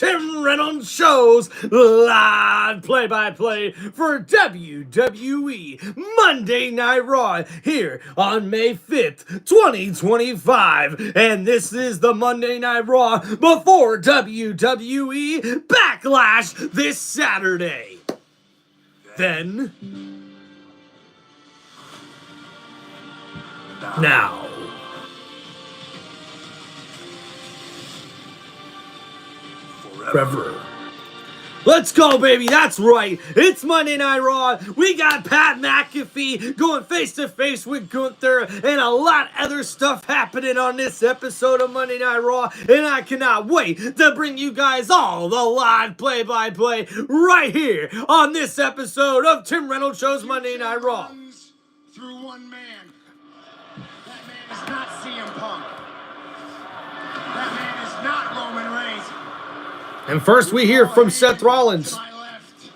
Tim Reynolds Show's live play-by-play for WWE Monday Night Raw here on May 5th, 2025. And this is the Monday Night Raw before WWE Backlash this Saturday. Then, now. Forever. Let's go, baby. That's right. It's Monday Night Raw. We got Pat McAfee going face-to-face with Gunther and a lot of other stuff happening on this episode of Monday Night Raw. And I cannot wait to bring you guys all the live play-by-play right here on this episode of Tim Reynolds Show's Monday Night Raw. Through one man. That man is not CM Punk. That man is not Roman Reigns. And first we hear from Seth Rollins. To my left,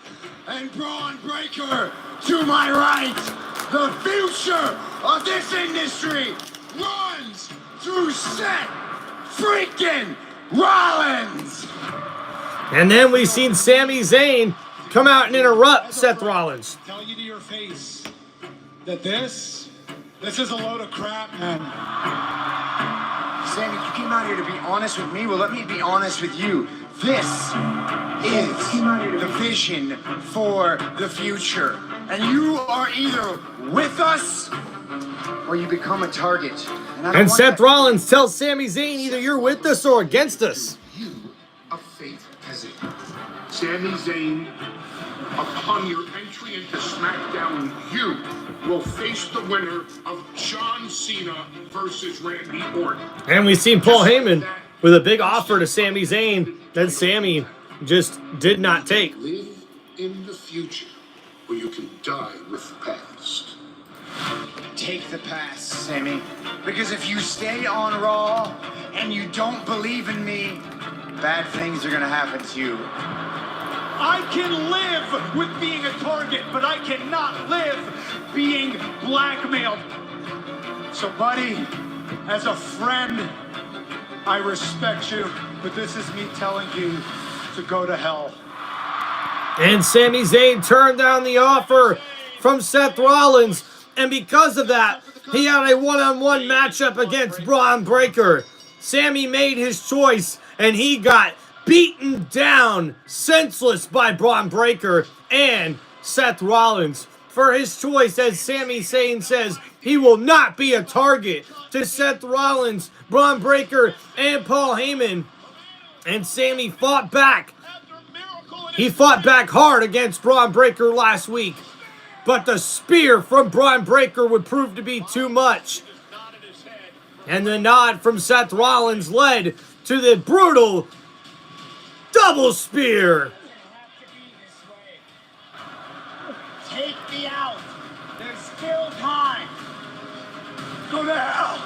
and Braun Breaker to my right. The future of this industry runs through Seth freaking Rollins. And then we've seen Sami Zayn come out and interrupt Seth Rollins. Tell you to your face that this is a load of crap, man. Sammy, you came out here to be honest with me. Well, let me be honest with you. This is the vision for the future. And you are either with us or you become a target. And Seth Rollins tells Sami Zayn, either you're with us or against us. You, a fate peasant. Sami Zayn, upon your entry into SmackDown, you will face the winner of John Cena versus Randy Orton. And we've seen Paul Heyman with a big offer to Sami Zayn that Sami just did not take. Live in the future where you can die with the past. Take the past, Sammy. Because if you stay on Raw and you don't believe in me, bad things are gonna happen to you. I can live with being a target, but I cannot live being blackmailed. So, buddy, as a friend, I respect you, but this is me telling you to go to hell. And Sami Zayn turned down the offer from Seth Rollins, and because of that, he had a one-on-one matchup against Braun Breaker. Sami made his choice, and he got beaten down, senseless by Braun Breaker and Seth Rollins for his choice, as Sami Zayn says he will not be a target to Seth Rollins, Braun Breaker, and Paul Heyman. And Sami fought back. He fought back hard against Braun Breaker last week, but the spear from Braun Breaker would prove to be too much. And the nod from Seth Rollins led to the brutal double spear. Take me out. There's still time. Go to hell.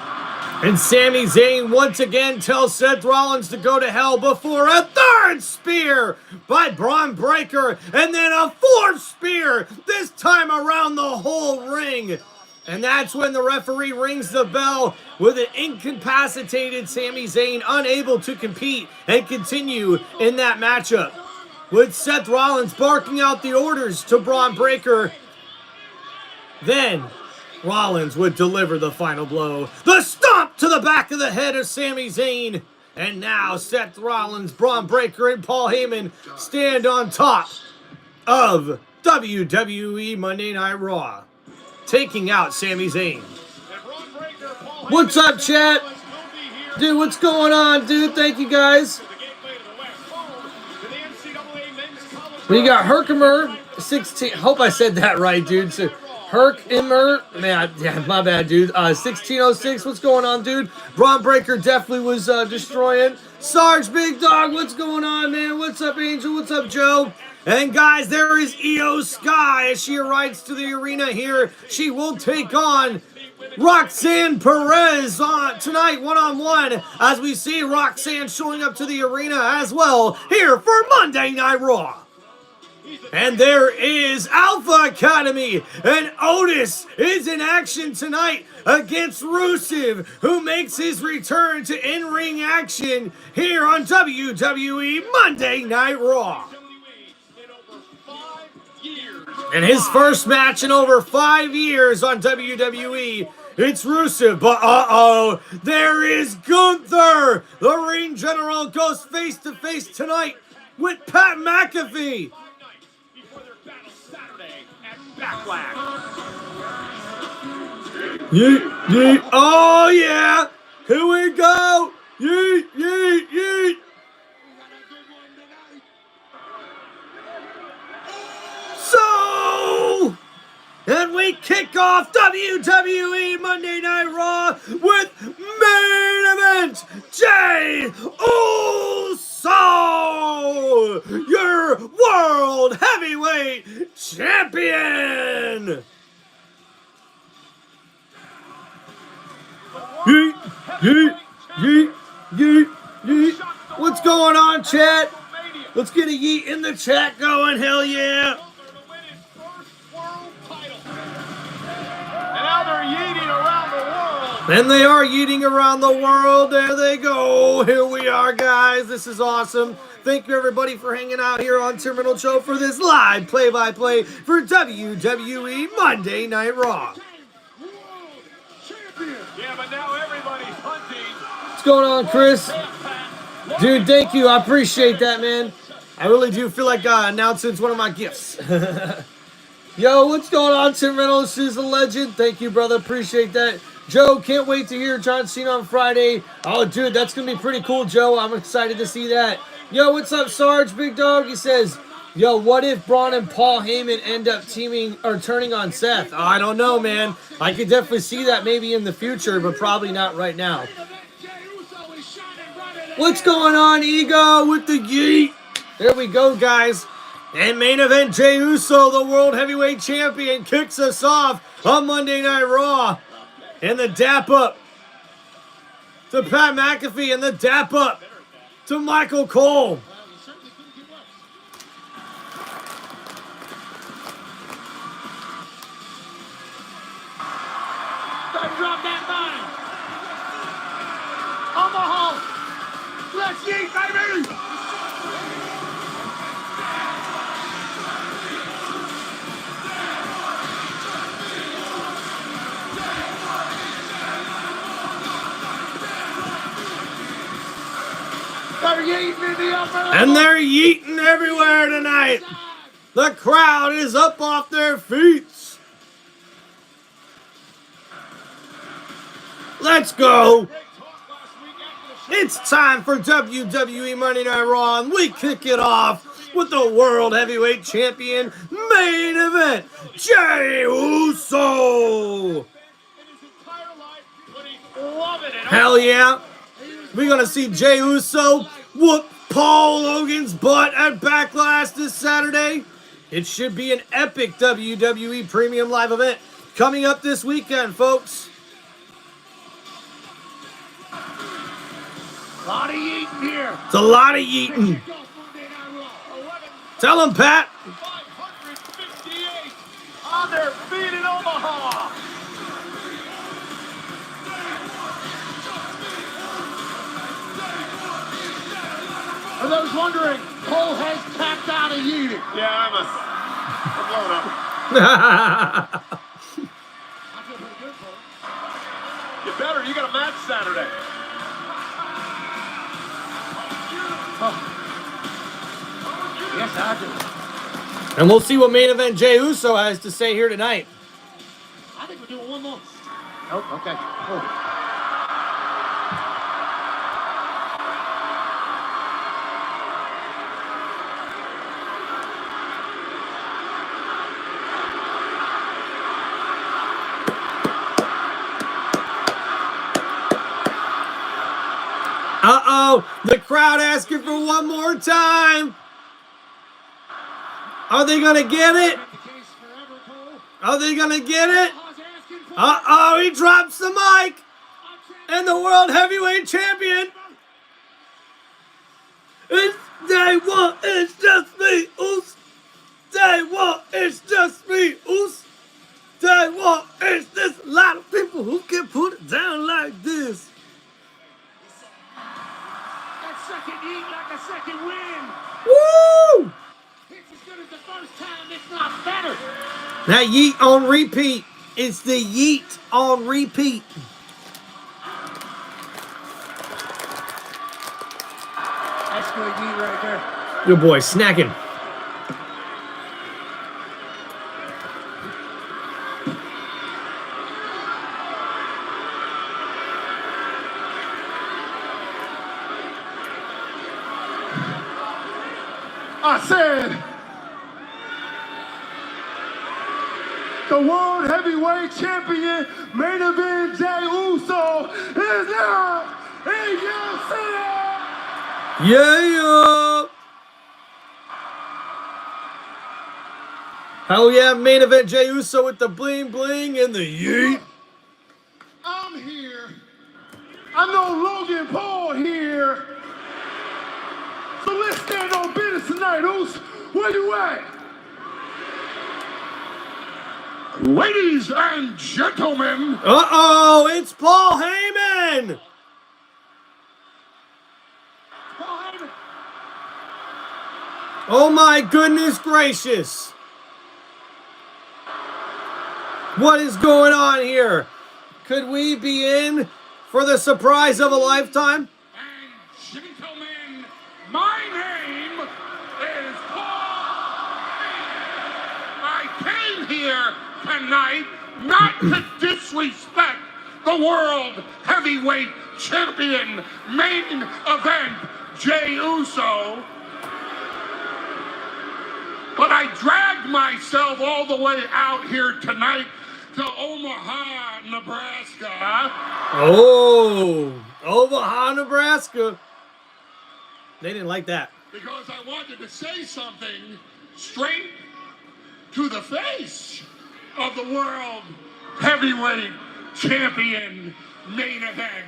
And Sami Zayn once again tells Seth Rollins to go to hell before a third spear by Braun Breaker. And then a fourth spear, this time around the whole ring. And that's when the referee rings the bell with an incapacitated Sami Zayn unable to compete and continue in that matchup. With Seth Rollins barking out the orders to Braun Breaker. Then Rollins would deliver the final blow. The stomp to the back of the head of Sami Zayn. And now Seth Rollins, Braun Breaker, and Paul Heyman stand on top of WWE Monday Night Raw, taking out Sami Zayn. What's up, chat? Dude, what's going on, dude? Thank you, guys. We got Herkimer 16. Hope I said that right, dude. So Herkimer, man, yeah, my bad, dude. 1606. What's going on, dude? Braun Breaker definitely was destroying. Sarge, big dog. What's going on, man? What's up, Angel? What's up, Joe? And guys, there is Iyo Sky as she arrives to the arena here. She will take on Roxanne Perez on tonight, one-on-one, as we see Roxanne showing up to the arena as well here for Monday Night Raw. And there is Alpha Academy, and Otis is in action tonight against Rusev, who makes his return to in-ring action here on WWE Monday Night Raw. And his first match in over 5 years on WWE, it's Rusev, but uh-oh, there is Gunther! The ring general goes face-to-face tonight with Pat McAfee. Yeet, yeet, oh yeah! Here we go! Yeet, yeet, yeet! So, and we kick off WWE Monday Night Raw with main event Jey Uso, your World Heavyweight Champion. Yeet, yeet, yeet, yeet, yeet. What's going on, chat? Let's get a yeet in the chat going, hell yeah. And they are yeeting around the world. There they go. Here we are, guys. This is awesome. Thank you, everybody, for hanging out here on TimReynoldsShow for this live play-by-play for WWE Monday Night Raw. Yeah, but now everybody's hunting. What's going on, Chris? Dude, thank you. I appreciate that, man. I really do feel like announcing's one of my gifts. Yo, what's going on? Tim Reynolds is a legend. Thank you, brother. Appreciate that. Joe, can't wait to hear John Cena on Friday. Oh, dude, that's going to be pretty cool, Joe. I'm excited to see that. Yo, what's up, Sarge, big dog? He says, yo, what if Braun and Paul Heyman end up teaming or turning on Seth? Oh, I don't know, man. I could definitely see that maybe in the future, but probably not right now. What's going on, Ego, with the yeet? There we go, guys. And main event, Jey Uso, the World Heavyweight Champion, kicks us off on Monday Night Raw. And the dap up to Pat McAfee, and the dap up to Michael Cole. Drop that bottom. Omaha. Let's yeet, baby. And they're yeeting everywhere tonight. The crowd is up off their feet. Let's go. It's time for WWE Monday Night Raw, and we kick it off with the World Heavyweight Champion main event, Jey Uso. Hell yeah. We're going to see Jey Uso whoop Paul Hogan's butt at Backlash this Saturday. It should be an epic WWE Premium Live event coming up this weekend, folks. A lot of yeeting here. It's a lot of yeeting. Tell them, Pat. 558 on their feet in Omaha. For those wondering, Cole has tapped out of yeeting. Yeah, I'm blown up. I feel pretty good, Cole. You better. You got a match Saturday. Oh. Yes, I do. And we'll see what main event Jey Uso has to say here tonight. I think we're doing one more. Oh, okay. Oh. Uh-oh, the crowd asking for one more time. Are they going to get it? Are they going to get it? Uh-oh, he drops the mic. And the World Heavyweight Champion. It's day one. It's just me. Oops. That yeet on repeat. It's the yeet on repeat. That's good yeet right there. Your boy snacking. I said, the World Heavyweight Champion, main event Jey Uso, is now Iyo Sky. Yeah. Hell yeah, main event Jey Uso with the bling bling and the yeet. I'm here. I know Logan Paul here. So let's stand on business tonight, Oos. Where you at? Ladies and gentlemen, Uh-oh, it's Paul Heyman. Paul Heyman. Oh my goodness gracious. What is going on here? Could we be in for the surprise of a lifetime? and gentlemen, my name is Paul. I came here tonight not to disrespect the World Heavyweight Champion main event, Jey Uso, but I dragged myself all the way out here tonight to Omaha, Nebraska. Oh, Omaha, Nebraska. They didn't like that. Because I wanted to say something straight to the face of the World Heavyweight Champion main event,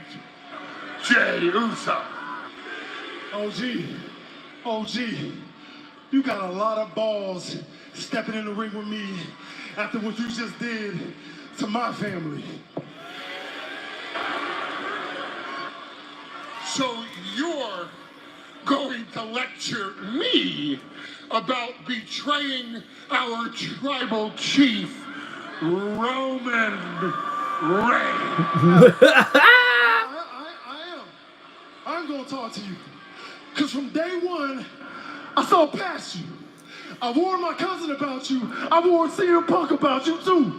Jey Uso. OG, you got a lot of balls stepping in the ring with me after what you just did to my family. So you're going to lecture me about betraying our tribal chief, Roman Reigns. I am. I'm gonna talk to you. Cause from day one, I saw past you. I warned my cousin about you. I warned CM Punk about you too.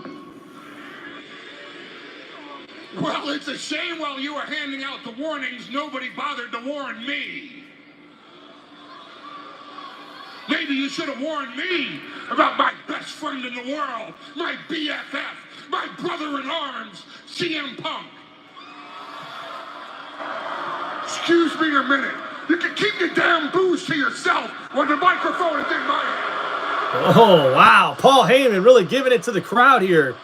Well, it's a shame while you were handing out the warnings, nobody bothered to warn me. Maybe you should have warned me about my best friend in the world, my BFF, my brother in arms, CM Punk. Excuse me a minute. You can keep your damn booze to yourself when the microphone is in my hand. Oh, wow. Paul Heyman really giving it to the crowd here.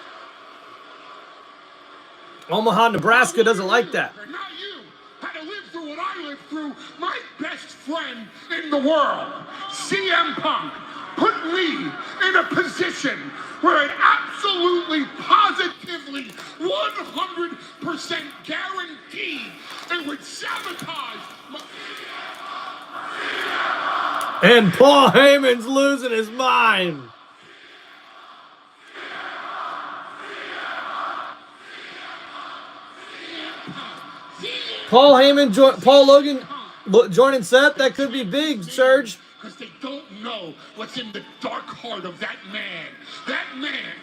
Omaha, Nebraska doesn't like that. Not you. Had to live through what I lived through. My best friend in the world, CM Punk, put me in a position where it absolutely, positively, 100% guaranteed it would sabotage my... And Paul Heyman's losing his mind. Paul Logan joining Seth. That could be big, Serge. Because they don't know what's in the dark heart of that man. That man,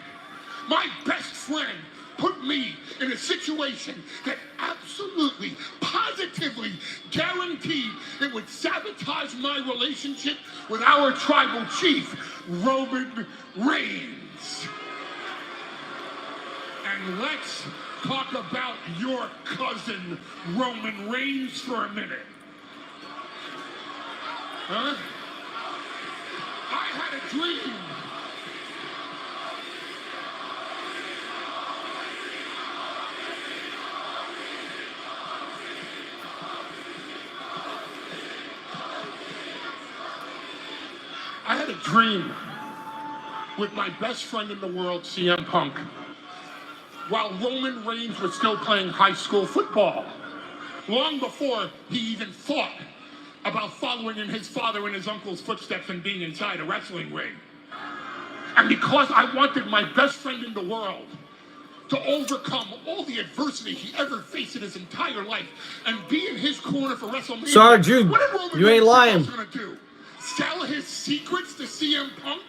my best friend, put me in a situation that absolutely, positively guaranteed it would sabotage my relationship with our tribal chief, Roman Reigns. And let's talk about your cousin, Roman Reigns, for a minute. Huh? I had a dream. I had a dream with my best friend in the world, CM Punk, while Roman Reigns was still playing high school football, long before he even thought about following in his father and his uncle's footsteps and being inside a wrestling ring. And because I wanted my best friend in the world to overcome all the adversity he ever faced in his entire life and be in his corner for WrestleMania. Sarge, you ain't lying. Gonna do? Sell his secrets to CM Punk?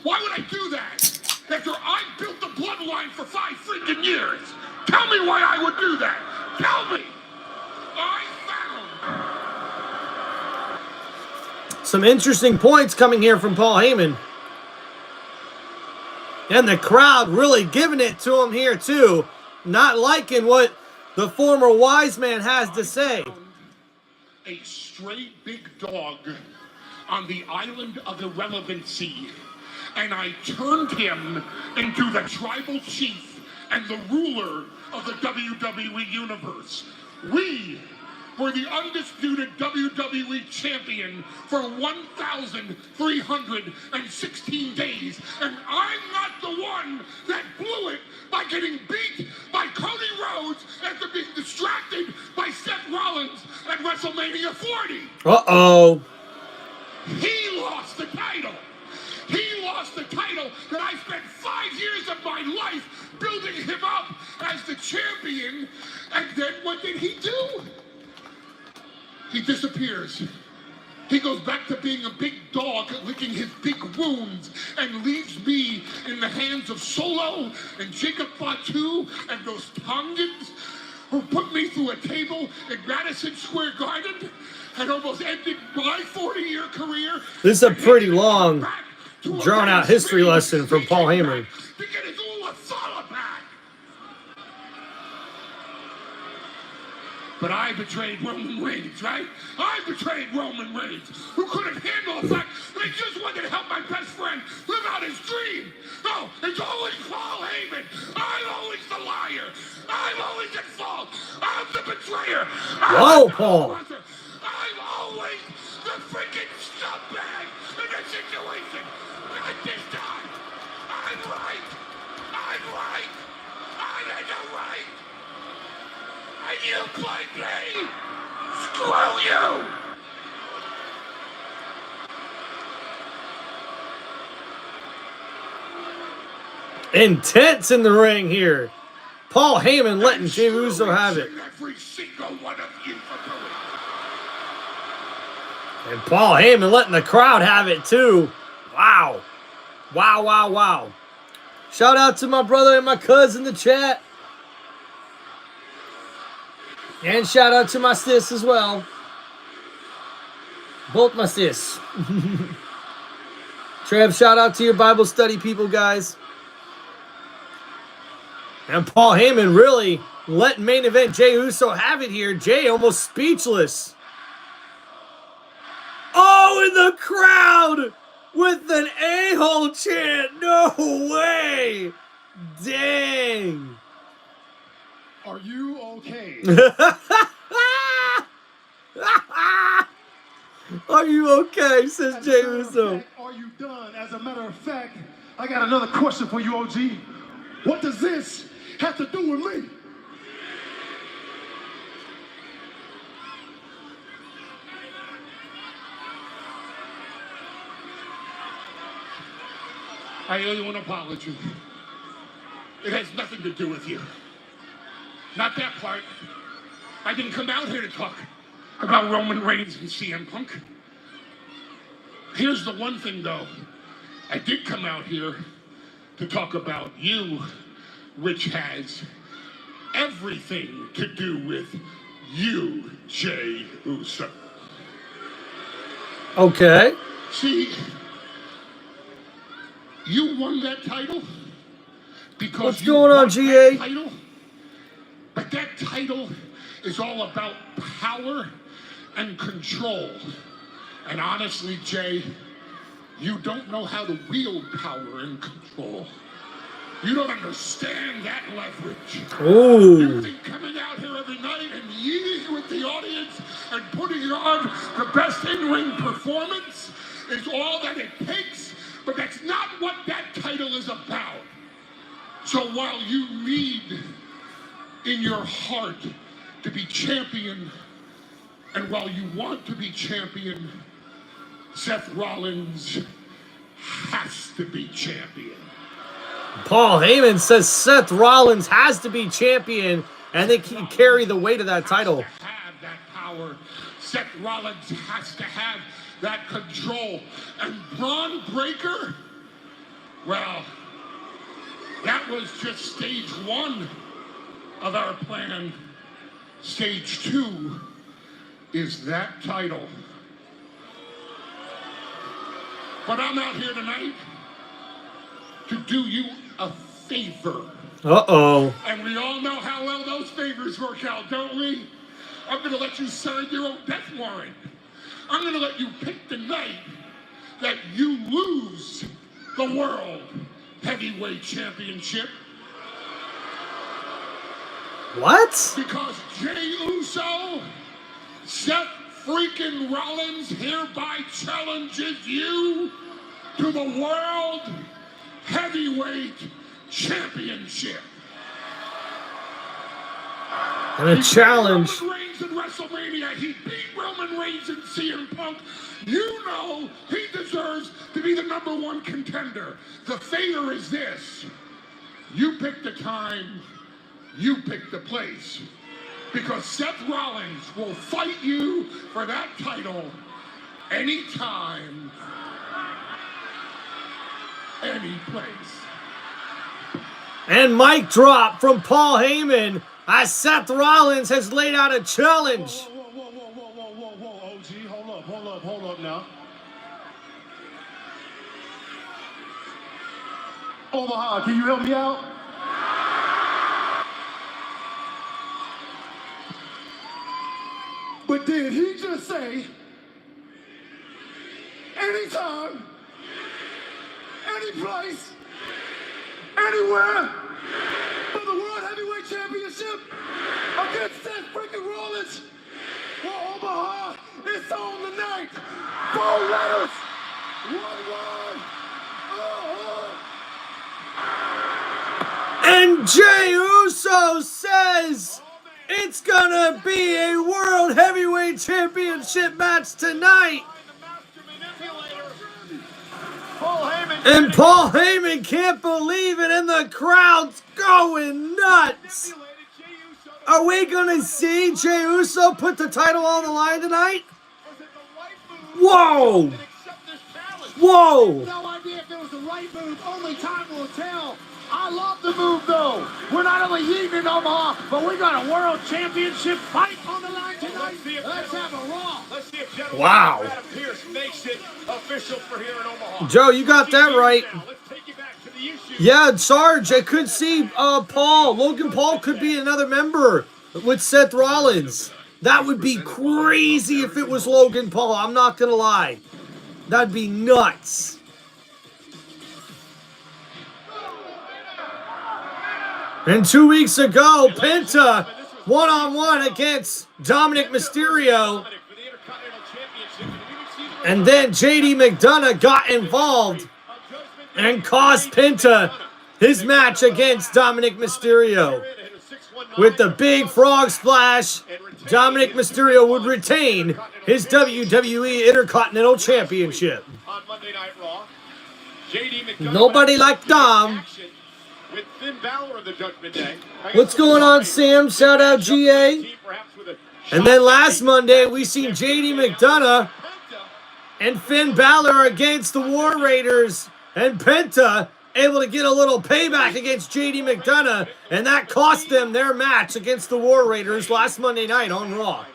Why would I do that? After I built the bloodline for 5 freaking years. Tell me why I would do that. Tell me. I found some interesting points coming here from Paul Heyman. And the crowd really giving it to him here too. Not liking what the former wise man has to say. A straight big dog on the island of irrelevancy. And I turned him into the tribal chief and the ruler of the WWE Universe. We were the undisputed WWE champion for 1,316 days. And I'm not the one that blew it by getting beat by Cody Rhodes after being distracted by Seth Rollins at WrestleMania 40. Uh-oh. He lost the title. He lost the title that I spent 5 years of my life building him up as the champion. And then what did he do? He disappears. He goes back to being a big dog, licking his big wounds, and leaves me in the hands of Solo and Jacob Fatu and those Tongans who put me through a table in Madison Square Garden and almost ended my 40-year career. This is a pretty long, drawn-out history lesson from Paul Heyman. To get his Ulasala back. But I betrayed Roman Reigns, right? I betrayed Roman Reigns, who couldn't handle the fact that he just wanted to help my best friend live out his dream. No, it's always Paul Heyman. I'm always the liar. I'm always at fault. I'm the betrayer. Whoa, Paul. I'm always the freaking scumbag in a situation. Not this time. I'm right. I'm right. I'm in the right. And you play me. Screw you. Intense in the ring here. Paul Heyman letting Jey Uso have it. Every single one of you for doing it. And Paul Heyman letting the crowd have it too. Wow. Wow, wow, wow. Shout out to my brother and my cousin in the chat. And shout out to my sis as well. Both my sis. Trev, shout out to your Bible study people, guys. And Paul Heyman really letting main event Jey Uso have it here. Jey almost speechless. Oh, in the crowd with an a-hole chant. No way. Dang. Are you okay? Are you okay, says Jey Uso. Are you done? As a matter of fact, I got another question for you, OG. What does this have to do with me? I owe you an apology. It has nothing to do with you. Not that part. I didn't come out here to talk about Roman Reigns and CM Punk. Here's the one thing, though. I did come out here to talk about you, which has everything to do with you, Jey Uso. Okay. See, you won that title because what's going on, GA? Title, but that title is all about power and control. And honestly, Jey, you don't know how to wield power and control. You don't understand that leverage. Ooh. You think coming out here every night and yeeting with the audience and putting on the best in-ring performance is all that it takes, but that's not what that title is about. So while you need in your heart to be champion, and while you want to be champion, Seth Rollins has to be champion. Paul Heyman says Seth Rollins has to be champion, and they can carry the weight of that title. Have that power. Seth Rollins has to have that control. And Braun Breaker, well, that was just stage 1 of our plan. Stage 2 is that title. But I'm out here tonight to do you a favor. Uh-oh. And we all know how well those favors work out, don't we? I'm going to let you sign your own death warrant. I'm going to let you pick the night that you lose the World Heavyweight Championship. What? Because Jey Uso, Seth freaking Rollins hereby challenges you to the World Heavyweight Championship. And a challenge. Roman Reigns in WrestleMania. He beat Roman Reigns in CM Punk. You know he deserves to be the #1 contender. The favor is this. You pick the time. You pick the place. Because Seth Rollins will fight you for that title anytime, any place. And mic drop from Paul Heyman as Seth Rollins has laid out a challenge. Whoa, OG, hold up now. Omaha, can you help me out? But did he just say, anytime, any place, anywhere, for the World Heavyweight Championship against Seth freaking Rollins? Well, Omaha, it's on tonight. 4 letters, 1 word. And Jey Uso says it's gonna be a World Heavyweight Championship match tonight. And Paul Heyman can't believe it, and the crowd's going nuts. Are we gonna see Jey Uso put the title on the line tonight? Whoa! Whoa! No idea if it was the right move. Only time will tell. I love the move, though. We're not only eating in Omaha, but we got a world championship fight on the line tonight. Let's have a Raw. Let's see if General Adam Pearce makes it official for here in Omaha. Joe, you got that right. Let's take you back to the issue. Yeah, Sarge, I could see Paul. Logan Paul could be another member with Seth Rollins. That would be crazy if it was Logan Paul. I'm not going to lie. That'd be nuts. And 2 weeks ago, Penta one-on-one against Dominic Mysterio. And then JD McDonagh got involved and cost Penta his match against Dominic Mysterio. With the big frog splash, Dominic Mysterio would retain his WWE Intercontinental Championship. Nobody like Dom. With Finn Balor of the Judgment Day. What's going on, Sam? Shout out GA. And then last Monday, we seen JD McDonagh and Finn Balor against the War Raiders. And Penta able to get a little payback against JD McDonagh. And that cost them their match against the War Raiders last Monday night on Raw.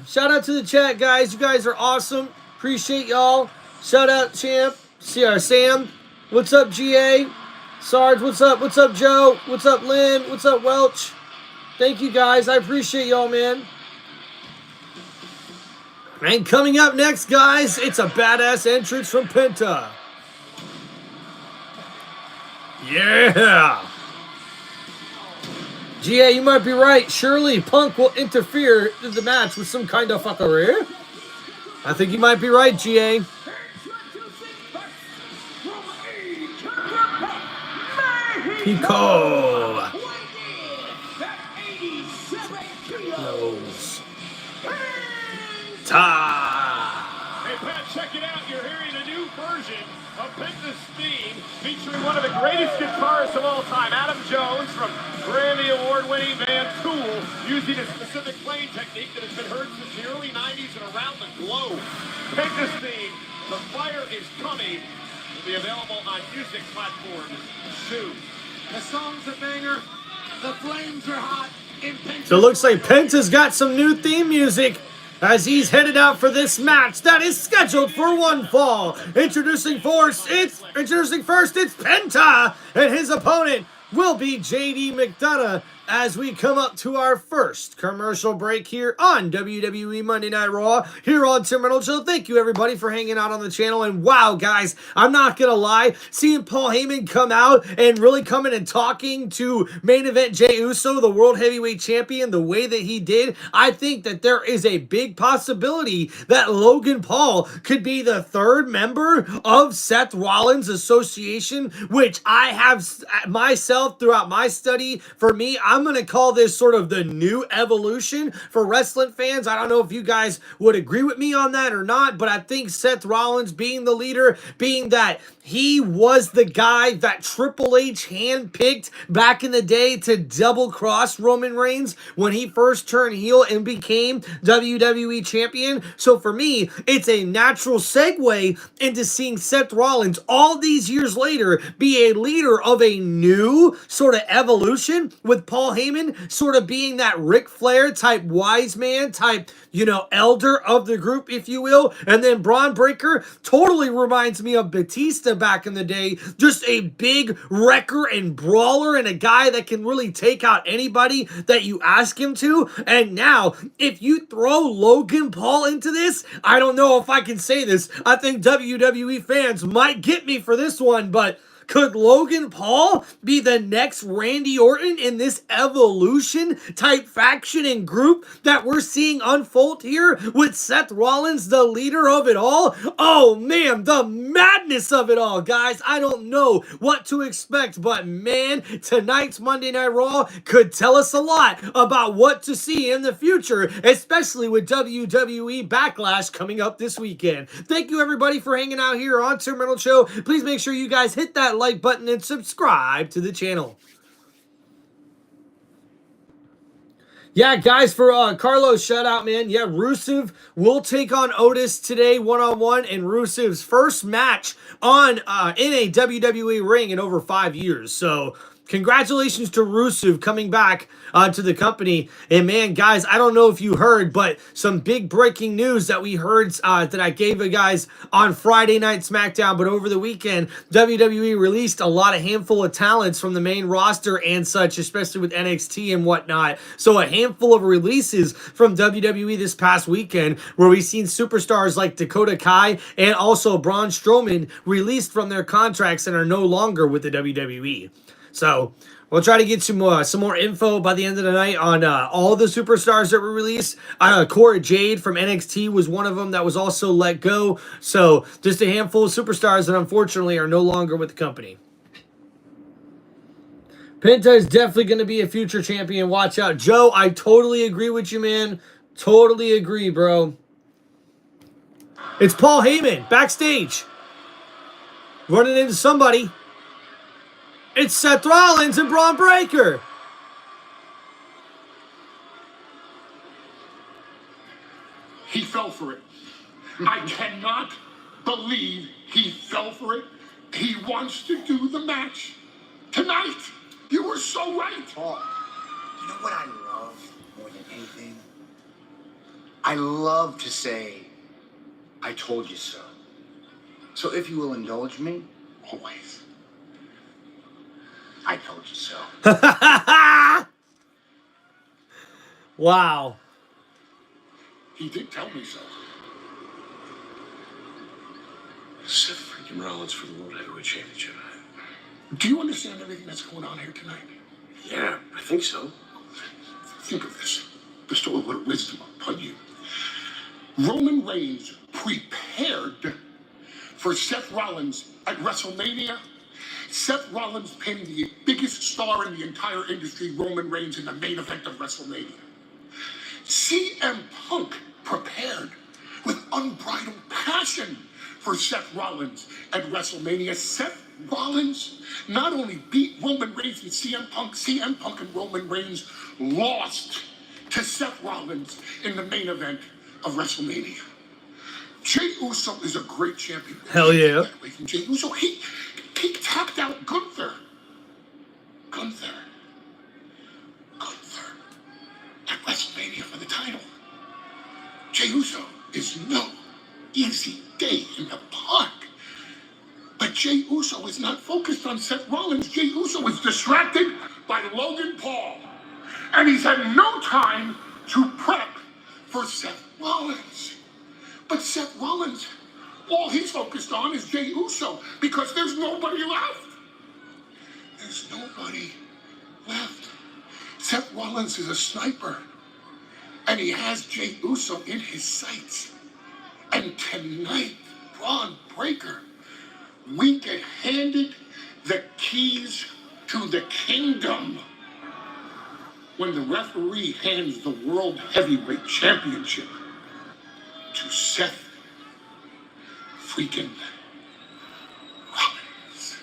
Shout out to the chat, guys. You guys are awesome. Appreciate y'all. Shout out, Champ. Sam. What's up, GA? Sarge, what's up? What's up, Joe? What's up, Lynn? What's up, Welch? Thank you, guys. I appreciate y'all, man. And coming up next, guys, it's a badass entrance from Penta. Yeah. GA, you might be right. Surely Punk will interfere in the match with some kind of fuckery. I think you might be right, GA. Pico. Ta. Hey, Pat, check it out. You're hearing a new version of Penta's theme, featuring one of the greatest guitarists of all time, Adam Jones, from Grammy Award-winning band Tool, using a specific playing technique that has been heard since the early 90s and around the globe. Penta's theme, The Fire Is Coming, will be available on music platforms soon. The song's a banger, the flames are hot. So it looks like Penta's got some new theme music as he's headed out for this match that is scheduled for one fall. Introducing first, it's Penta, and his opponent will be JD McDonagh as we come up to our first commercial break here on WWE Monday Night Raw here on TimReynoldsShow. Thank you everybody for hanging out on the channel. And wow, guys, I'm not gonna lie, seeing Paul Heyman come out and really coming and talking to main event Jey Uso, the World Heavyweight Champion, the way that he did, I think that there is a big possibility that Logan Paul could be the third member of Seth Rollins' association, which I have myself throughout my study. For me, I'm going to call this sort of the new evolution for wrestling fans. I don't know if you guys would agree with me on that or not, but I think Seth Rollins being the leader, being that he was the guy that Triple H handpicked back in the day to double-cross Roman Reigns when he first turned heel and became WWE Champion. So for me, it's a natural segue into seeing Seth Rollins all these years later be a leader of a new sort of evolution, with Paul Heyman sort of being that Ric Flair type wise man type, you know, elder of the group, if you will. And then Braun Breaker totally reminds me of Batista back in the day. Just a big wrecker and brawler and a guy that can really take out anybody that you ask him to. And now, if you throw Logan Paul into this, I don't know if I can say this. I think WWE fans might get me for this one, but could Logan Paul be the next Randy Orton in this evolution type faction and group that we're seeing unfold here with Seth Rollins, the leader of it all? Oh man, the madness of it all, guys. I don't know what to expect, but man, tonight's Monday Night Raw could tell us a lot about what to see in the future, especially with WWE Backlash coming up this weekend. Thank you everybody for hanging out here on Tim Reynolds Show. Please make sure you guys hit that like button and subscribe to the channel. Yeah, guys, for Carlos, shout out, man. Yeah, Rusev will take on Otis today one-on-one in Rusev's first match on in a WWE ring in over 5 years. So congratulations to Rusev coming back to the company. And man, guys, I don't know if you heard, but some big breaking news that we heard that I gave you guys on Friday Night SmackDown, but over the weekend, WWE released a handful of talents from the main roster and such, especially with NXT and whatnot. So a handful of releases from WWE this past weekend, where we've seen superstars like Dakota Kai and also Braun Strowman released from their contracts and are no longer with the WWE. So we'll try to get some more info by the end of the night on all the superstars that were released. Cora Jade from NXT was one of them that was also let go. So just a handful of superstars that unfortunately are no longer with the company. Penta is definitely going to be a future champion. Watch out. Joe, I totally agree with you, man. Totally agree, bro. It's Paul Heyman backstage, running into somebody. It's Seth Rollins and Braun Breaker. He fell for it. I cannot believe he fell for it. He wants to do the match tonight. You were so right. Paul, you know what I love more than anything? I love to say, I told you so. So if you will indulge me, Always. I told you so. Wow. He did tell me so. Seth freaking Rollins for the World Heavyweight Championship. Do you understand everything that's going on here tonight? Yeah, I think so. Think of this. Bestow a little wisdom upon you. Roman Reigns prepared for Seth Rollins at WrestleMania. Seth Rollins pinned the biggest star in the entire industry, Roman Reigns, in the main event of WrestleMania. CM Punk prepared with unbridled passion for Seth Rollins at WrestleMania. Seth Rollins not only beat Roman Reigns and CM Punk and Roman Reigns lost to Seth Rollins in the main event of WrestleMania. Jey Uso is a great champion. Hell yeah. Jey Uso, he tapped out Gunther. Gunther at WrestleMania for the title. Jey Uso is no easy day in the park. But Jey Uso is not focused on Seth Rollins. Jey Uso is distracted by Logan Paul. And he's had no time to prep for Seth Rollins. But Seth Rollins, all he's focused on is Jey Uso because there's nobody left. There's nobody left. Seth Rollins is a sniper. And he has Jey Uso in his sights. And tonight, Braun Breaker, we get handed the keys to the kingdom when the referee hands the World Heavyweight Championship to Seth freaking Rollins.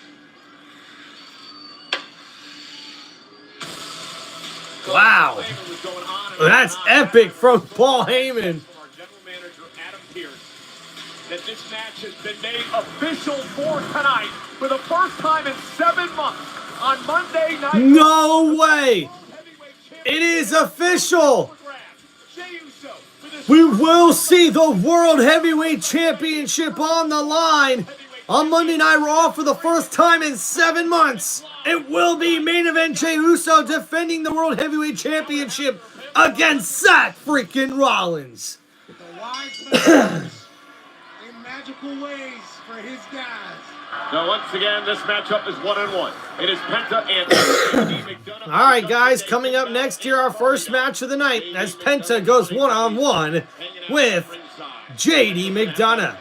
Wow. That's epic from Paul Heyman. Our general manager, Adam Pearce, that this match has been made official for tonight for the first time in 7 months on Monday night. No way. It is official. We will see the World Heavyweight Championship on the line on Monday Night Raw for the first time in 7 months. It will be main event Jey Uso defending the World Heavyweight Championship against Seth freaking Rollins. The wise man in magical ways for his guys. Now, once again, this matchup is 1-1. It is Penta and McDonagh. All right, guys, coming up next here, our first match of the night as Penta goes one-on-one with JD McDonagh.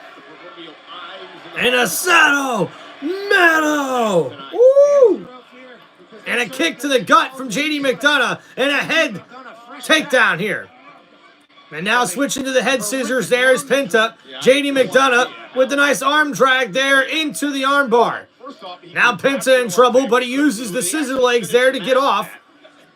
And a Sato Meadow. Woo! And a kick to the gut from JD McDonagh and a head takedown here. And now switching to the head scissors, there is Penta. JD McDonagh with a nice arm drag there into the armbar. Now Penta in trouble, but he uses the scissor legs there to get off.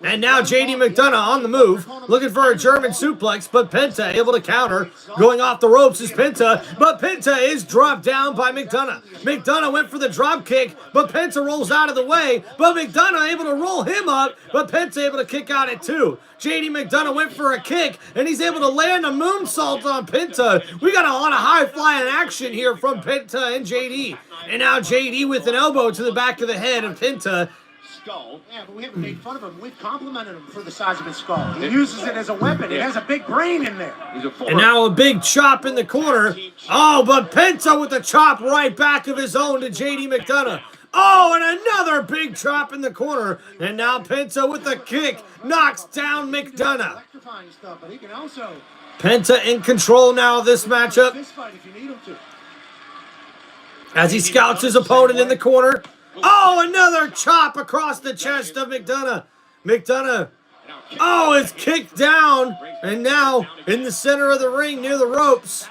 And now JD McDonagh on the move, looking for a German suplex, but Penta able to counter. Going off the ropes is Penta, but Penta is dropped down by McDonagh. McDonagh went for the drop kick, but Penta rolls out of the way, but McDonagh able to roll him up, but Penta able to kick out at 2. JD McDonagh went for a kick, and he's able to land a moonsault on Penta. We got a lot of high-flying action here from Penta and JD. And now JD with an elbow to the back of the head of Penta. Skull. Yeah, but we haven't made fun of him. We've complimented him for the size of his skull. He uses it as a weapon. It has a big brain in there. And now a big chop in the corner. Oh, but Penta with the chop right back of his own to JD McDonagh. Oh, and another big chop in the corner. And now Penta with the kick knocks down McDonagh. Electrifying stuff, but he can also Penta in control now of this matchup fist fight if you need him to. as he scouts his opponent in the corner. Oh, another chop across the chest of McDonagh. McDonagh, oh, is kicked down. And now in the center of the ring near the ropes.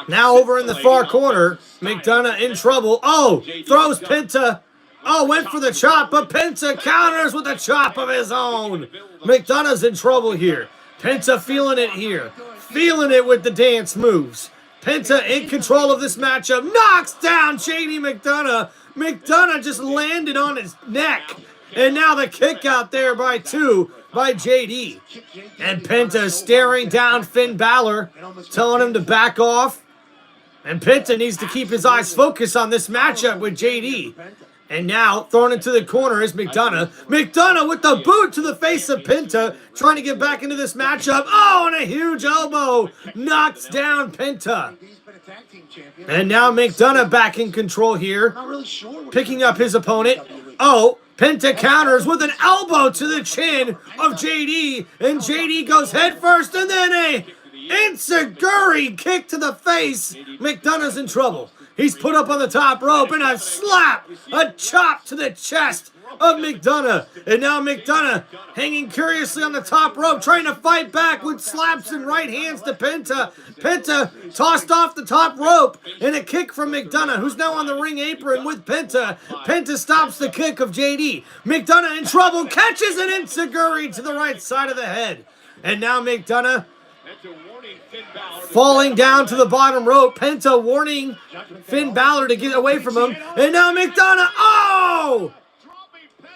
Now over in the far corner, McDonagh in trouble. Oh, throws Penta. Oh, went for the chop, but Penta counters with a chop of his own. McDonagh's in trouble here. Penta feeling it here. Feeling it with the dance moves. Penta in control of this matchup. Knocks down JD McDonagh. McDonagh just landed on his neck. And now the kick out there by 2 by JD. And Penta staring down Finn Balor, telling him to back off. And Penta needs to keep his eyes focused on this matchup with JD. And now, thrown into the corner is McDonagh. McDonagh with the boot to the face of Penta, trying to get back into this matchup. Oh, and a huge elbow knocks down Penta. And now McDonagh back in control here, picking up his opponent. Oh, Penta counters with an elbow to the chin of JD, and JD goes head first, and then a enziguri kick to the face. McDonagh's in trouble. He's put up on the top rope, and a slap, a chop to the chest of McDonagh. And now McDonagh hanging curiously on the top rope, trying to fight back with slaps and right hands to Penta. Penta tossed off the top rope, and a kick from McDonagh, who's now on the ring apron with Penta. Penta stops the kick of JD. McDonagh in trouble, catches an enziguri to the right side of the head. And now McDonagh falling down to the bottom rope. Penta warning Finn Balor to get away from him. And now McDonagh, oh!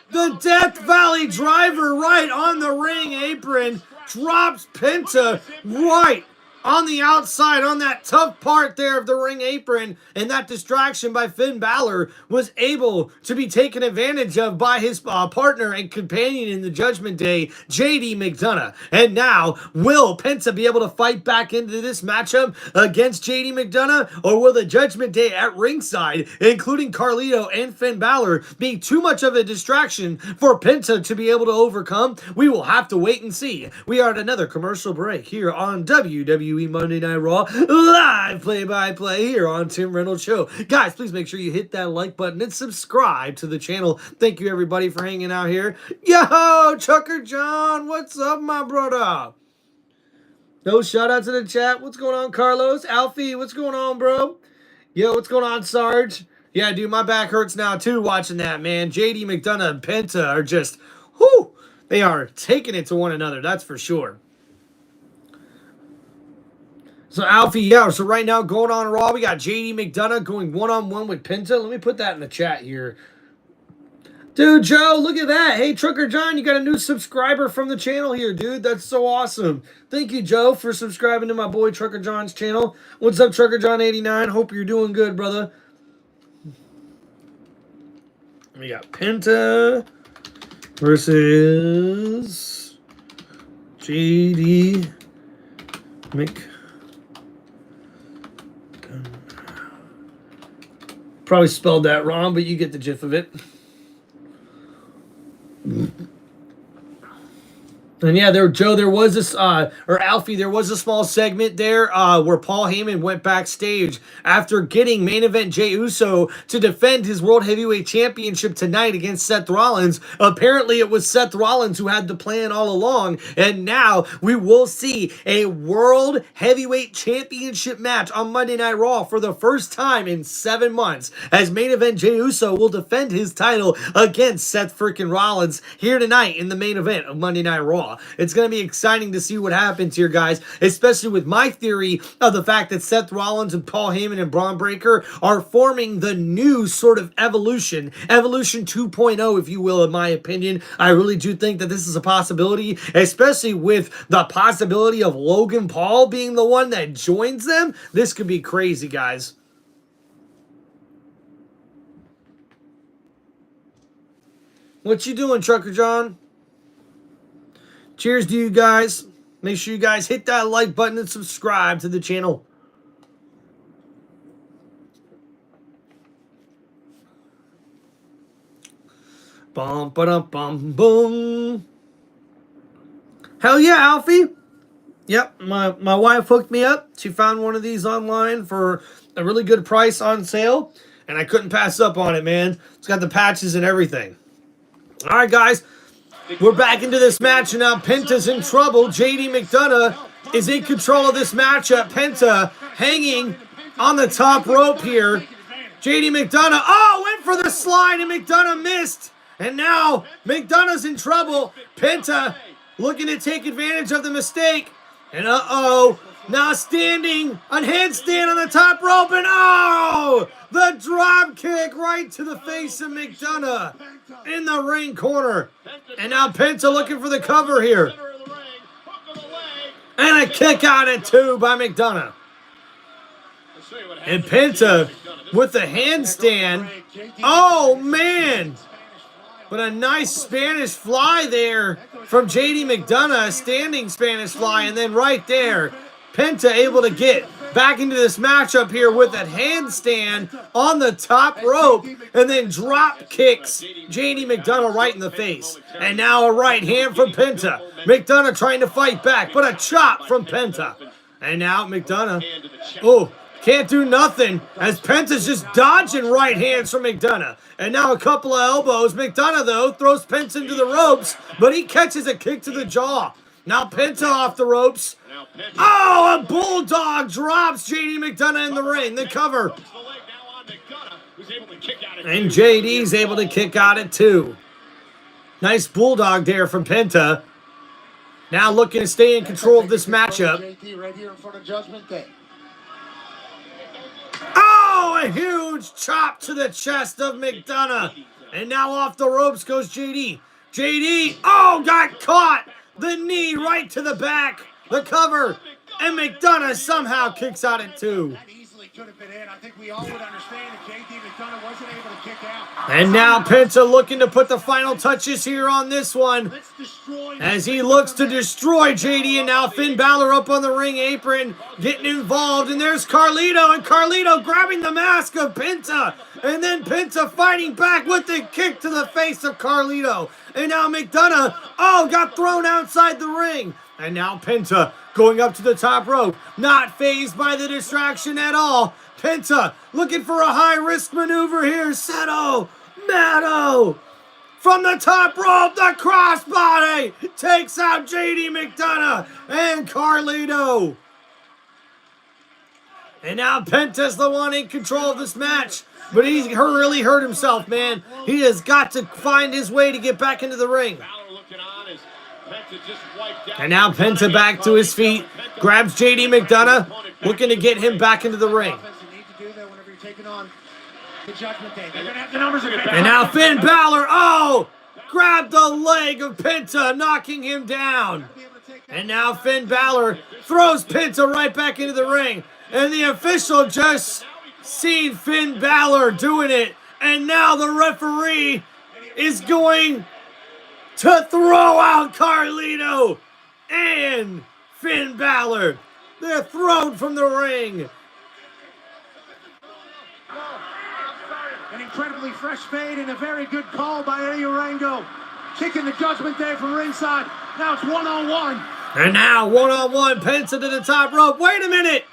The Death Valley driver right on the ring apron drops Penta right on the outside, on that tough part there of the ring apron, and that distraction by Finn Balor was able to be taken advantage of by his partner and companion in the Judgment Day, JD McDonagh. And now, will Penta be able to fight back into this matchup against JD McDonagh, or will the Judgment Day at ringside, including Carlito and Finn Balor, be too much of a distraction for Penta to be able to overcome? We will have to wait and see. We are at another commercial break here on WWE Monday Night Raw, live play-by-play here on Tim Reynolds Show. Guys, please make sure you hit that like button and subscribe to the channel. Thank you, everybody, for hanging out here. Yo, Chucker John, what's up, my brother? No shout out to the chat. What's going on, Carlos? Alfie, what's going on, bro? Yo, what's going on, Sarge? Yeah, dude, my back hurts now, too, watching that, man. JD McDonagh and Penta are just, whoo, they are taking it to one another, that's for sure. So, Alfie, yeah, so right now going on Raw, we got JD McDonagh going one-on-one with Penta. Let me put that in the chat here. Dude, Joe, look at that. Hey, Trucker John, you got a new subscriber from the channel here, dude. That's so awesome. Thank you, Joe, for subscribing to my boy Trucker John's channel. What's up, Trucker John 89? Hope you're doing good, brother. We got Penta versus JD McDonagh. Probably spelled that wrong, but you get the gist of it. And yeah, Joe, there was this, or Alfie, there was a small segment there where Paul Heyman went backstage after getting main event Jey Uso to defend his World Heavyweight Championship tonight against Seth Rollins. Apparently, it was Seth Rollins who had the plan all along, and now we will see a World Heavyweight Championship match on Monday Night Raw for the first time in 7 months, as main event Jey Uso will defend his title against Seth freaking Rollins here tonight in the main event of Monday Night Raw. It's going to be exciting to see what happens here, guys, especially with my theory of the fact that Seth Rollins and Paul Heyman and Braun Breaker are forming the new sort of evolution 2.0, if you will, in my opinion. I really do think that this is a possibility, especially with the possibility of Logan Paul being the one that joins them. This could be crazy, guys. What you doing, Trucker John? Cheers to you guys. Make sure you guys hit that like button and subscribe to the channel. Bum, ba-dum, bum, boom. Hell yeah, Alfie. Yep, my wife hooked me up. She found one of these online for a really good price on sale, and I couldn't pass up on it, man. It's got the patches and everything. All right, guys. We're back into this match, and now Penta's in trouble. JD McDonagh is in control of this matchup. Penta hanging on the top rope here. JD McDonagh, went for the slide, and McDonagh missed. And now McDonagh's in trouble. Penta looking to take advantage of the mistake. And now standing, a handstand on the top rope, and the drop kick right to the face of McDonagh in the ring corner. And now Penta looking for the cover here. And a kick out at 2 by McDonagh. And Penta with the handstand. Oh, man. But a nice Spanish fly there from JD McDonagh, a standing Spanish fly. And then right there, Penta able to get back into this matchup here with that handstand on the top rope, and then drop kicks JD McDonagh right in the face. And now a right hand from Penta. McDonagh trying to fight back, but a chop from Penta. And now McDonagh, Can't do nothing as Penta's just dodging right hands from McDonagh. And now a couple of elbows. McDonagh, though, throws Penta into the ropes, but he catches a kick to the jaw. Now Penta off the ropes. Oh, a bulldog drops JD McDonagh in the ring. The cover. And JD's able to kick out at 2. Nice bulldog there from Penta. Now looking to stay in control of this matchup. Right here in front of Judgment Day. Oh, a huge chop to the chest of McDonagh. And now off the ropes goes JD. JD, oh, got caught. The knee right to the back. The cover. And McDonagh somehow kicks out at 2. That easily could have been it. I think we all would understand if JD McDonagh wasn't able to kick out. And now Penta looking to put the final touches here on this one. As he looks to destroy JD, and now Finn Balor up on the ring apron, getting involved. And there's Carlito, and Carlito grabbing the mask of Penta. And then Penta fighting back with the kick to the face of Carlito. And now McDonagh, oh, got thrown outside the ring. And now Penta going up to the top rope, not fazed by the distraction at all. Penta looking for a high-risk maneuver here. Seto Mato from the top rope, the crossbody takes out JD McDonagh and Carlito. And now Penta's the one in control of this match. But he's really hurt himself, man. He has got to find his way to get back into the ring. And now Penta back to his feet, grabs JD McDonagh, looking to get him back into the ring. And now Finn Balor, oh, grabbed the leg of Penta, knocking him down. And now Finn Balor throws Penta right back into the ring. And the official just seen Finn Balor doing it. And now the referee is going to throw out Carlito and Finn Balor. They're thrown from the ring. An incredibly fresh fade and a very good call by Eddie Orango. Kicking the Judgment Day from ringside. Now it's one-on-one. And now one-on-one, Penta to the top rope. Wait a minute.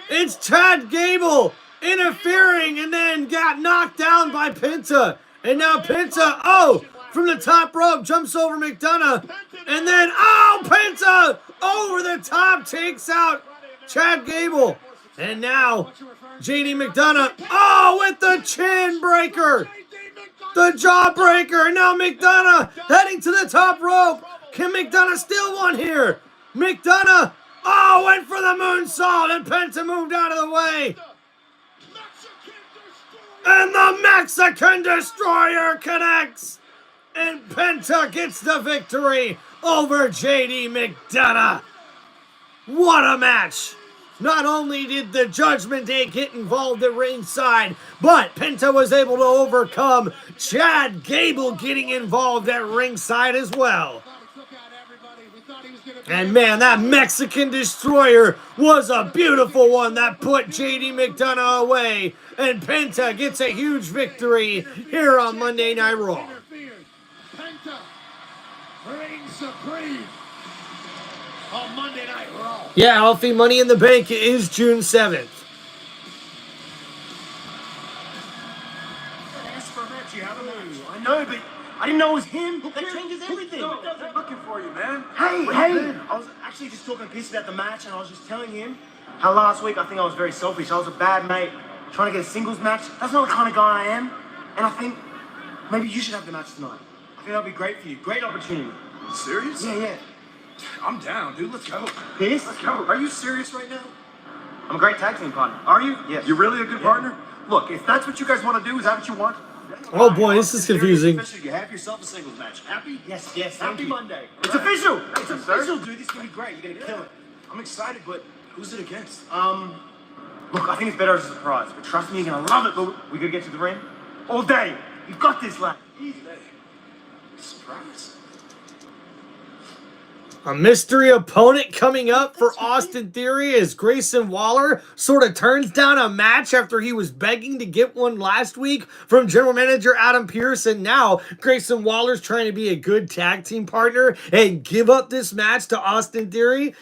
It's Chad Gable interfering and then got knocked down by Penta. And now Penta, oh, from the top rope, jumps over McDonagh. And then, oh, Penta over the top takes out Chad Gable. And now JD McDonagh, oh, with the chin breaker. The jawbreaker. And now McDonagh heading to the top rope. Can McDonagh steal one here? McDonagh, oh, went for the moonsault. And Penta moved out of the way. And the Mexican Destroyer connects. And Penta gets the victory over JD McDonagh. What a match. Not only did the Judgment Day get involved at ringside, but Penta was able to overcome Chad Gable getting involved at ringside as well. And man, that Mexican Destroyer was a beautiful one that put JD McDonagh away. And Penta gets a huge victory here on Monday Night Raw. Penta reigns supreme on Monday Night Raw. Yeah, Healthy Money in the Bank is June 7th. I know, but I didn't know it was him. That changes everything. They're looking for you, man. Hey, I was actually just talking piece about the match, and I was just telling him how last week I think I was very selfish. I was a bad mate trying to get a singles match. That's not the kind of guy I am. And I think maybe you should have the match tonight. I think that'd be great for you. Great opportunity. Serious? Yeah. I'm down, dude. Let's go. This? Let's go. Are you serious right now? I'm a great tag team partner. Are you? Yes. You're really a good partner? Look, if that's what you guys want to do, is that what you want? Oh boy, this is confusing. You have yourself a singles match. Happy? Yes. Happy Monday. It's official. It's It's official, dude. This is gonna be great. You're gonna kill it. I'm excited, but who's it against? Look, I think it's better as a surprise, but trust me, you're gonna love it. But we gotta get to the ring all day. You've got this, lad. Easy. Surprise. A mystery opponent coming up for Austin Theory as Grayson Waller sort of turns down a match after he was begging to get one last week from general manager Adam Pearce. And now Grayson Waller's trying to be a good tag team partner and give up this match to Austin Theory.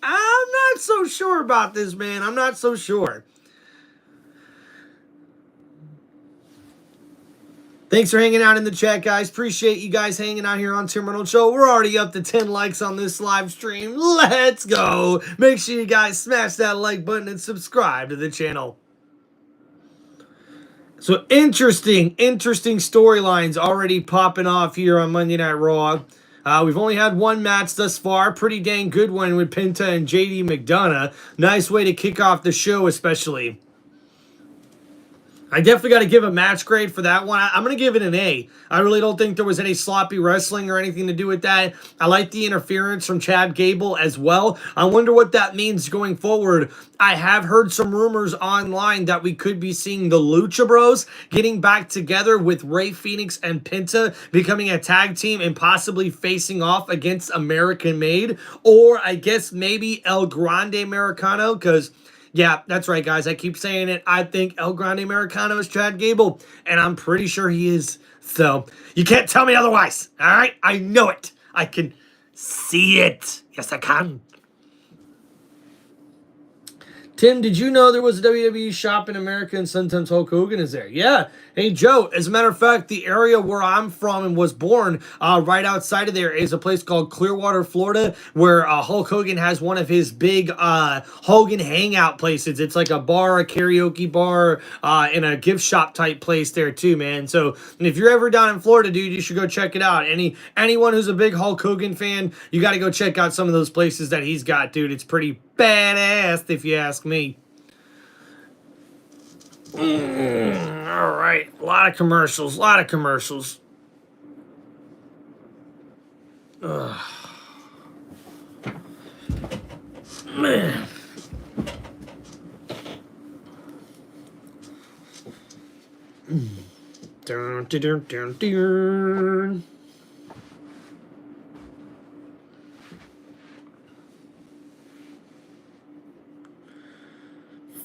I'm not so sure about this, man. I'm not so sure. Thanks for hanging out in the chat, guys. Appreciate you guys hanging out here on Tim Reynolds Show. We're already up to 10 likes on this live stream. Let's go. Make sure you guys smash that like button and subscribe to the channel. So interesting storylines already popping off here on Monday Night Raw. We've only had one match thus far. Pretty dang good one with Penta and JD McDonagh. Nice way to kick off the show, especially. I definitely got to give a match grade for that one. I'm going to give it an A. I really don't think there was any sloppy wrestling or anything to do with that. I like the interference from Chad Gable as well. I wonder what that means going forward. I have heard some rumors online that we could be seeing the Lucha Bros getting back together with Rey Fenix and Penta becoming a tag team and possibly facing off against American Made. Or I guess maybe El Grande Americano, because... yeah, that's right, guys. I keep saying it. I think El Grande Americano is Chad Gable, and I'm pretty sure he is. So, you can't tell me otherwise, all right? I know it. I can see it. Yes, I can. Tim, did you know there was a WWE shop in America and sometimes Hulk Hogan is there? Yeah. Hey, Joe, as a matter of fact, the area where I'm from and was born, right outside of there is a place called Clearwater, Florida, where Hulk Hogan has one of his big Hogan hangout places. It's like a bar, a karaoke bar, and a gift shop type place there too, man. So if you're ever down in Florida, dude, you should go check it out. Anyone who's a big Hulk Hogan fan, you got to go check out some of those places that he's got, dude. It's pretty badass, if you ask me. All right, a lot of commercials. Ugh. Man. Dun, dun, dun, dun, dun.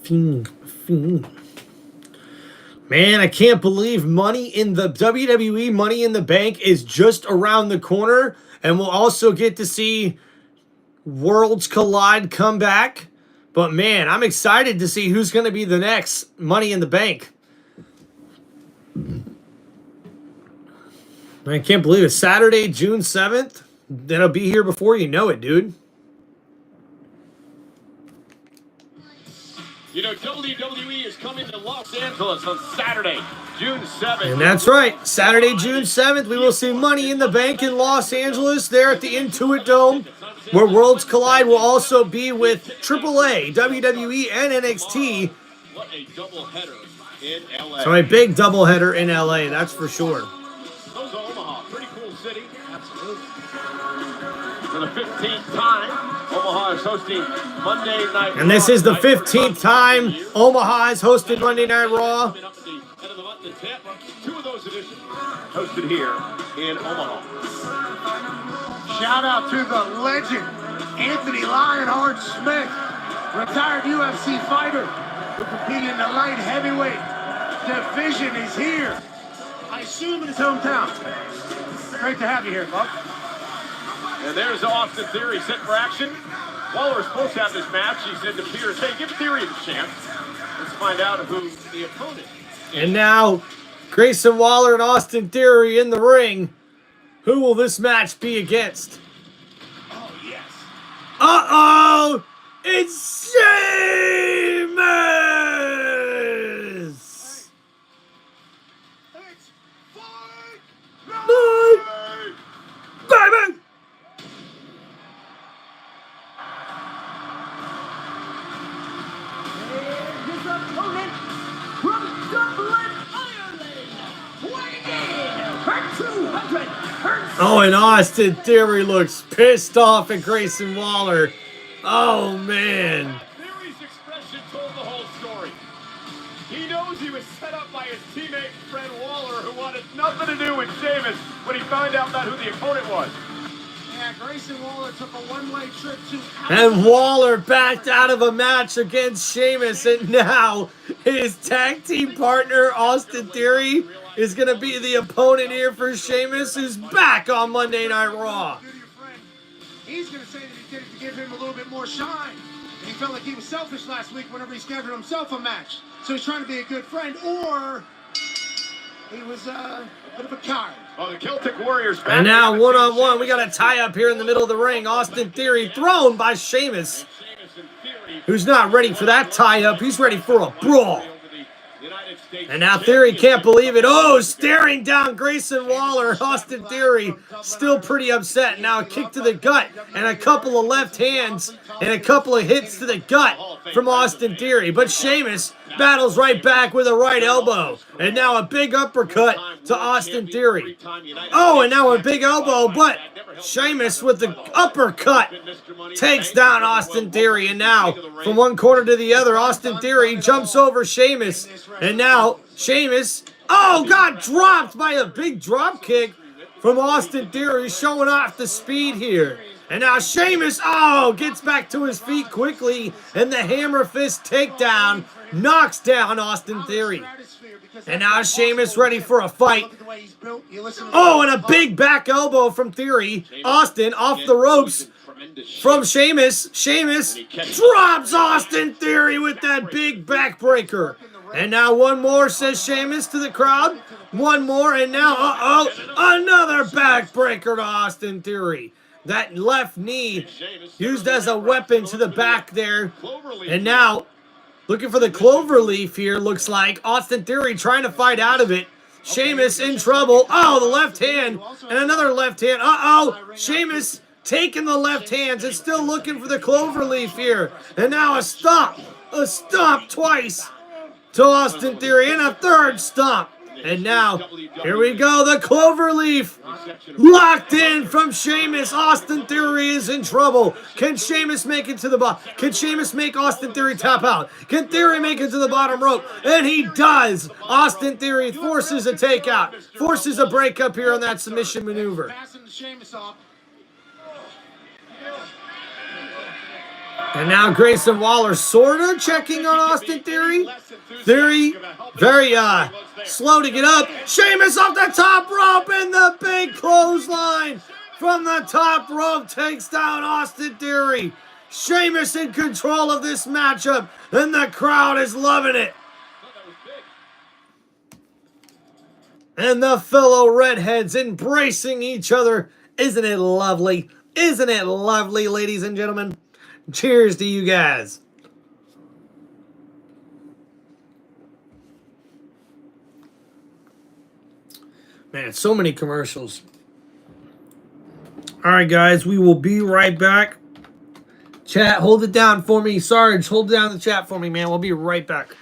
Fiend. Man, I can't believe Money in the WWE Money in the Bank is just around the corner, and we'll also get to see Worlds Collide come back. But man, I'm excited to see who's going to be the next Money in the Bank. I can't believe it. Saturday, June 7th. That'll be here before you know it, dude. You know, WWE is coming to Los Angeles on Saturday, June 7th. And that's right. Saturday, June 7th, we will see Money in the Bank in Los Angeles there at the Intuit Dome, where Worlds Collide will also be with AAA, WWE, and NXT. What a doubleheader in LA. So a big doubleheader in LA, that's for sure. Those are Omaha. Pretty cool city. Absolutely. For the 15th time, Omaha is hosting Monday Night Raw. And this is the 15th time Omaha has hosted Monday Night Raw. Two of those editions hosted here in Omaha. Shout out to the legend, Anthony Lionheart Smith, retired UFC fighter who competed in the light heavyweight division, is here. I assume in his hometown. Great to have you here, Buck. And there's Austin Theory set for action. Waller was supposed to have this match. He said to Pierce, hey, give Theory a chance. Let's find out who the opponent is. And now, Grayson Waller and Austin Theory in the ring. Who will this match be against? Oh, yes. Uh-oh! It's Sheamus! It's fight Night! Baby! his opponent from Dublin, Ireland, weighing in at 200. Oh, and Austin Theory looks pissed off at Grayson Waller. Oh, man. Theory's expression told the whole story. He knows he was set up by his teammate Fred Waller, who wanted nothing to do with Sheamus when he found out about who the opponent was. Yeah, Grayson Waller took a one-way trip to... And Waller backed out of a match against Sheamus, and now his tag team partner, Austin Theory, is going to be the opponent here for Sheamus, who's back on Monday Night Raw. He's going to say that he did it to give him a little bit more shine. And he felt like he was selfish last week whenever he scheduled himself a match. So he's trying to be a good friend, or he was a bit of a coward. Oh, the Celtic Warriors. And now one-on-one, we got a tie-up here in the middle of the ring. Austin Theory thrown by Sheamus, who's not ready for that tie-up. He's ready for a brawl. And now Theory can't believe it. Oh, staring down Grayson Waller. Austin Theory still pretty upset. Now a kick to the gut and a couple of left hands and a couple of hits to the gut from Austin Theory. But Sheamus battles right back with a right elbow. And now a big uppercut to Austin Theory. Oh, and now a big elbow, but Sheamus with the uppercut takes down Austin Theory. And now from one corner to the other, Austin Theory jumps over Sheamus. And now Sheamus, got dropped by a big drop kick from Austin Theory, showing off the speed here. And now Sheamus, gets back to his feet quickly, and the hammer fist takedown knocks down Austin Theory. And now Sheamus ready for a fight. Oh, and a big back elbow from Theory. Austin off the ropes from Sheamus. Sheamus drops Austin Theory with that big backbreaker. And now one more, says Sheamus to the crowd. One more, and now, another backbreaker to Austin Theory. That left knee used as a weapon to the back there. And now, looking for the clover leaf here, looks like. Austin Theory trying to fight out of it. Sheamus in trouble. Oh, the left hand, and another left hand. Sheamus taking the left hands and still looking for the clover leaf here. And now a stomp twice to Austin Theory, and a third stomp. And now, here we go, the clover leaf locked in from Sheamus. Austin Theory is in trouble. Can Sheamus make it to the bottom? Can Sheamus make Austin Theory tap out? Can Theory make it to the bottom rope? And he does. Austin Theory forces a takeout, forces a breakup here on that submission maneuver. And now Grayson Waller sort of checking on Austin Theory. Theory very slow to get up. Sheamus off the top rope, and the big clothesline from the top rope takes down Austin Theory. Sheamus in control of this matchup, and the crowd is loving it. And the fellow redheads embracing each other. Isn't it lovely? Isn't it lovely, ladies and gentlemen? Cheers to you guys. Man, so many commercials. All right, guys, we will be right back. Chat, hold it down for me. Sarge, hold down the chat for me, man. We'll be right back.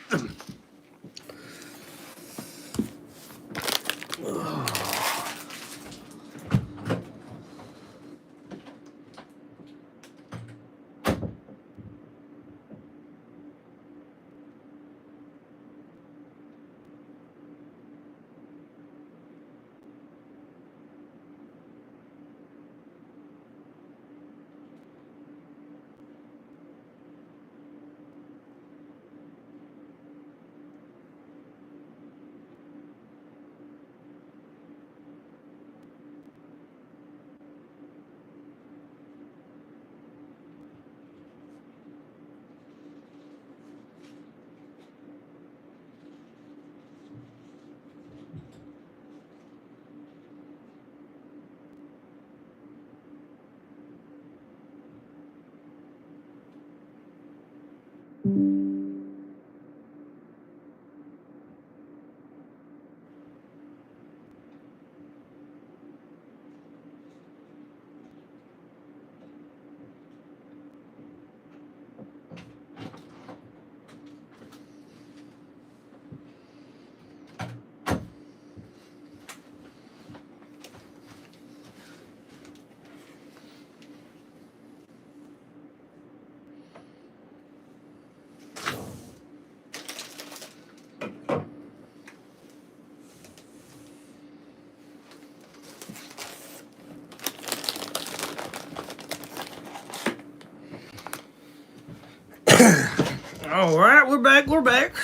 All right, we're back. We're back.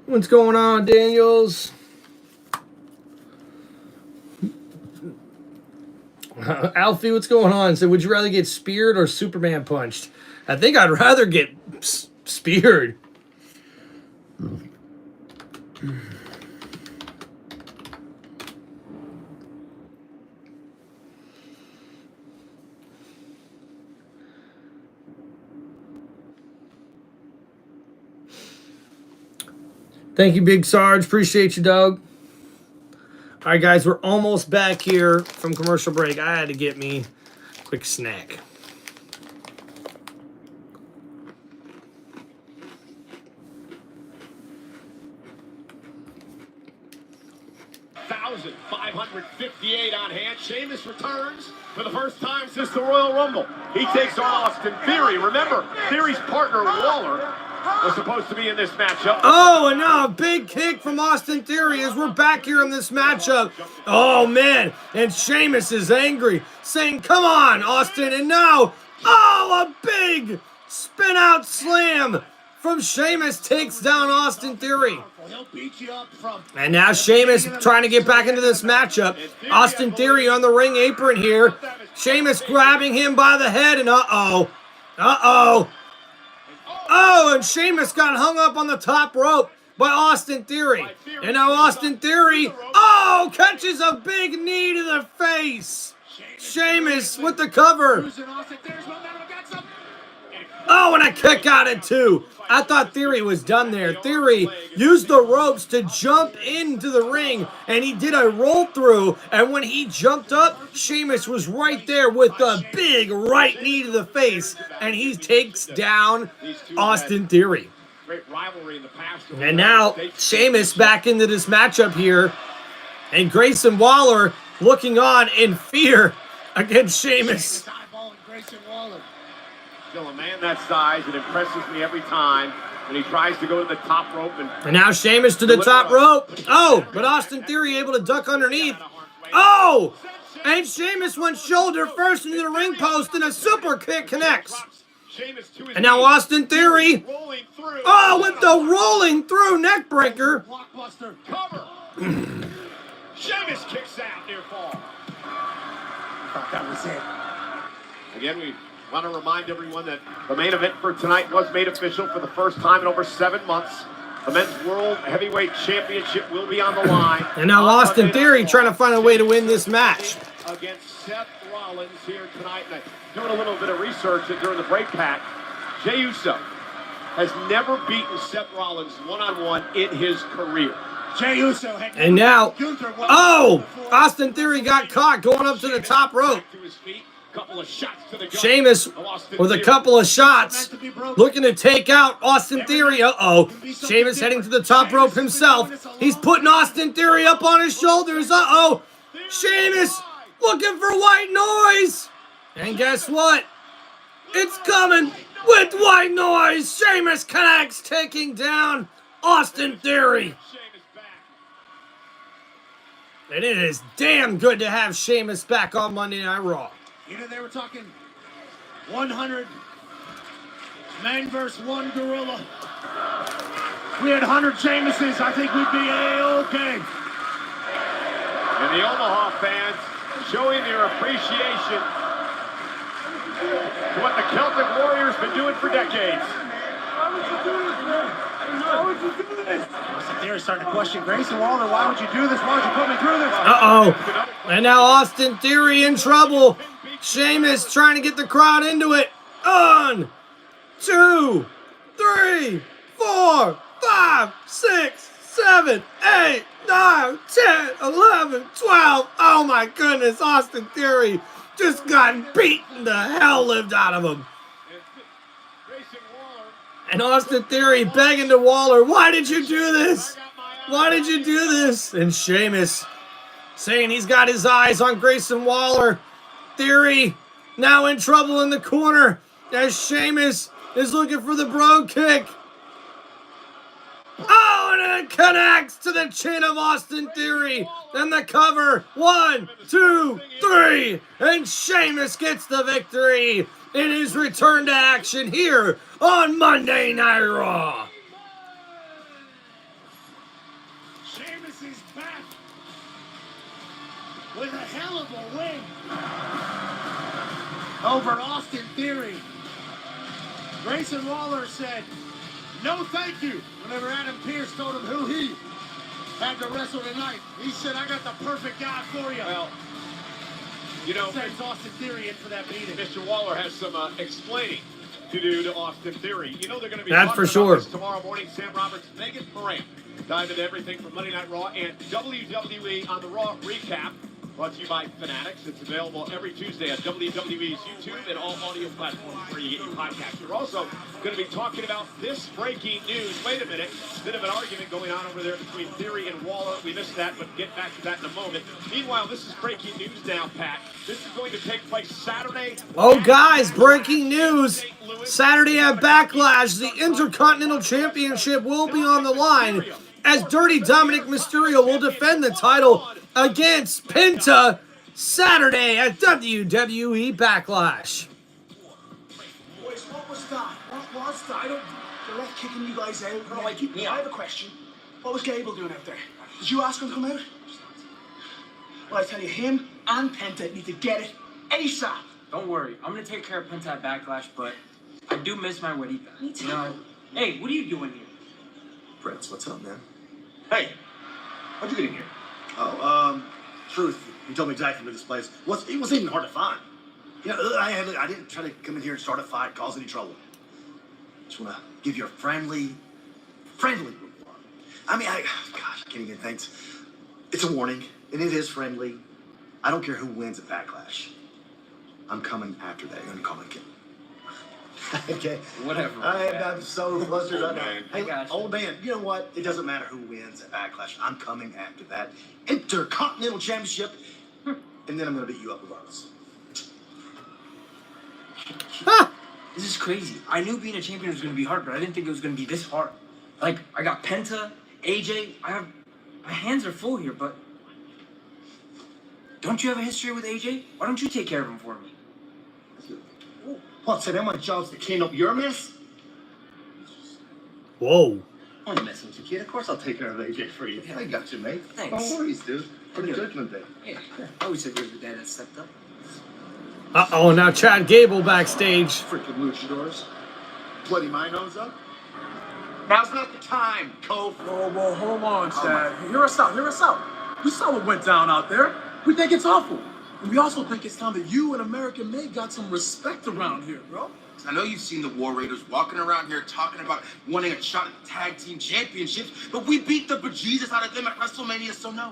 What's going on, Daniels? Alfie, what's going on? So, would you rather get speared or Superman punched? I think I'd rather get speared. Thank you, Big Sarge. Appreciate you, dog. All right, guys, we're almost back here from commercial break. I had to get me a quick snack. $1,558 on hand. Sheamus returns for the first time since the Royal Rumble. He takes on Austin Theory. Remember, Theory's partner, Waller, was supposed to be in this matchup. Oh, and now a big kick from Austin Theory as we're back here in this matchup. Oh, man. And Sheamus is angry, saying, come on, Austin. And now, oh, a big spin-out slam from Sheamus takes down Austin Theory. And now Sheamus trying to get back into this matchup. Austin Theory on the ring apron here. Sheamus grabbing him by the head, and uh-oh. Oh, and Sheamus got hung up on the top rope by Austin Theory. And now Austin Theory, oh, catches a big knee to the face. Sheamus with the cover. Oh, and a kick out at 2. I thought Theory was done there. Theory used the ropes to jump into the ring, and he did a roll through, and when he jumped up, Sheamus was right there with the big right knee to the face, and he takes down Austin Theory. And now Sheamus back into this matchup here, and Grayson Waller looking on in fear against Sheamus. Still a man that size, it impresses me every time when he tries to go to the top rope. And now Sheamus to the top rope. Oh, but Austin Theory able to duck underneath. Oh, and Sheamus went shoulder first into the ring post, and a super kick connects. And now Austin Theory, oh, with the rolling through neck breaker. Sheamus kicks out near fall. Thought that was it. Again, we want to remind everyone that the main event for tonight was made official for the first time in over 7 months. The Men's World Heavyweight Championship will be on the line. And now Austin Theory trying to find a way to win this match. Against Seth Rollins here tonight. And doing a little bit of research during the break pack, Jey Uso has never beaten Seth Rollins one-on-one in his career. Jey Uso had And now, oh, Austin Theory got caught going up to the top rope. Sheamus with a couple of shots, looking to take out Austin Theory. Uh-oh. Sheamus heading to the top rope himself. He's putting Austin Theory up on his shoulders. Uh-oh. Sheamus looking for white noise. And guess what? It's coming with white noise. Sheamus connects, taking down Austin Theory. And it is damn good to have Sheamus back on Monday Night Raw. You know, they were talking 100 man versus 1 gorilla. We had 100 Sheamuses. I think we'd be A-okay. And the Omaha fans showing their appreciation to what the Celtic Warriors been doing for decades. Why would you do this, man? Why would you do this? Theory starting to question Grayson Waller. Why would you do this? Why would you put me through this? Uh-oh. And now Austin Theory in trouble. Sheamus trying to get the crowd into it. 1, 2, 3, 4, 5, 6, 7, 8, 9, 10, 11, 12. Oh my goodness, Austin Theory just got beaten the hell lived out of him. And Austin Theory begging to Waller, why did you do this? Why did you do this? And Sheamus saying he's got his eyes on Grayson Waller. Theory now in trouble in the corner as Sheamus is looking for the bro kick. Oh, and it connects to the chin of Austin Theory. And the cover. 1, 2, 3. And Sheamus gets the victory in his return to action here on Monday Night Raw. Sheamus is back with a hell of a win over Austin Theory. Grayson Waller said, no thank you, whenever Adam Pearce told him who he had to wrestle tonight. He said, I got the perfect guy for you. Well, you know, Sends Austin Theory in for that meeting. Mr. Waller has some explaining to do to Austin Theory. You know they're going to be That's talking for sure. about this tomorrow morning. Sam Roberts, Megan Moran, dive into everything from Monday Night Raw and WWE on the Raw recap. Brought to you by Fanatics. It's available every Tuesday on WWE's YouTube and all audio platforms where you get your podcasts. We're also going to be talking about this breaking news. Wait a minute. Bit of an argument going on over there between Theory and Waller. We missed that, but get back to that in a moment. Meanwhile, this is breaking news now, Pat. This is going to take place Saturday. Oh, guys, breaking news. Saturday at Backlash, the Intercontinental Championship will be on the line as Dirty Dominic Mysterio will defend the title against Penta Saturday at WWE Backlash. Boys, what was that? What was that? The ref kicking you guys out. No, I have a question. What was Gable doing out there? Did you ask him to come out? Well, I tell you, him and Penta need to get it ASAP. Don't worry, I'm gonna take care of Penta at Backlash, but I do miss my Juanita. Me too. You know, hey, what are you doing here? Prince, what's up, man? Hey, how'd you get in here? Oh, truth. You told me exactly where this place was. It wasn't even hard to find. You know, I didn't try to come in here and start a fight, cause any trouble. Just want to give you a friendly reward. I mean, gosh, I can't even think. It's a warning, and it is friendly. I don't care who wins at Backlash. I'm coming after that. You're gonna call me kid. Okay. Whatever. I'm so flustered right now. man. Hey, I got you. old man, you know what? It doesn't matter who wins at Backlash. I'm coming after that Intercontinental Championship, and then I'm gonna beat you up regardless. Huh. This is crazy. I knew being a champion was gonna be hard, but I didn't think it was gonna be this hard. Like, I got Penta, AJ, my hands are full here, but don't you have a history with AJ? Why don't you take care of him for me? What, so then my job's to clean up your mess? Whoa. I'm only messing with you, kid. Of course I'll take care of AJ for you. I got you, mate. Thanks. No worries, dude. For the Yeah. Judgment Day. Yeah, I always said you were the dad that stepped up. Uh-oh, now Chad Gable backstage. Freaking luchadors. Bloody my nose up. Now's not the time, Cove. Whoa, hold on, Chad. Hear us out. We saw what went down out there. We think it's awful. And we also think it's time that you and American May got some respect around here, bro. I know you've seen the War Raiders walking around here talking about wanting a shot at the tag team championships, but we beat the bejesus out of them at WrestleMania, so no.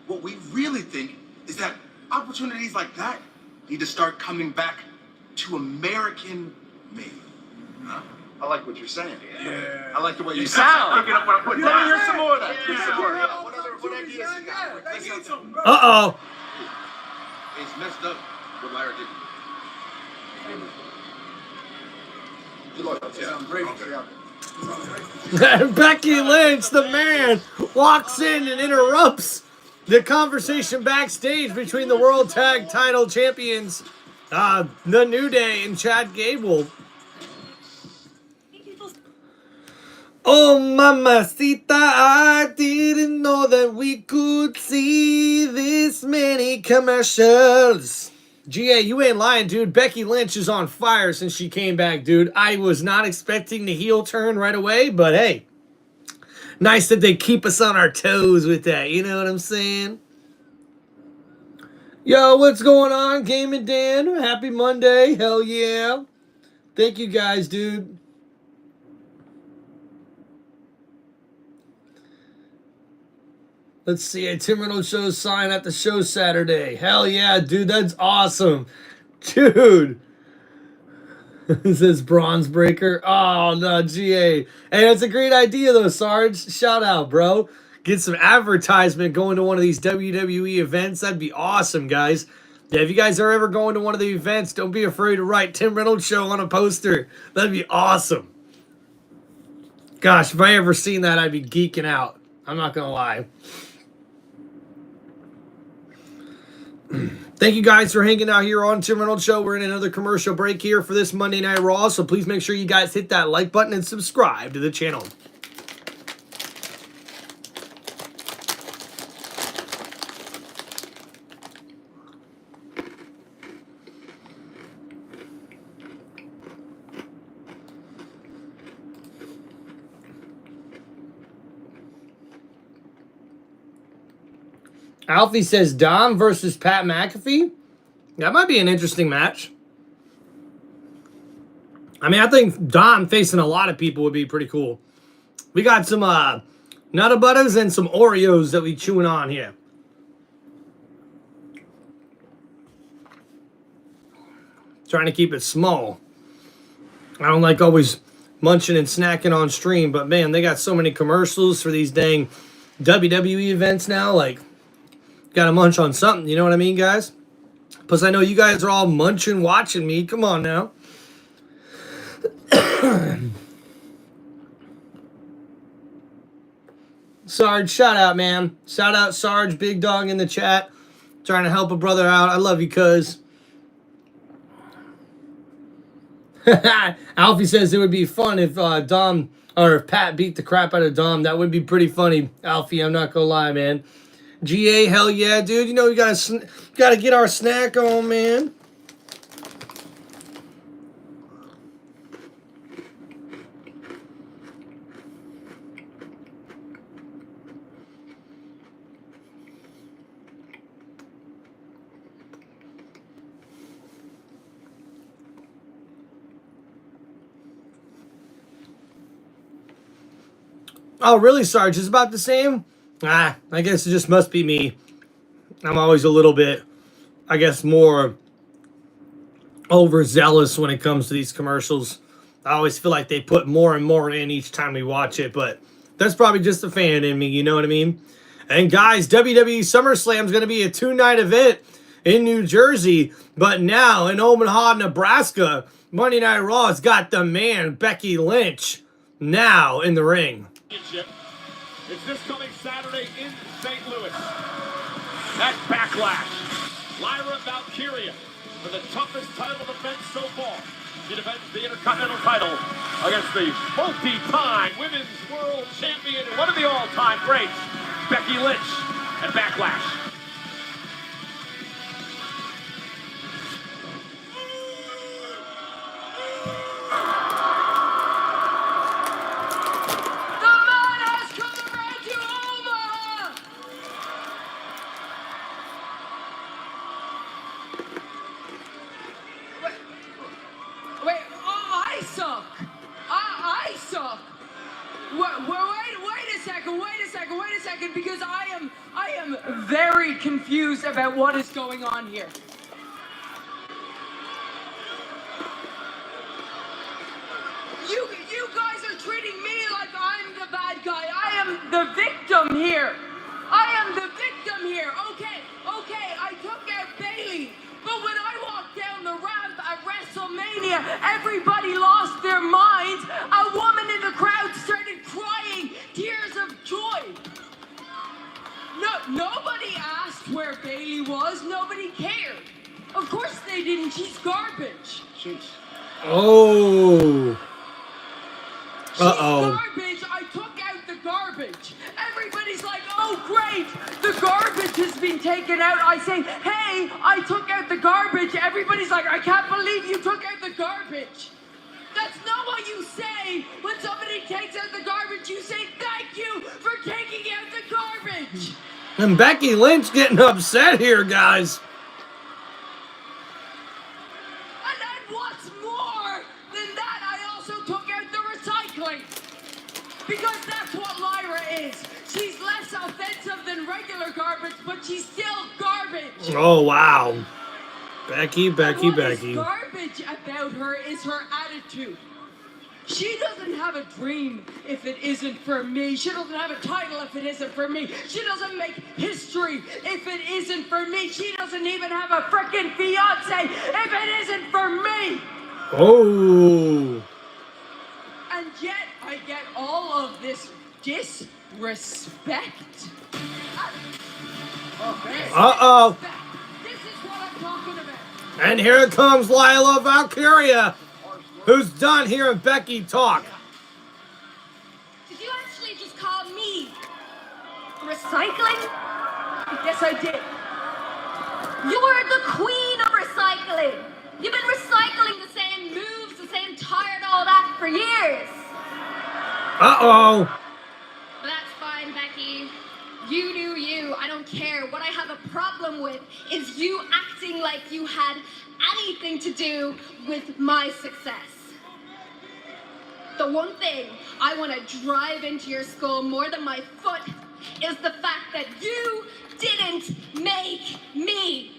What we really think is that opportunities like that need to start coming back to American made. Huh? I like what you're saying. Yeah. I like the way you sound. Picking up what I put Let down. me hear some more of that. Give me some more. Yeah, what ideas you got? Yeah, Let's they need get some, bro. Uh-oh. It's messed up what Lyra did. Becky Lynch, the man, walks in and interrupts the conversation backstage between the World Tag Title Champions, the New Day, and Chad Gable. Oh, mamacita, I didn't know that we could see this many commercials. GA, you ain't lying, dude. Becky Lynch is on fire since she came back, dude. I was not expecting the heel turn right away, but hey, nice that they keep us on our toes with that. You know what I'm saying? Yo, what's going on, Game and Dan? Happy Monday. Hell yeah. Thank you guys, dude. Let's see a TimReynoldsShow sign at the show Saturday. Hell yeah, dude. That's awesome. Dude. This is Bronze Breaker. Oh, no, GA. Hey, that's a great idea, though, Sarge. Shout out, bro. Get some advertisement going to one of these WWE events. That'd be awesome, guys. Yeah, if you guys are ever going to one of the events, don't be afraid to write Tim Reynolds Show on a poster. That'd be awesome. Gosh, if I ever seen that, I'd be geeking out. I'm not going to lie. Thank you guys for hanging out here on Tim Reynolds Show. We're in another commercial break here for this Monday Night Raw, so please make sure you guys hit that like button and subscribe to the channel. Alfie says Dom versus Pat McAfee. That might be an interesting match. I mean, I think Dom facing a lot of people would be pretty cool. We got some Nutter Butters and some Oreos that we chewing on here. Trying to keep it small. I don't like always munching and snacking on stream, but man, they got so many commercials for these dang WWE events now. Like, gotta munch on something, you know what I mean, guys? Plus, I know you guys are all munching, watching me. Come on now. Sarge, shout out, man. Shout out, Sarge, big dog in the chat. Trying to help a brother out. I love you, cuz. Alfie says it would be fun if Dom or if Pat beat the crap out of Dom. That would be pretty funny, Alfie. I'm not gonna lie, man. GA, hell yeah, dude. You know we gotta get our snack on, man. Oh, really, Sarge? It's about the same? I guess it just must be me. I'm always a little bit, I guess, more overzealous when it comes to these commercials. I always feel like they put more and more in each time we watch it, but that's probably just a fan in me, you know what I mean? And guys, WWE SummerSlam is going to be a 2-night event in New Jersey, but now in Omaha, Nebraska, Monday Night Raw has got the man, Becky Lynch, now in the ring. It's this coming Saturday in St. Louis. At Backlash, Lyra Valkyria for the toughest title defense so far. She defends the Intercontinental title against the multi-time Women's World Champion, one of the all-time greats, Becky Lynch, at Backlash. Because I am very confused about what is going on here. You guys are treating me like I'm the bad guy. I am the victim here. Okay, I took out Bailey. But when I walked down the ramp at WrestleMania, everybody lost their minds. A woman in the crowd started crying tears of joy. Nobody asked where Bailey was. Nobody cared. Of course they didn't. She's garbage. Oh. Uh-oh. She's garbage. I took out the garbage. Everybody's like, oh, great. The garbage has been taken out. I say, hey, I took out the garbage. Everybody's like, I can't believe you took out the garbage. That's not what you say. When somebody takes out the garbage, you say, thank you for taking out the garbage. And Becky Lynch getting upset here, guys. And what's more than that, I also took out the recycling. Because that's what Lyra is. She's less offensive than regular garbage, but she's still garbage. Oh, wow. Becky. What is garbage about her is her attitude. She doesn't have a dream if it isn't for me. She doesn't have a title if it isn't for me. She doesn't make history if it isn't for me. She doesn't even have a frickin' fiance if it isn't for me. Oh. And yet I get all of this disrespect. Uh-oh. This is what I'm talking about. And here comes Lyra Valkyria, who's done hearing Becky talk. Did you actually just call me recycling? Yes, I did. You're the queen of recycling. You've been recycling the same moves, the same tire and all that for years. Uh-oh. But that's fine, Becky. You do you. I don't care. What I have problem with is you acting like you had anything to do with my success. The one thing I want to drive into your skull more than my foot is the fact that you didn't make me.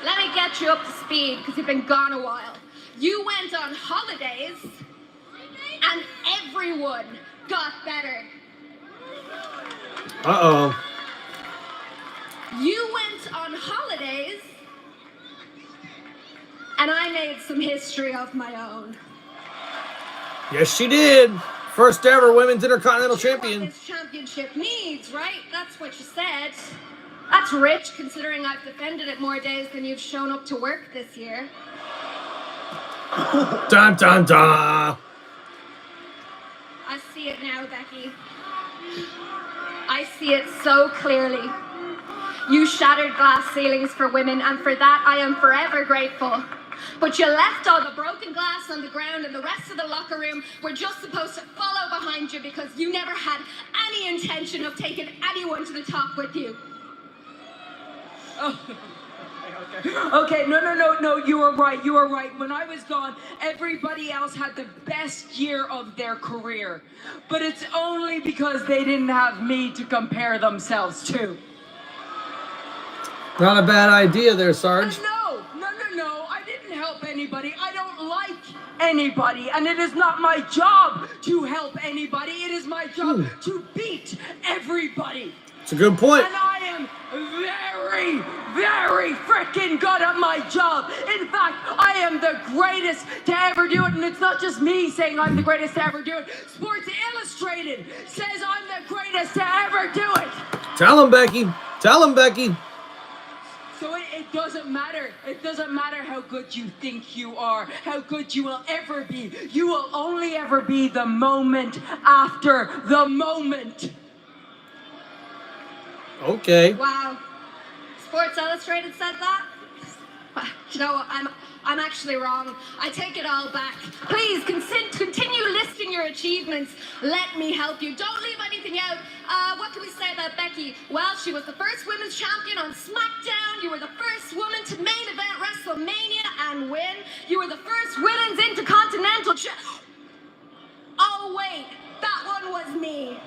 Let me get you up to speed because you've been gone a while. You went on holidays and everyone got better. Uh-oh. You went on holidays and I made some history of my own. Yes, she did. First ever Women's Intercontinental Champion. What this championship needs, right? That's what you said. That's rich, considering I've defended it more days than you've shown up to work this year. Dun, dun, dun. I see it now, Becky. I see it so clearly. You shattered glass ceilings for women, and for that I am forever grateful. But you left all the broken glass on the ground, and the rest of the locker room were just supposed to follow behind you because you never had any intention of taking anyone to the top with you. Oh. Okay, no, you were right. When I was gone, everybody else had the best year of their career. But it's only because they didn't have me to compare themselves to. Not a bad idea there, Sarge. No, I didn't help anybody. I don't like anybody, and it is not my job to help anybody. It is my job to beat everybody. It's a good point. And I am very, very freaking good at my job. In fact, I am the greatest to ever do it. And it's not just me saying I'm the greatest to ever do it. Sports Illustrated says I'm the greatest to ever do it. Tell him, Becky. Tell him, Becky. So it doesn't matter. It doesn't matter how good you think you are, how good you will ever be. You will only ever be the moment after the moment. Okay. Wow. Sports Illustrated said that? You know what? I'm actually wrong. I take it all back. Please continue listing your achievements. Let me help you. Don't leave anything out. What can we say about Becky? Well, she was the first women's champion on SmackDown. You were the first woman to main event WrestleMania and win. You were the first women's Intercontinental Oh, wait. That one was me.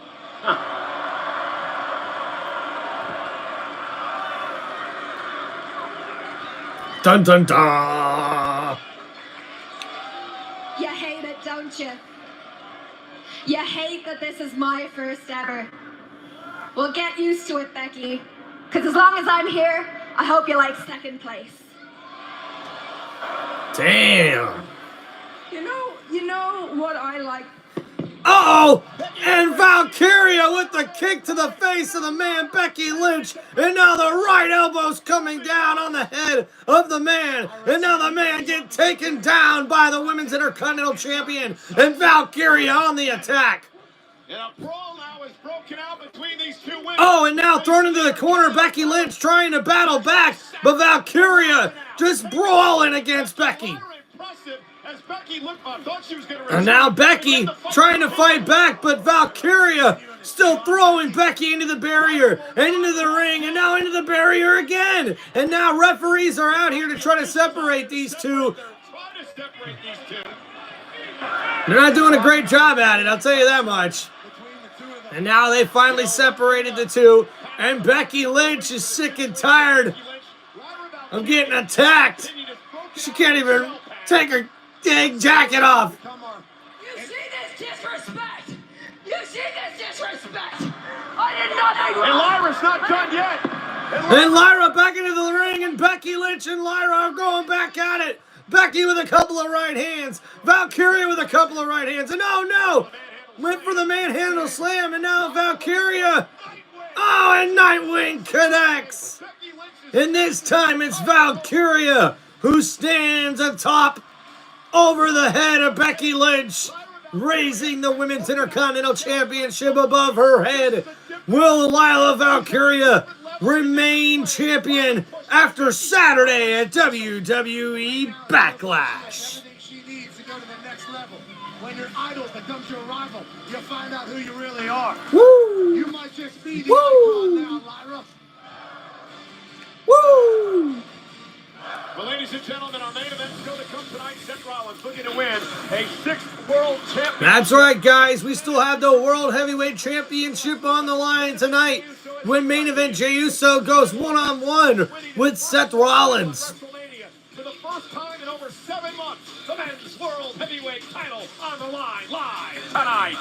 Dun, dun, dun. You hate it, don't you? You hate that this is my first ever. Well, get used to it, Becky. Because as long as I'm here, I hope you like second place. Damn. You know what I like? Uh-oh! And Valkyria with the kick to the face of the man, Becky Lynch. And now the right elbow's coming down on the head of the man. And now the man get taken down by the Women's Intercontinental Champion. And Valkyria on the attack. And a brawl now is broken out between these two women. Oh, and now thrown into the corner, Becky Lynch trying to battle back. But Valkyria just brawling against Becky. And now Becky trying to fight back, but Valkyria still throwing Becky into the barrier and into the ring and now into the barrier again. And now referees are out here to try to separate these two. They're not doing a great job at it, I'll tell you that much. And now they finally separated the two, and Becky Lynch is sick and tired of getting attacked. She can't even take her dang jacket off. You see this disrespect? You see this disrespect? I did nothing wrong. And Lyra's not done yet. And Lyra back into the ring, and Becky Lynch and Lyra are going back at it. Becky with a couple of right hands. Valkyria with a couple of right hands. And oh no! Went for the manhandle slam, and now Valkyria. Oh, and Nightwing connects. And this time it's Valkyria who stands atop over the head of Becky Lynch, raising the Women's Intercontinental Championship above her head. Will Lila Valkyria remain champion after Saturday at WWE Backlash? when your idol becomes your rival, you find out who you really are. Woo! You might just be the icon now, Lyra. Woo! Well, ladies and gentlemen, our main event still to come tonight. Seth Rollins looking to win a 6th world championship. That's right, guys. We still have the World Heavyweight Championship on the line tonight when main event Jey Uso goes one-on-one with Seth Rollins. For the first time in over 7 months, the men's World Heavyweight title on the line live tonight.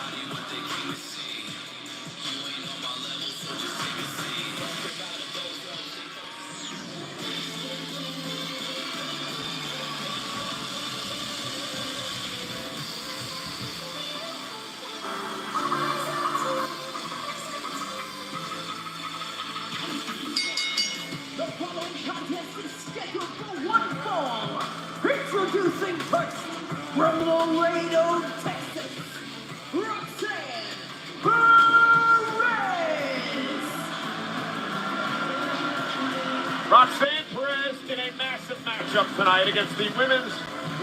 The following contest is scheduled for one fall. Introducing first, from Laredo, Texas, Roxanne Perez. Roxanne Perez in a massive matchup tonight against the women's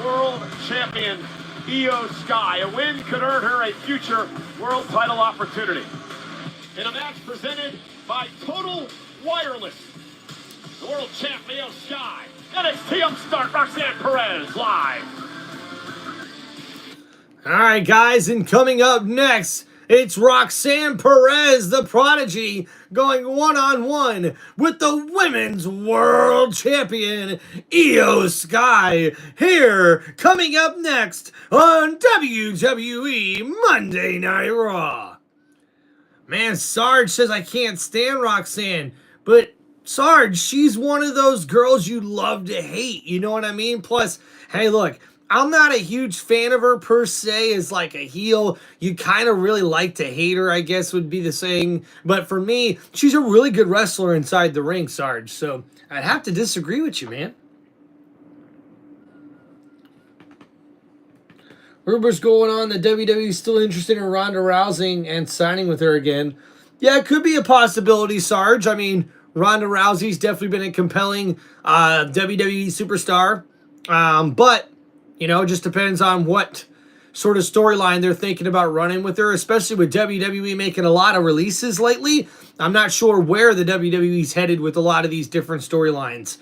world champion, Iyo Sky. A win could earn her a future world title opportunity. In a match presented by Total Wireless, the world champ, Iyo Sky. NXT upstart, Roxanne Perez, live. All right, guys, and coming up next, it's Roxanne Perez, the Prodigy, going one-on-one with the Women's World Champion, Iyo Sky, here, coming up next on WWE Monday Night Raw. Man, Sarge says I can't stand Roxanne, but Sarge, she's one of those girls you love to hate, you know what I mean? Plus, hey, look, I'm not a huge fan of her per se as like a heel. You kind of really like to hate her, I guess would be the saying. But for me, she's a really good wrestler inside the ring, Sarge. So I'd have to disagree with you, man. Rumors going on that WWE is still interested in Ronda Rousey and signing with her again. Yeah, it could be a possibility, Sarge. I mean, Ronda Rousey's definitely been a compelling WWE superstar. But, you know, it just depends on what sort of storyline they're thinking about running with her, especially with WWE making a lot of releases lately. I'm not sure where the WWE's headed with a lot of these different storylines.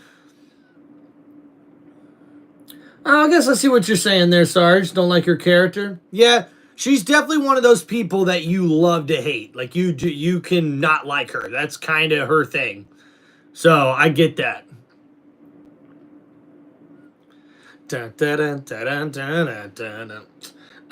I guess I see what you're saying there, Sarge. Don't like her character? Yeah, she's definitely one of those people that you love to hate. Like, you can not like her. That's kind of her thing. So, I get that. Dun, dun, dun, dun, dun, dun, dun, dun.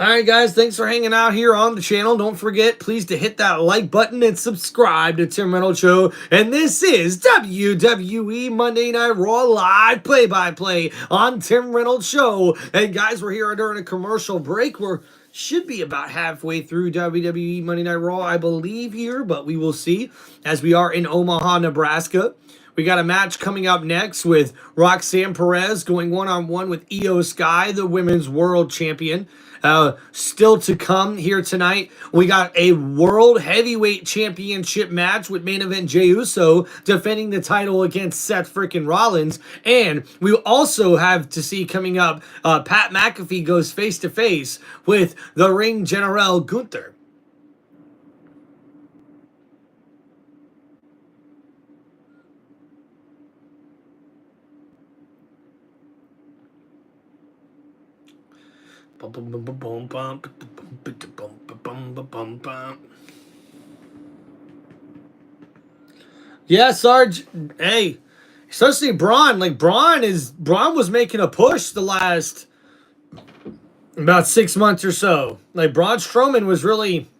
Alright, guys, thanks for hanging out here on the channel. Don't forget, please, to hit that like button and subscribe to Tim Reynolds Show. And this is WWE Monday Night Raw live play-by-play on Tim Reynolds Show. And, guys, we're here during a commercial break. Should be about halfway through WWE Monday Night Raw, I believe, here, but we will see as we are in Omaha, Nebraska. We got a match coming up next with Roxanne Perez going one-on-one with Iyo Sky, the Women's World Champion. Still to come here tonight, we got a World Heavyweight Championship match with main event Jey Uso defending the title against Seth freaking Rollins. And we also have to see coming up, Pat McAfee goes face-to-face with the Ring General Gunther. Yeah, Sarge. Hey, especially Braun. Like Braun was making a push the last about 6 months or so. Like Braun Strowman was really,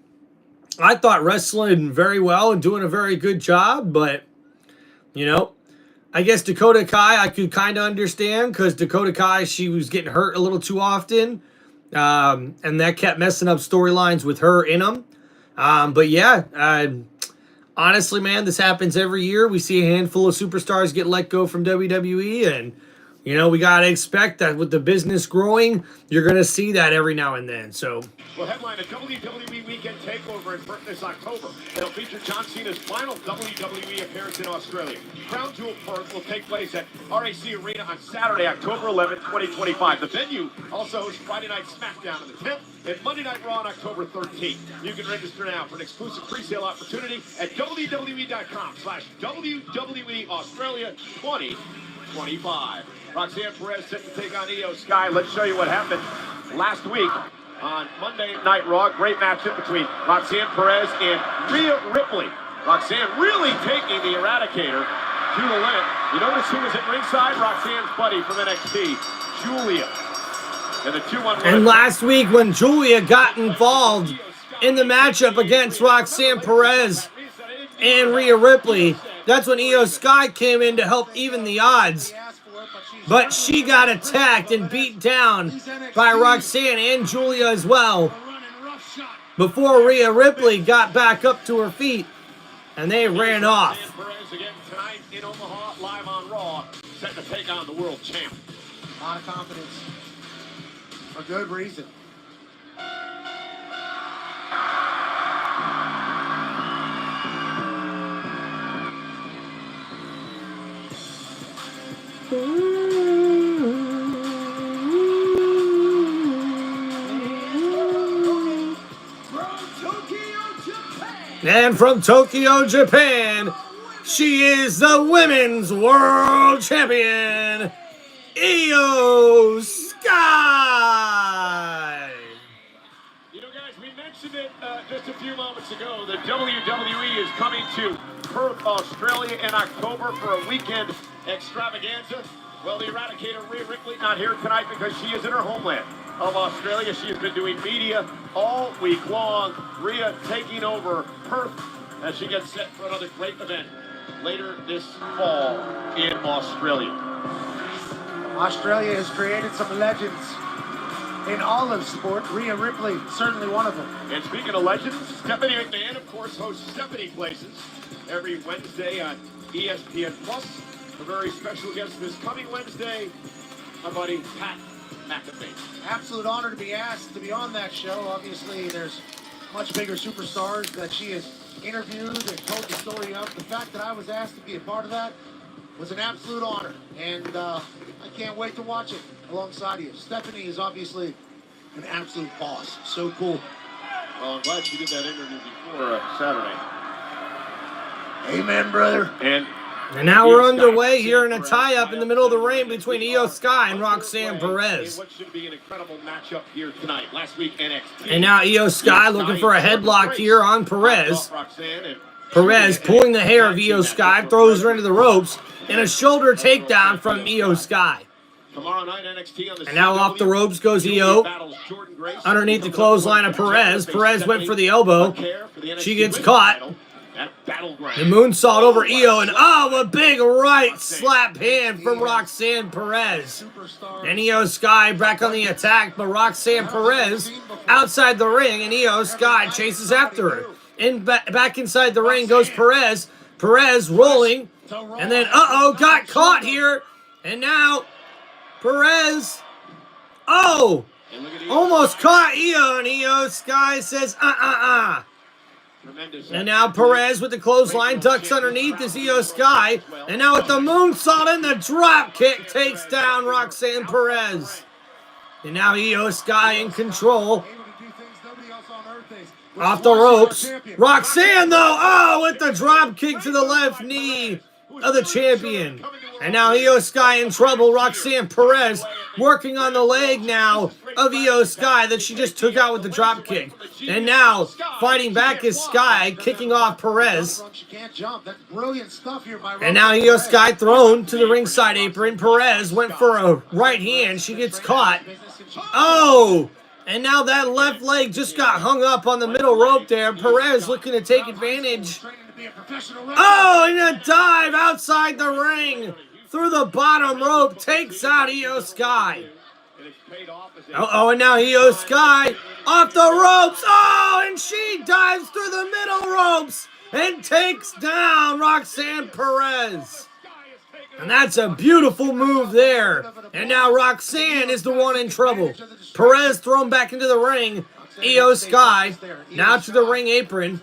I thought, wrestling very well and doing a very good job. But you know, I guess Dakota Kai I could kind of understand because Dakota Kai, she was getting hurt a little too often. And that kept messing up storylines with her in them. But yeah, honestly, man, this happens every year. We see a handful of superstars get let go from WWE, and you know, we got to expect that with the business growing, you're going to see that every now and then. So, will headline a WWE Weekend Takeover in Perth this October. It'll feature John Cena's final WWE appearance in Australia. Crown Jewel Perth will take place at RAC Arena on Saturday, October 11th, 2025. The venue also hosts Friday Night SmackDown on the 10th and Monday Night Raw on October 13th. You can register now for an exclusive pre-sale opportunity at WWE.com/WWE Australia 2025. Roxanne Perez set to take on Iyo Sky. Let's show you what happened last week on Monday Night Raw. Great matchup between Roxanne Perez and Rhea Ripley. Roxanne really taking the Eradicator to the limit. You notice who was at ringside? Roxanne's buddy from NXT, Julia. And the 2-1 and last week when Julia got involved in the matchup against Roxanne Perez and Rhea Ripley, that's when Iyo Sky came in to help even the odds. But she got attacked and beat down by Roxanne and Julia as well before Rhea Ripley got back up to her feet, and they ran off. Again tonight in Omaha, live on Raw, set to take on the world champ. A lot of confidence. For good reason. And from Tokyo, Japan, she is the Women's World Champion, Iyo Sky. You know, guys, we mentioned it just a few moments ago. The WWE is coming to Perth, Australia in October for a weekend extravaganza. Well, the Eradicator, Rhea Ripley, not here tonight because she is in her homeland of Australia. She has been doing media all week long. Rhea taking over Perth as she gets set for another great event later this fall in Australia. Australia has created some legends in all of sport. Rhea Ripley, certainly one of them. And speaking of legends, Stephanie McMahon, of course, hosts Stephanie Places every Wednesday on ESPN+. A very special guest this coming Wednesday, my buddy Pat McAfee. Absolute honor to be asked to be on that show. Obviously, there's much bigger superstars that she has interviewed and told the story of. The fact that I was asked to be a part of that was an absolute honor, and I can't wait to watch it alongside you. Stephanie is obviously an absolute boss. So cool. Well, I'm glad she did that interview before Saturday. Amen, brother. And now we're underway here in a tie-up in the middle of the ring between Iyo Sky and Roxanne Perez. What should be an incredible matchup here tonight. Last week, NXT. And now Iyo Sky looking for a headlock here on Perez. Perez pulling the hair of Iyo Sky, throws her into the ropes, and a shoulder takedown from Iyo Sky. Tomorrow night, NXT on the and now off the ropes goes Iyo. Underneath the clothesline of Perez. Perez went for the elbow. She gets caught. The moonsault over Iyo, and a big right slap hand from Roxanne Perez. And Iyo Sky back on the attack, but Roxanne Perez outside the ring, and Iyo Sky chases after her. Back inside the ring goes Perez. Perez rolling, and then got caught here, and now Perez, almost caught Iyo, and Iyo Sky says And now Perez with the clothesline ducks underneath is Iyo Sky. And now with the moonsault and the drop kick takes down Roxanne Perez. And now Iyo Sky in control. Off the ropes. Roxanne though, with the drop kick to the left knee of the champion. And now Iyo Sky in trouble. Roxanne Perez working on the leg now of Iyo Sky that she just took out with the drop kick. And now fighting back is Sky, kicking off Perez. And now Iyo Sky thrown to the ringside apron. Perez went for a right hand. She gets caught. And now that left leg just got hung up on the middle rope there. Perez looking to take advantage. And a dive outside the ring through the bottom rope takes out Iyo Sky. And now Iyo Sky off the ropes. And she dives through the middle ropes and takes down Roxanne Perez. And that's a beautiful move there. And now Roxanne is the one in trouble. Perez thrown back into the ring. Iyo Sky now to the ring apron.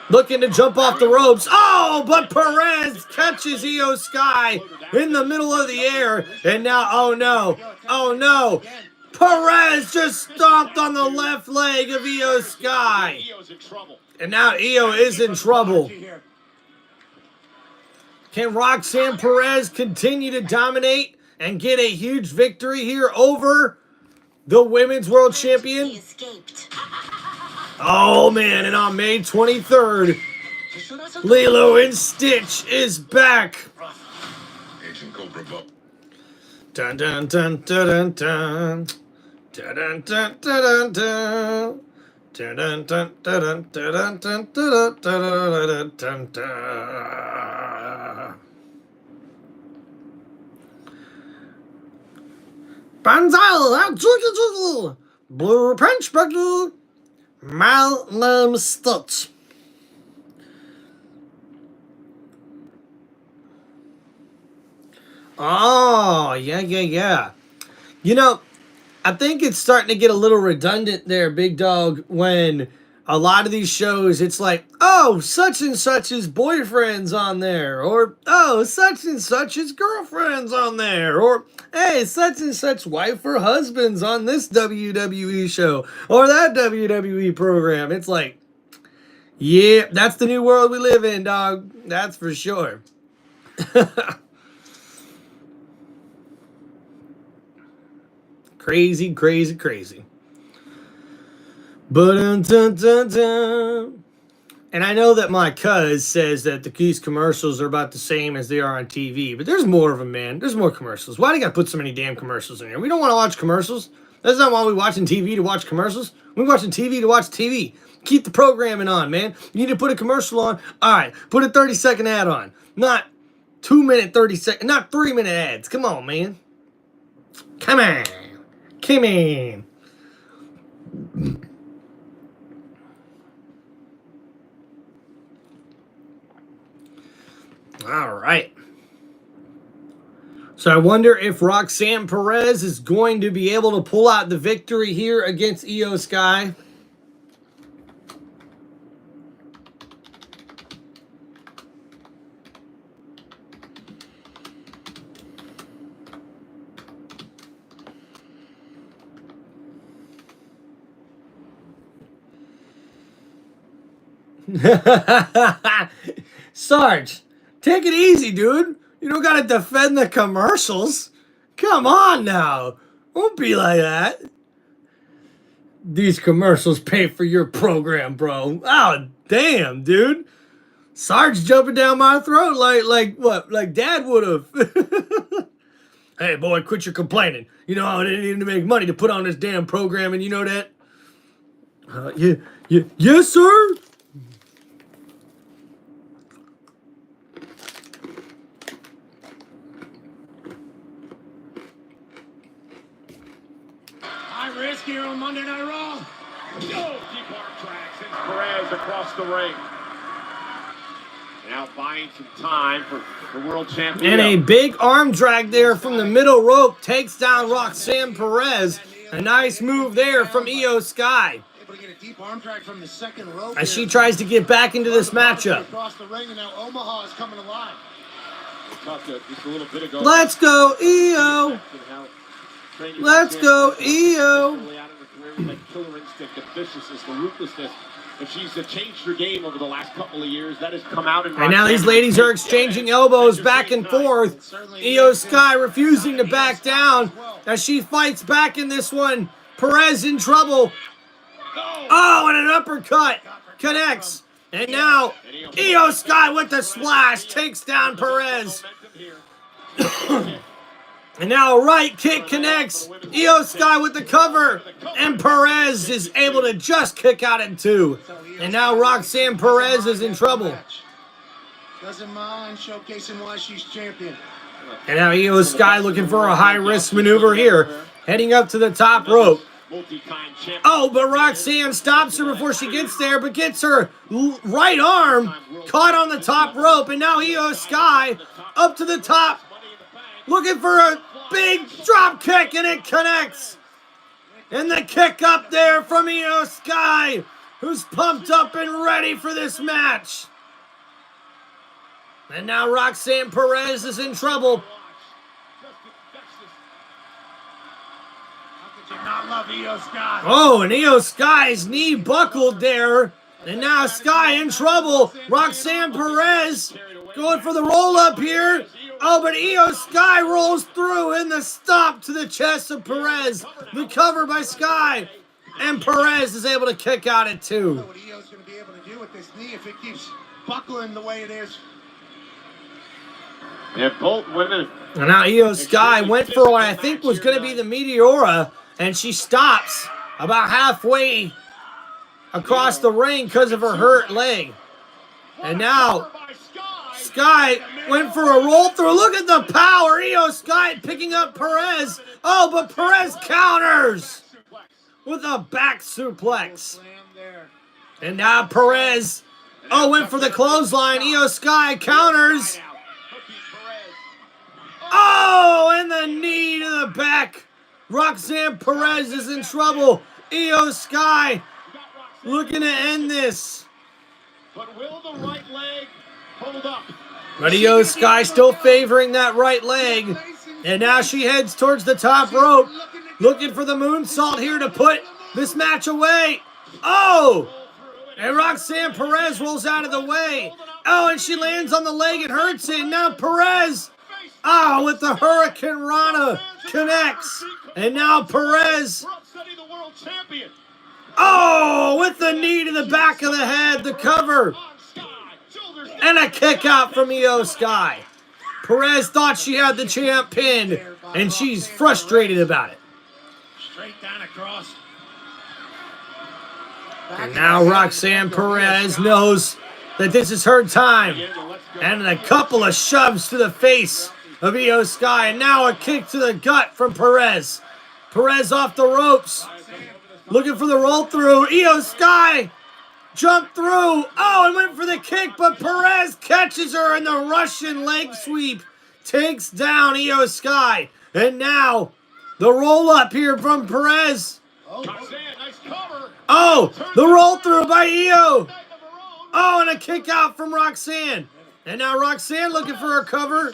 Looking to jump off the ropes. Oh, but Perez catches Iyo Sky in the middle of the air. And now, oh no. Perez just stomped on the left leg of Iyo Sky. And now Iyo is in trouble. Can Roxanne Perez continue to dominate and get a huge victory here over the Women's World Champion? Oh man, and on May 23rd, Lilo and Stitch is back. Dun dun dun dun dun dun. Dun dun dun dun dun. Dun dun dun dun dun dun dun dun dun. Banzai, Blue Punch Buckle, Malcolm Stutz. Oh, yeah. You know, I think it's starting to get a little redundant there, Big Dog, when a lot of these shows, it's like, oh, such and such's boyfriend's on there, or, oh, such and such's girlfriend's on there, or, hey, such and such wife or husband's on this WWE show, or that WWE program. It's like, yeah, that's the new world we live in, dog. That's for sure. Crazy. And I know that my cuz says that these commercials are about the same as they are on TV, but there's more of them, man. There's more commercials. Why do you gotta put so many damn commercials in here? We don't want to watch commercials. That's not why we're watching TV, to watch commercials. We're watching TV to watch TV. Keep the programming on, man. You need to put a commercial on. All right, put a 30-second ad on. Not 2-minute, 30-second, not 3-minute ads. Come on, man. Come on. All right. So I wonder if Roxanne Perez is going to be able to pull out the victory here against Iyo Sky. Sarge, take it easy, dude. You don't gotta defend the commercials. Come on now. Don't be like that. These commercials pay for your program, bro. Oh, damn, dude. Sarge jumping down my throat like what? Like Dad would have. Hey, boy, quit your complaining. You know I need to make money to put on this damn program, and you know that? Yes, sir. Risk here on Monday Night Raw. Deep arm drag sends Perez across the ring. Now buying some time for the world champion. And a big arm drag there from the middle rope takes down Roxanne Perez. A nice move there from Iyo Sky. Able to get a deep arm drag from the second rope as she tries to get back into this matchup. Across the ring, and now Omaha is coming alive. Just a little bit ago. Let's go, Iyo. Let's go, Iyo. The killer instinct, the viciousness, the ruthlessness. And she's changed her game over the last couple of years. That has come out in. And now these ladies are exchanging elbows back and forth. Iyo Sky refusing to back down as she fights back in this one. Perez in trouble. Oh, and an uppercut connects. And now Iyo Sky with the splash takes down Perez. And now a right kick connects. Iyo Sky with the cover. And Perez is able to just kick out at 2. And now Roxanne Perez is in trouble. Doesn't mind showcasing why she's champion. And now Iyo Sky looking for a high-risk maneuver here. Heading up to the top rope. multi-time champion. Oh, but Roxanne stops her before she gets there, but gets her right arm caught on the top rope. And now Iyo Sky up to the top, looking for a big drop kick, and it connects. And the kick up there from Iyo Sky, who's pumped up and ready for this match. And now Roxanne Perez is in trouble. Not love Iyo Sky. Oh, and Iyo Sky's knee buckled there. And now Sky in trouble. Roxanne Perez going for the roll up here. Oh, but Iyo Sky rolls through in the stomp to the chest of Perez. The cover by Sky. And Perez is able to kick out at 2. I don't know what Io's going to be able to do with this knee if it keeps buckling the way it is. And both women. And now Iyo Sky went for what I think was going to be the Meteora. And she stops about halfway across the ring because of her hurt leg. And now Sky went for a roll through. Look at the power. Iyo Sky picking up Perez. Oh, but Perez counters with a back suplex. And now Perez, went for the clothesline. Iyo Sky counters. Oh, and the knee to the back. Roxanne Perez is in trouble. Iyo Sky looking to end this. But will the right leg hold up? But Iyo Sky still favoring that right leg. And now she heads towards the top rope, looking for the moonsault here to put this match away. Oh! And Roxanne Perez rolls out of the way. Oh, and she lands on the leg and hurts it. Now Perez, with the Hurricane Rana, connects. And now Perez, with the knee to the back of the head, the cover. And a kick out from Iyo Sky. Perez thought she had the champ pinned, and she's frustrated about it. Straight down across. And now Roxanne Perez knows that this is her time. And a couple of shoves to the face of Iyo Sky. And now a kick to the gut from Perez. Perez off the ropes. Looking for the roll through. Iyo Sky jumped through. And went for the kick. But Perez catches her in the Russian leg sweep. Takes down Iyo Sky. And now the roll up here from Perez. The roll through by Iyo. And a kick out from Roxanne. And now Roxanne looking for a cover.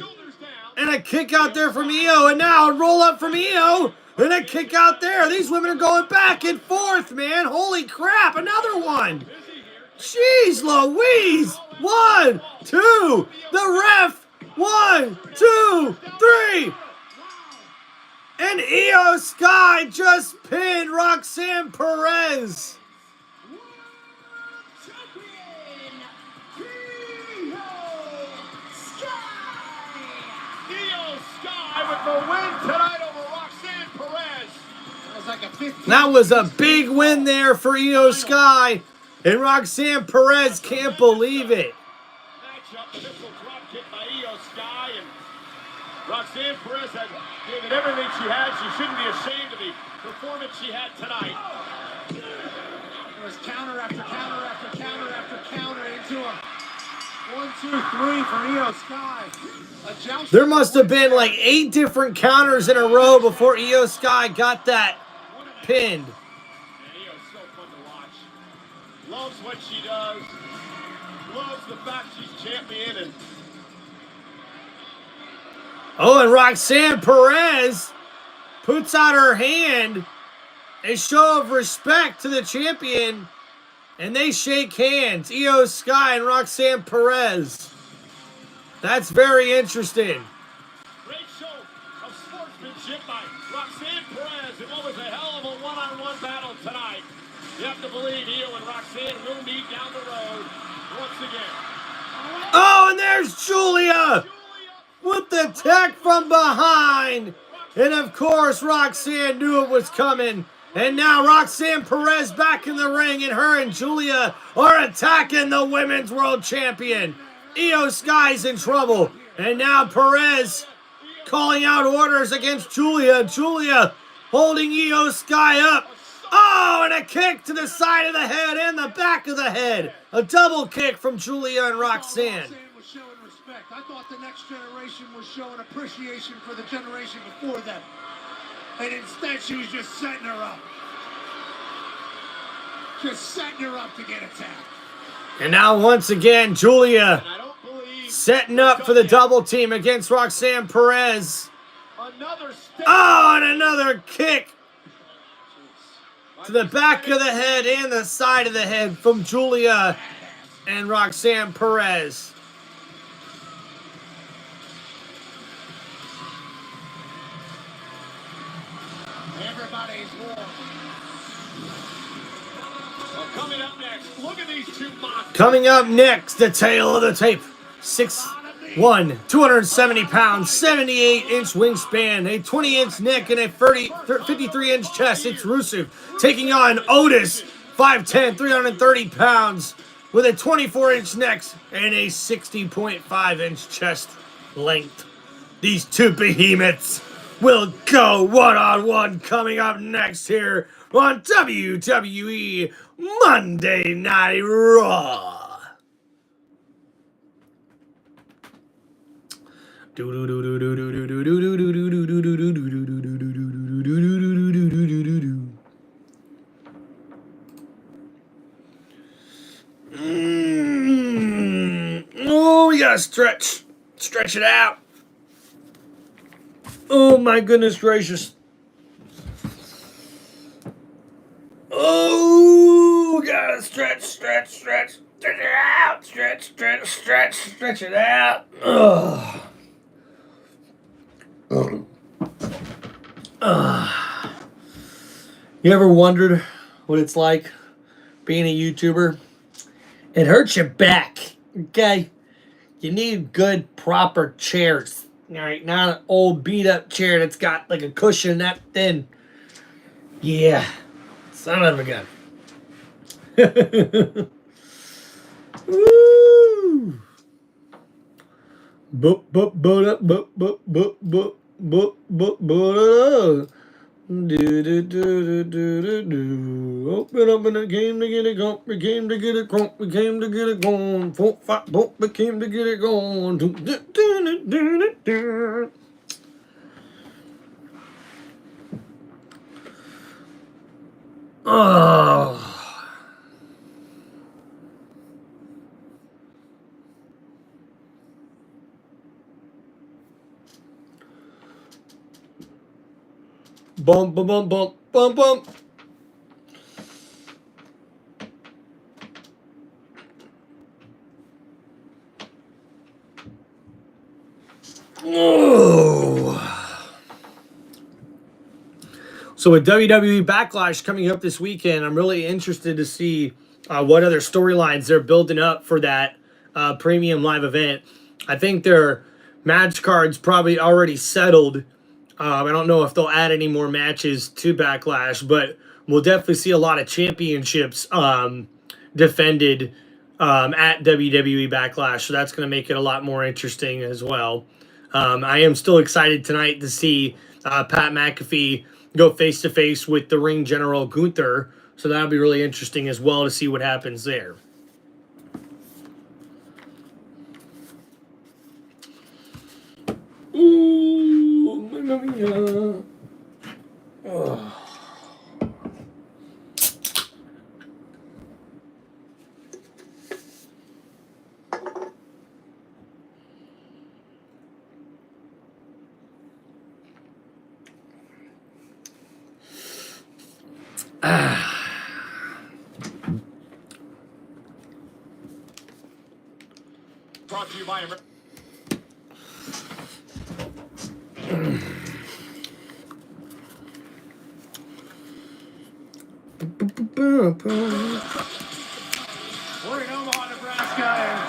And a kick out there from Iyo. And now a roll up from Iyo. And a kick out there. These women are going back and forth, man. Holy crap. Another one. Jeez Louise. 1, 2. The ref. 1, 2, 3. And Iyo Sky just pinned Roxanne Perez. Iyo Sky with the win tonight over Roxanne Perez. That was a big win there for Iyo Sky. And Roxanne Perez can't believe it. Matchup, the missile drop kick by Iyo Sky, and Roxanne Perez had given everything she had. She shouldn't be ashamed of the performance she had tonight. There was counter after counter after counter after counter into a 1, 2, 3 for Iyo Sky. There must have been like 8 different counters in a row before Iyo Sky got that pinned. Io's so fun to watch. Loves what she does. Loves the fact she's champion. And Roxanne Perez puts out her hand, a show of respect to the champion, and they shake hands. Iyo Sky and Roxanne Perez. That's very interesting. Great show of sportsmanship by Roxanne Perez. And what was a hell of a one-on-one battle tonight. You have to believe Iyo and Roxanne will meet down the road once again. And there's Julia with the tech from behind. And of course, Roxanne knew it was coming. And now Roxanne Perez back in the ring, and her and Julia are attacking the Women's World Champion. Iyo Sky's in trouble. And now Perez calling out orders against Julia. Julia holding Iyo Sky up. Oh, and a kick to the side of the head and the back of the head. A double kick from Julia and Roxanne. Was showing respect. I thought the next generation was showing appreciation for the generation before them. And instead, she was just setting her up. Just setting her up to get attacked. And now, once again, Julia setting up for the double team against Roxanne Perez. Oh, and another kick to the back of the head and the side of the head from Julia and Roxanne Perez. Everybody's warm. Well, coming up next, look at these two monsters. Coming up next, the tail of the tape. 6'1", 270 pounds, 78-inch wingspan, a 20-inch neck, and a 53-inch chest. It's Rusev taking on Otis, 5'10", 330 pounds, with a 24-inch neck and a 60.5-inch chest length. These two behemoths will go one-on-one coming up next here on WWE Monday Night Raw. Oh, we gotta stretch it out. Oh my goodness gracious. Oh, we gotta stretch it out. Stretch it out. Ugh. You ever wondered what it's like being a YouTuber? It hurts your back, okay? You need good, proper chairs, all right? Not an old, beat-up chair that's got like a cushion that thin. Yeah, son of a gun. Woo! Open up in the game to get it going. We came to get it going. We came to get it going. 4, 5, we came to get it going. Oh. Bump, bump, bump, bump, bump, bump. Oh. So with WWE Backlash coming up this weekend, I'm really interested to see what other storylines they're building up for that premium live event. I think their match card's probably already settled. I don't know if they'll add any more matches to Backlash, but we'll definitely see a lot of championships defended at WWE Backlash. So that's going to make it a lot more interesting as well. I am still excited tonight to see Pat McAfee go face-to-face with the ring general Gunther. So that'll be really interesting as well to see what happens there. Ooh, mamma mia. Oh. Brought to you by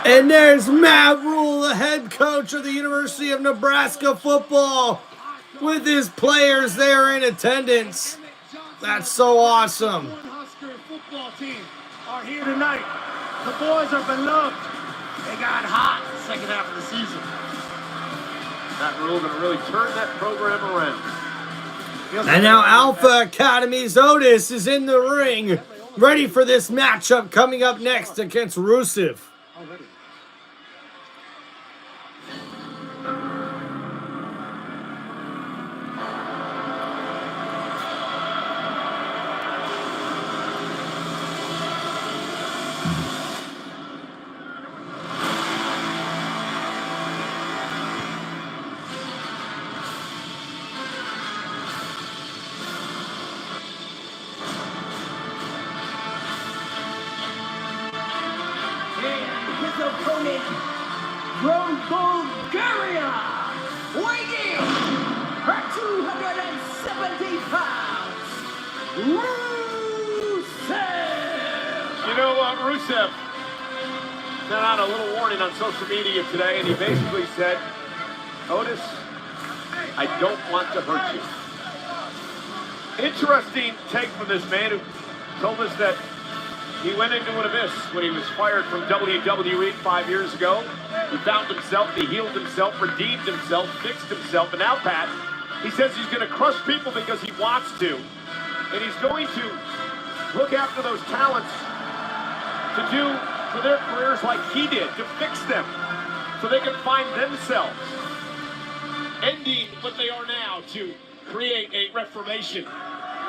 And there's Matt Rule, the head coach of the University of Nebraska football, with his players there in attendance. That's so awesome. Husker football team are here tonight. The boys are beloved. They got hot the second half of the season. Matt Rule going to really turn that program around. And now Alpha Academy's Otis is in the ring, ready for this matchup coming up next against Rusev. Opponent from Bulgaria, weighing in at 270 pounds, Rusev. You know, Rusev sent out a little warning on social media today, and he basically said, Otis, I don't want to hurt you. Interesting take from this man who told us that he went into an abyss when he was fired from WWE 5 years ago. He found himself, he healed himself, redeemed himself, fixed himself, and now, Pat, he says he's going to crush people because he wants to. And he's going to look after those talents to do for their careers like he did, to fix them so they can find themselves. Ending what they are now to create a reformation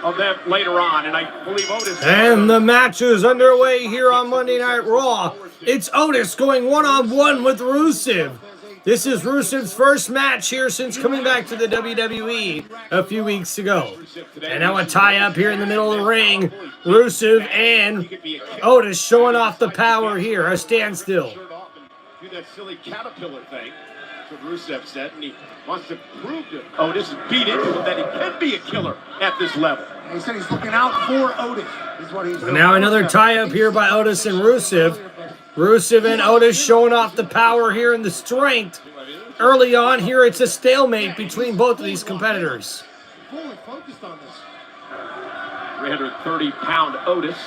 of them later on, and I believe Otis. And the match is underway here on Monday Night Raw. It's Otis going one-on-one with Rusev. This is Rusev's first match here since coming back to the WWE a few weeks ago. And now a tie-up here in the middle of the ring. Rusev and Otis showing off the power here, a standstill. Do that silly caterpillar thing. That's what Rusev said, and he wants to prove to Otis and beat into him that he can be a killer at this level. He said he's looking out for Otis. Is what he's doing. Now another tie-up here by Otis and Rusev. Rusev and Otis showing off the power here and the strength. Early on here, it's a stalemate between both of these competitors. Fully focused on this. 330-pound Otis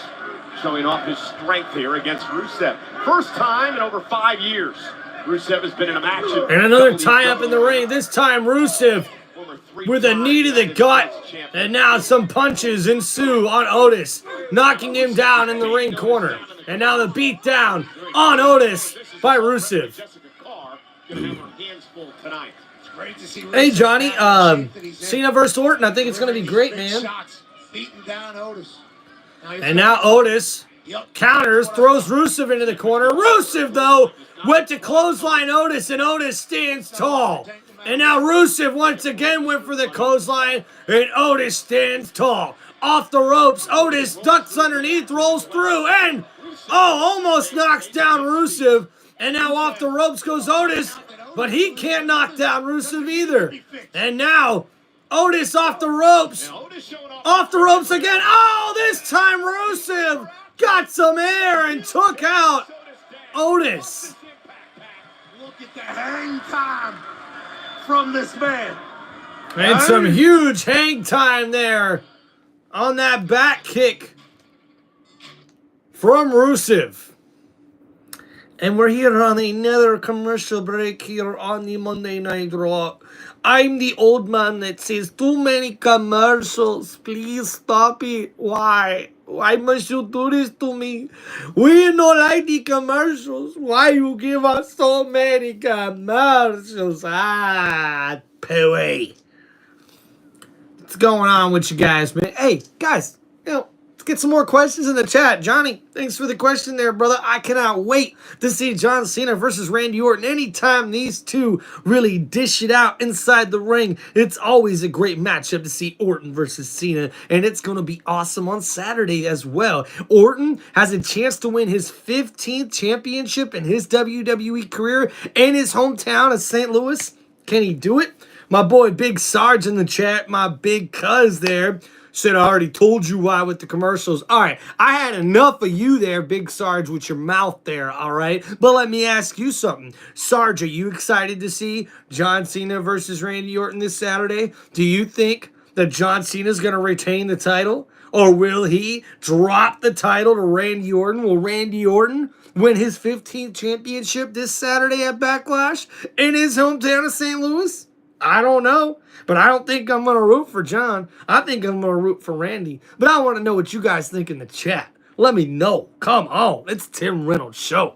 showing off his strength here against Rusev. First time in over 5 years Rusev has been in a match. And another tie-up in the ring. This time Rusev with a knee to the gut. And now some punches ensue on Otis, knocking him down in the ring corner. And now the beat down on Otis by Rusev. Hey, Johnny, Cena versus Orton. I think it's going to be great, man. And now Otis counters, throws Rusev into the corner. Rusev, though, went to clothesline Otis, and Otis stands tall. And now Rusev once again went for the clothesline, and Otis stands tall. Off the ropes, Otis ducks underneath, rolls through, and, almost knocks down Rusev. And now off the ropes goes Otis, but he can't knock down Rusev either. And now Otis off the ropes. Off the ropes again. Oh, this time Rusev got some air and took out Otis. Look at the hang time from this man. And some huge hang time there on that back kick from Rusev. And we're here on another commercial break here on the Monday Night Raw. I'm the old man that says too many commercials. Please stop it. Why? Why must you do this to me? We don't like the commercials. Why you give us so many commercials? Pooey. What's going on with you guys, man? Hey, guys, let's get some more questions in the chat. Johnny, thanks for the question there, brother. I cannot wait to see John Cena versus Randy Orton. Anytime these two really dish it out inside the ring, it's always a great matchup to see Orton versus Cena, and it's going to be awesome on Saturday as well. Orton has a chance to win his 15th championship in his WWE career in his hometown of St. Louis. Can he do it? My boy Big Sarge in the chat, my big cuz there, said I already told you why with the commercials. All right, I had enough of you there, Big Sarge, with your mouth there, all right? But let me ask you something. Sarge, are you excited to see John Cena versus Randy Orton this Saturday? Do you think that John Cena's going to retain the title? Or will he drop the title to Randy Orton? Will Randy Orton win his 15th championship this Saturday at Backlash in his hometown of St. Louis? I don't know, but I don't think I'm going to root for John. I think I'm going to root for Randy. But I want to know what you guys think in the chat. Let me know. Come on. It's Tim Reynolds Show.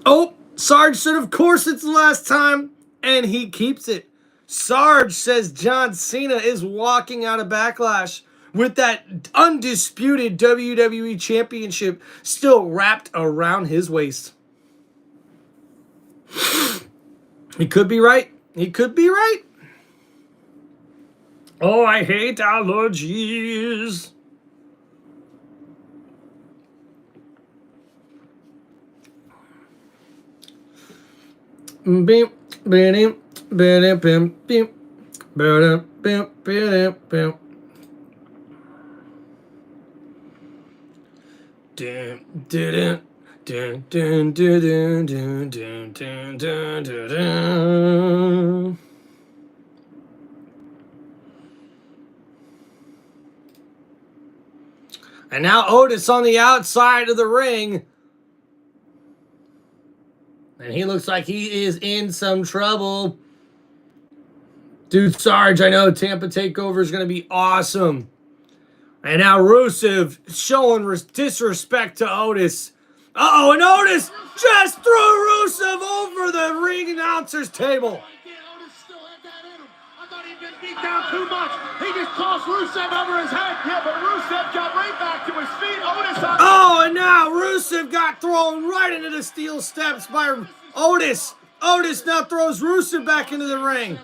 Oh, Sarge said, of course it's the last time, and he keeps it. Sarge says John Cena is walking out of Backlash with that undisputed WWE Championship still wrapped around his waist. He could be right. He could be right. Oh, I hate allergies. Beep, beep, beep, beep, beep, beep, beep, beep. Dun, dun, dun, dun, dun, dun, dun, dun, dun, dun, dun, dun. And now Otis on the outside of the ring. And he looks like he is in some trouble. Dude, Sarge, I know Tampa TakeOver is going to be awesome. And now Rusev showing disrespect to Otis. Uh-oh, and Otis just threw Rusev over the ring announcer's table. Otis still had that in him. I thought he'd been beat down too much. He just tossed Rusev over his head. Yeah, but Rusev got right back to his feet. Otis on... Oh, and now Rusev got thrown right into the steel steps by Otis. Otis now throws Rusev back into the ring.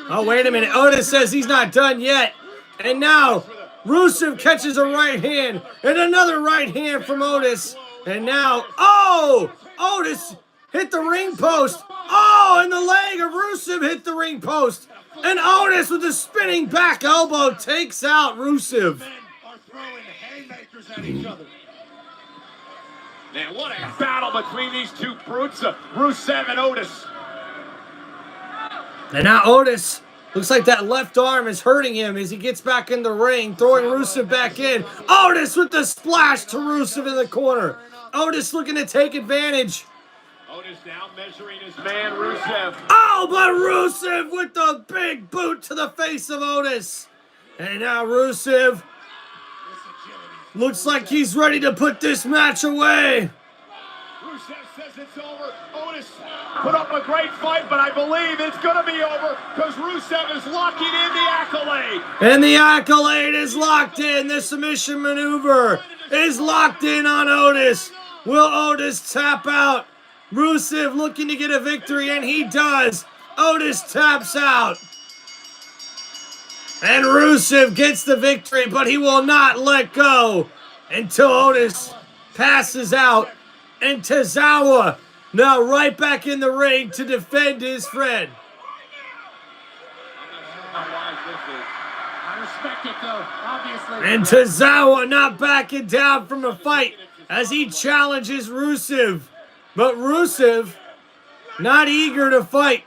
Oh, wait a minute. Otis says he's not done yet. And now Rusev catches a right hand and another right hand from Otis. And now, oh, Otis hit the ring post. Oh, and the leg of Rusev hit the ring post. And Otis with a spinning back elbow takes out Rusev. Are throwing haymakers at each other. Man, what a battle between these two brutes, Rusev and Otis. And now Otis looks like that left arm is hurting him as he gets back in the ring, throwing Rusev back in. Otis with the splash to Rusev in the corner. Otis looking to take advantage. Otis now measuring his man, Rusev. Oh, but Rusev with the big boot to the face of Otis. And now Rusev looks like he's ready to put this match away. Rusev says it's over. Otis put up a great fight, but I believe it's going to be over because Rusev is locking in the accolade. And the accolade is locked in. The submission maneuver is locked in on Otis. Will Otis tap out? Rusev looking to get a victory, and he does. Otis taps out. And Rusev gets the victory, but he will not let go until Otis passes out. And Tozawa now right back in the ring to defend his friend. I respect it, though, obviously. And Tozawa not backing down from the fight as he challenges Rusev. But Rusev not eager to fight.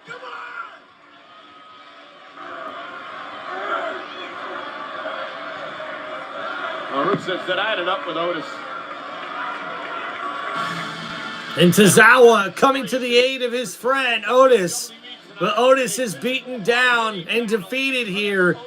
Well, Rusev said I had it up with Otis. And Tozawa coming to the aid of his friend, Otis. But Otis is beaten down and defeated here.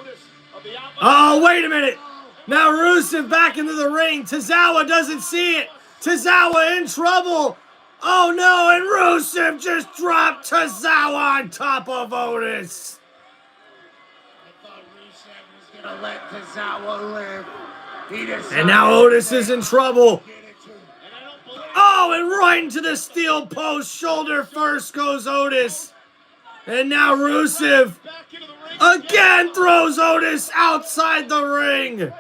Oh, wait a minute. Now Rusev back into the ring. Tozawa doesn't see it. Tozawa in trouble. Oh, no, and Rusev just dropped Tozawa on top of Otis. I thought Rusev was going to let Tozawa live. And now Otis is in trouble. Oh, and right into the steel post. Shoulder first goes Otis. And now Rusev again throws Otis outside the ring.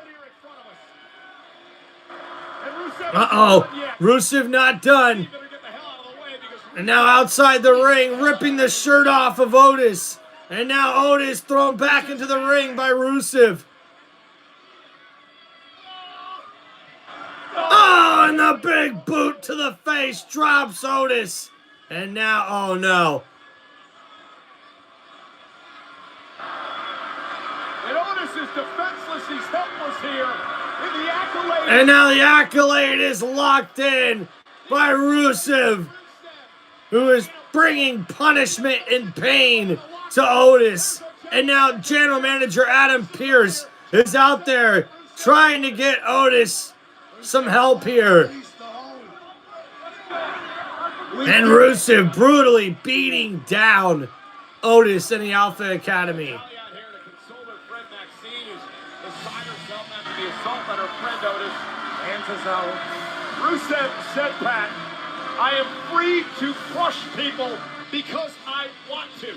Uh-oh. Rusev not done. And now outside the ring, ripping the shirt off of Otis. And now Otis thrown back into the ring by Rusev. Oh, and the big boot to the face drops Otis. And now, oh no. And Otis is defenseless. He's helpless here. In the accolade. And now the accolade is locked in by Rusev, who is bringing punishment and pain to Otis. And now General Manager Adam Pearce is out there trying to get Otis some help here. And Rusev brutally beating down Otis in the Alpha Academy. Rusev said, Pat, I am free to crush people because I want to.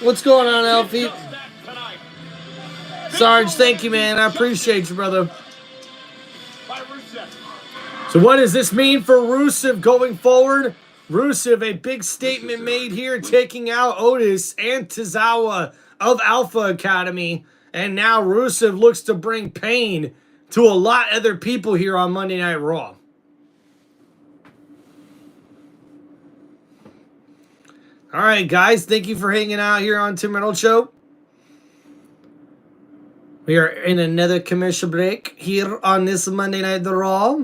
What's going on, Alfie? Sarge, thank you, man. I appreciate you, brother. So what does this mean for Rusev going forward? Rusev, a big statement made here, taking out Otis and Tozawa of Alpha Academy. And now Rusev looks to bring pain to a lot of other people here on Monday Night Raw. All right, guys, thank you for hanging out here on Tim Reynolds Show. We are in another commercial break here on this Monday Night Raw.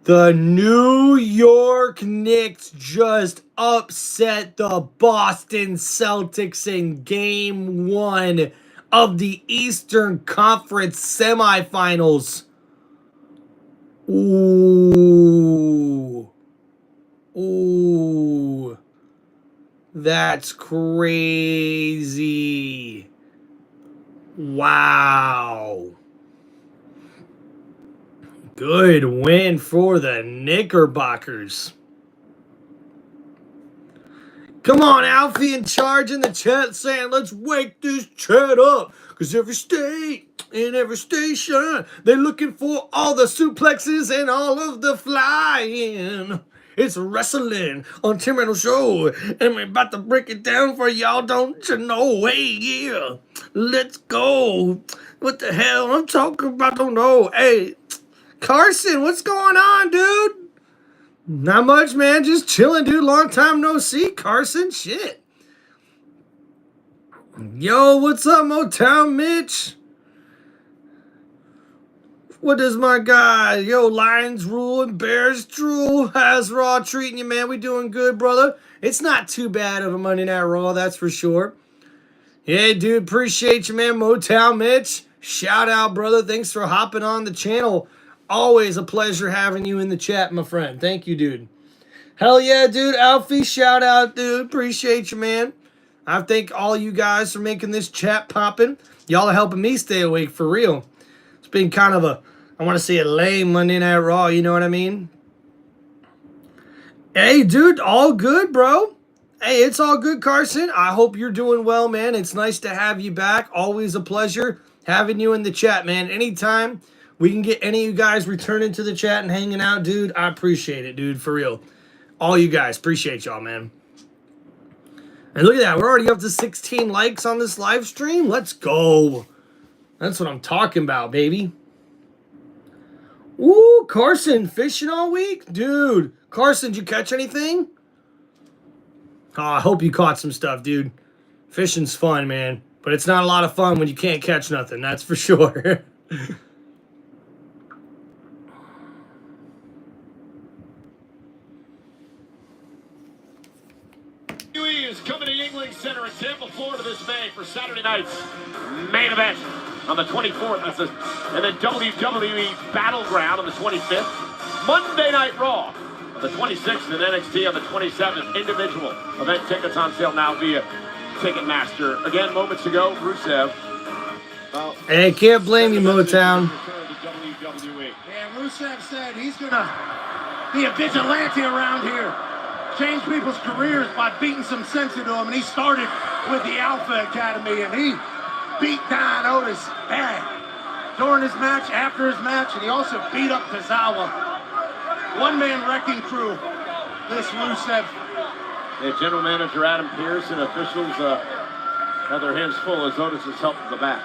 The New York Knicks just upset the Boston Celtics in Game 1 of the Eastern Conference semifinals. Ooh. Ooh. That's crazy. Wow. Good win for the Knickerbockers. Come on, Alfie in charge in the chat saying, let's wake this chat up. Because every state and every station, they're looking for all the suplexes and all of the flying. It's wrestling on Tim Reynolds Show. And we're about to break it down for y'all, don't you know? Hey, yeah. Let's go. What the hell I'm talking about? Don't know. Hey, Carson, what's going on, dude? Not much, man. Just chilling, dude. Long time no see, Carson. Shit. Yo, what's up, Motown Mitch? What is my guy? Yo, Lions rule and Bears drool. How's Raw treating you, man? We doing good, brother? It's not too bad of a Monday Night Raw, that's for sure. Hey, dude, appreciate you, man. Motown Mitch. Shout out, brother. Thanks for hopping on the channel. Always a pleasure having you in the chat, my friend. Thank you, dude. Hell yeah, dude. Alfie, shout out, dude. Appreciate you, man. I thank all you guys for making this chat popping. Y'all are helping me stay awake for real. It's been kind of a, I want to say a lame Monday Night Raw, you know what I mean? Hey, dude, all good, bro. Hey, it's all good, Carson. I hope you're doing well, man. It's nice to have you back. Always a pleasure having you in the chat, man. Anytime we can get any of you guys returning to the chat and hanging out, dude, I appreciate it, dude, for real. All you guys, appreciate y'all, man. And look at that, we're already up to 16 likes on this live stream. Let's go. That's what I'm talking about, baby. Ooh, Carson, fishing all week? Dude, Carson, did you catch anything? Oh, I hope you caught some stuff, dude. Fishing's fun, man. But it's not a lot of fun when you can't catch nothing, that's for sure. WWE is coming to Yingling Center in Tampa, Florida this May for Saturday night's main event on the 24th. And then WWE Battleground on the 25th. Monday Night Raw on the 26th and NXT on the 27th. Individual event tickets on sale now via Ticketmaster. Again, moments ago, Rusev. Hey, can't blame you, Motown. Yeah, Rusev said he's going to be a vigilante around here. Change people's careers by beating some sense into them. And he started with the Alpha Academy, and he beat down Otis bad during his match, after his match, and he also beat up Tozawa. One-man wrecking crew, this Rusev. Yeah, General Manager Adam Pearce and officials have their hands full as Otis is helped in the back.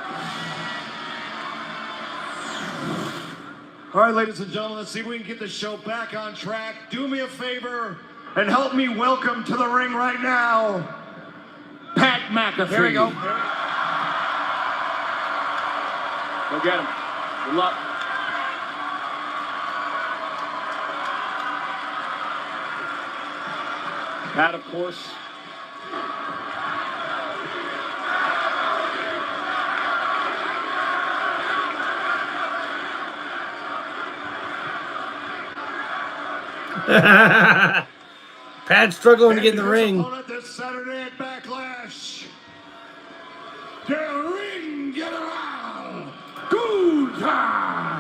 All right, ladies and gentlemen, let's see if we can get the show back on track. Do me a favor and help me welcome to the ring right now, Pat McAfee. Here we go. Go get him. Good luck. Pat, of course, Pat's struggling to get in the ring. This Saturday at Backlash, the ring general, Gunther.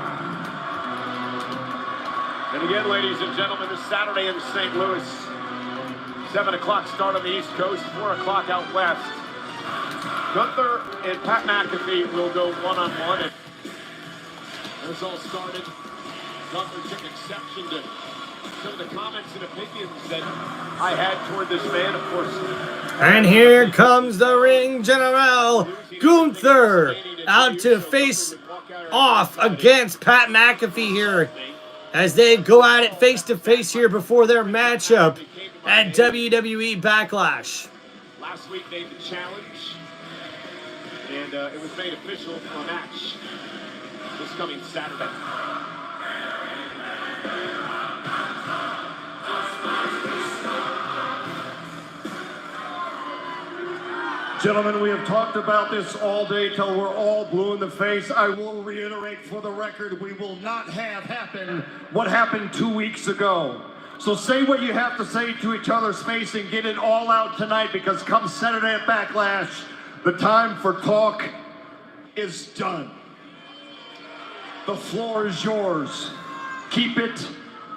and again, ladies and gentlemen, this Saturday in St. Louis, 7 o'clock start on the East Coast, 4 o'clock out west. Gunther and Pat McAfee will go one-on-one. And this all started. Gunther took exception to some of the comments and opinions that I had toward this man, of course. And here comes the ring general, Gunther, out to face off against Pat McAfee here, as they go at it face-to-face here before their matchup at WWE Backlash. Last week made the challenge, and it was made official for a match this coming Saturday. Gentlemen, we have talked about this all day till we're all blue in the face. I will reiterate for the record, we will not have happen what happened 2 weeks ago. So say what you have to say to each other's face and get it all out tonight, because come Saturday at Backlash, the time for talk is done. The floor is yours. Keep it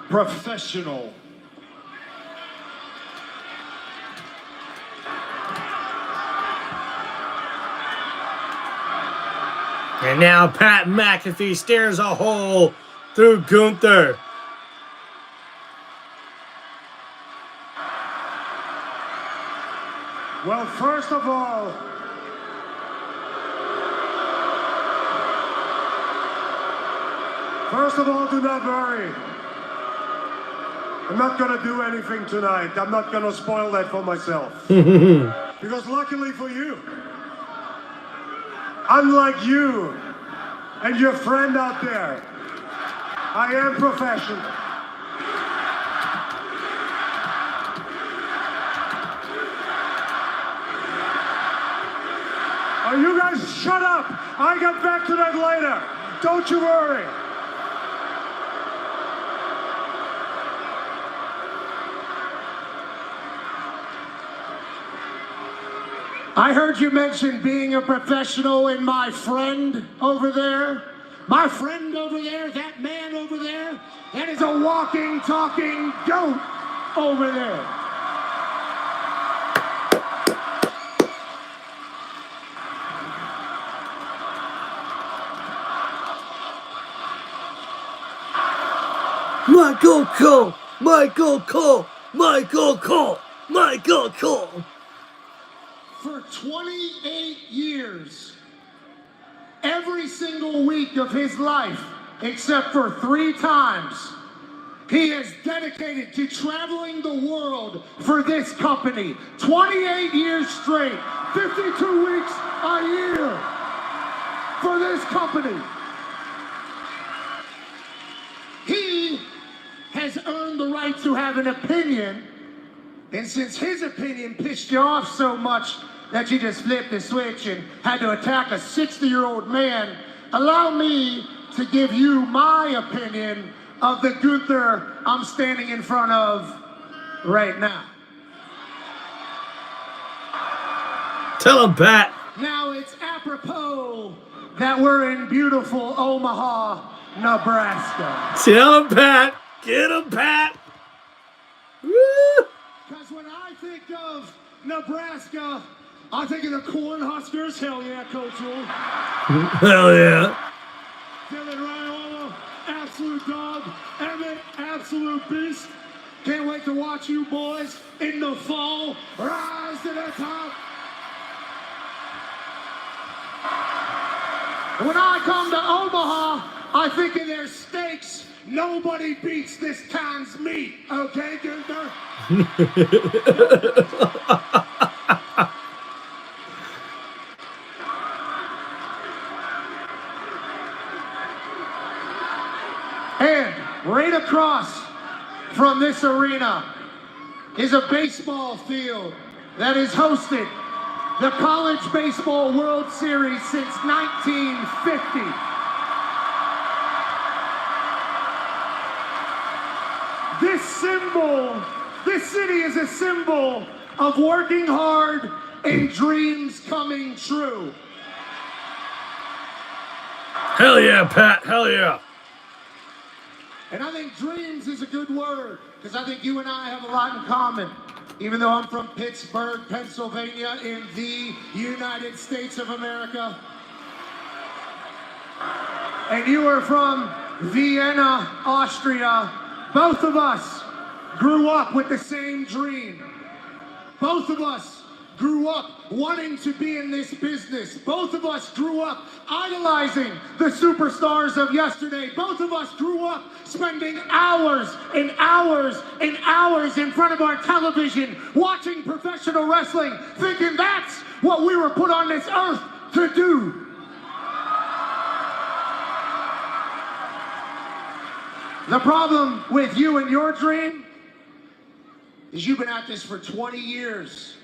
professional. And now Pat McAfee stares a hole through Gunther. Well, first of all, do not worry. I'm not going to do anything tonight. I'm not going to spoil that for myself. Because luckily for you, unlike you and your friend out there, I am professional. Oh, you guys shut up. I get back to that later. Don't you worry. I heard you mention being a professional and my friend over there. My friend over there, that man over there, that is a walking, talking goat over there. Michael Cole! Michael Cole! Michael Cole! Michael Cole! For 28 years, every single week of his life, except for 3 times, he is dedicated to traveling the world for this company. 28 years straight, 52 weeks a year for this company. He has earned the right to have an opinion, and since his opinion pissed you off so much that you just flipped the switch and had to attack a 60-year-old man, allow me to give you my opinion of the Gunther I'm standing in front of right now. Tell him, Pat. Now it's apropos that we're in beautiful Omaha, Nebraska. Tell him, Pat. Get him, Pat. Woo! Because when I think of Nebraska, I think of the Cornhuskers. Hell yeah, Coach Rule. Hell yeah. Dylan Raiola, absolute dog. Emmett, absolute beast. Can't wait to watch you boys in the fall rise to the top. When I come to Omaha, I think of their steaks. Nobody beats this town's meat. Okay, Gunther? And right across from this arena, is a baseball field that has hosted the College Baseball World Series since 1950. This city is a symbol of working hard and dreams coming true. Hell yeah, Pat. Hell yeah. And I think dreams is a good word, because I think you and I have a lot in common. Even though I'm from Pittsburgh, Pennsylvania, in the United States of America. And you are from Vienna, Austria. Both of us grew up with the same dream. Both of us grew up wanting to be in this business. Both of us grew up idolizing the superstars of yesterday. Both of us grew up spending hours and hours and hours in front of our television watching professional wrestling, thinking that's what we were put on this earth to do. The problem with you and your dream is you've been at this for 20 years.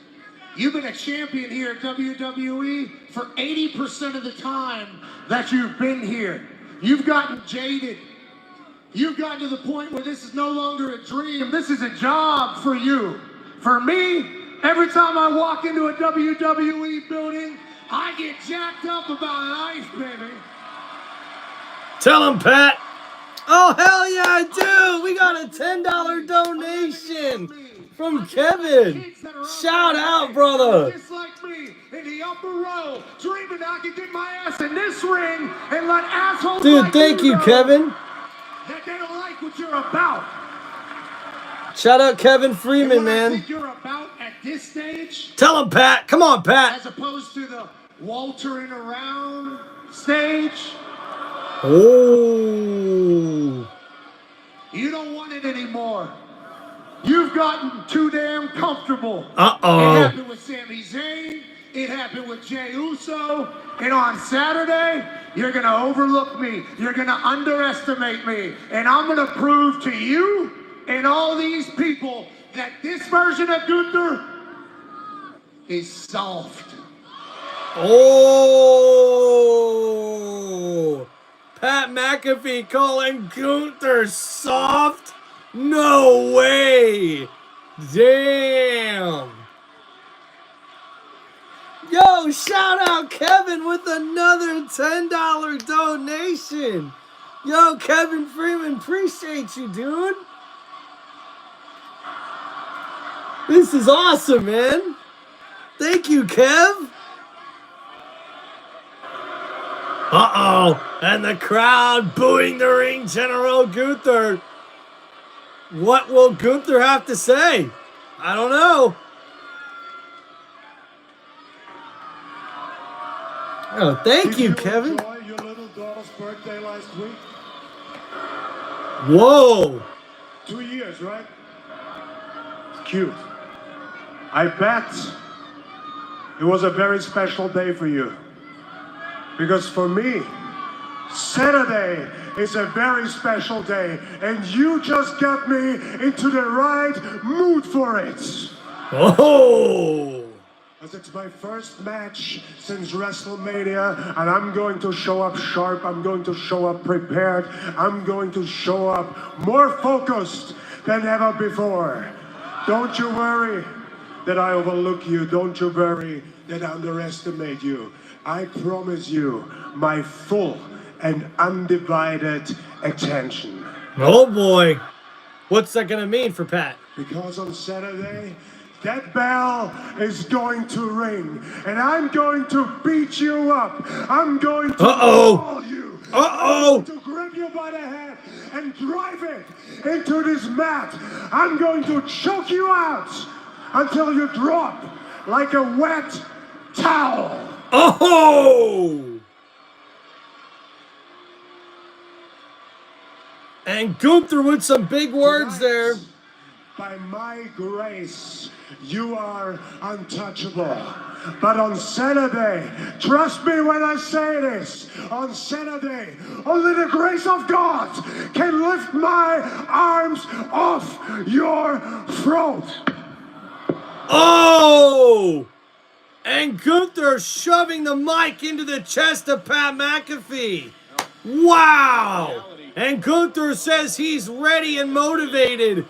You've been a champion here at WWE for 80% of the time that you've been here. You've gotten jaded. You've gotten to the point where this is no longer a dream. This is a job for you. For me, every time I walk into a WWE building, I get jacked up about life, baby. Tell him, Pat. Oh, hell yeah, I do. We got a $10 donation from Kevin. Shout out, brother. Just like me in the upper row, dreaming I could get my ass in this ring and let assholes Dude, like thank you, know Kevin. that they don't like what you're about. Shout out Kevin Freeman, and what I man. think you're about at this stage, Tell him, Pat. Come on, Pat. as opposed to the waltering around stage, Oh. you don't want it anymore. You've gotten too damn comfortable. Uh-oh. It happened with Sami Zayn. It happened with Jey Uso. And on Saturday, you're going to overlook me. You're going to underestimate me. And I'm going to prove to you and all these people that this version of Gunther is soft. Oh. Pat McAfee calling Gunther soft? No way! Damn! Yo, shout out Kevin with another $10 donation! Yo, Kevin Freeman, appreciate you, dude! This is awesome, man! Thank you, Kev! Uh-oh! And the crowd booing the ring general Gunther! What will Gunther have to say? I don't know. Oh, thank you, Kevin. Did you enjoy your little daughter's birthday last week? Whoa. 2 years, right? It's cute. I bet it was a very special day for you. Because for me, Saturday is a very special day, and you just got me into the right mood for it. Oh! Because it's my first match since WrestleMania, and I'm going to show up sharp, I'm going to show up prepared, I'm going to show up more focused than ever before. Don't you worry that I overlook you. Don't you worry that I underestimate you. I promise you my full and undivided attention. Oh boy. What's that gonna mean for Pat? Because on Saturday, that bell is going to ring, and I'm going to beat you up. I'm going to call you. I'm going to grab you by the head and drive it into this mat. I'm going to choke you out until you drop like a wet towel. Oh! And Gunther with some big words there. By my grace, you are untouchable. But on Saturday, trust me when I say this, on Saturday, only the grace of God can lift my arms off your throat. Oh! And Gunther shoving the mic into the chest of Pat McAfee. Wow! And Gunther says he's ready and motivated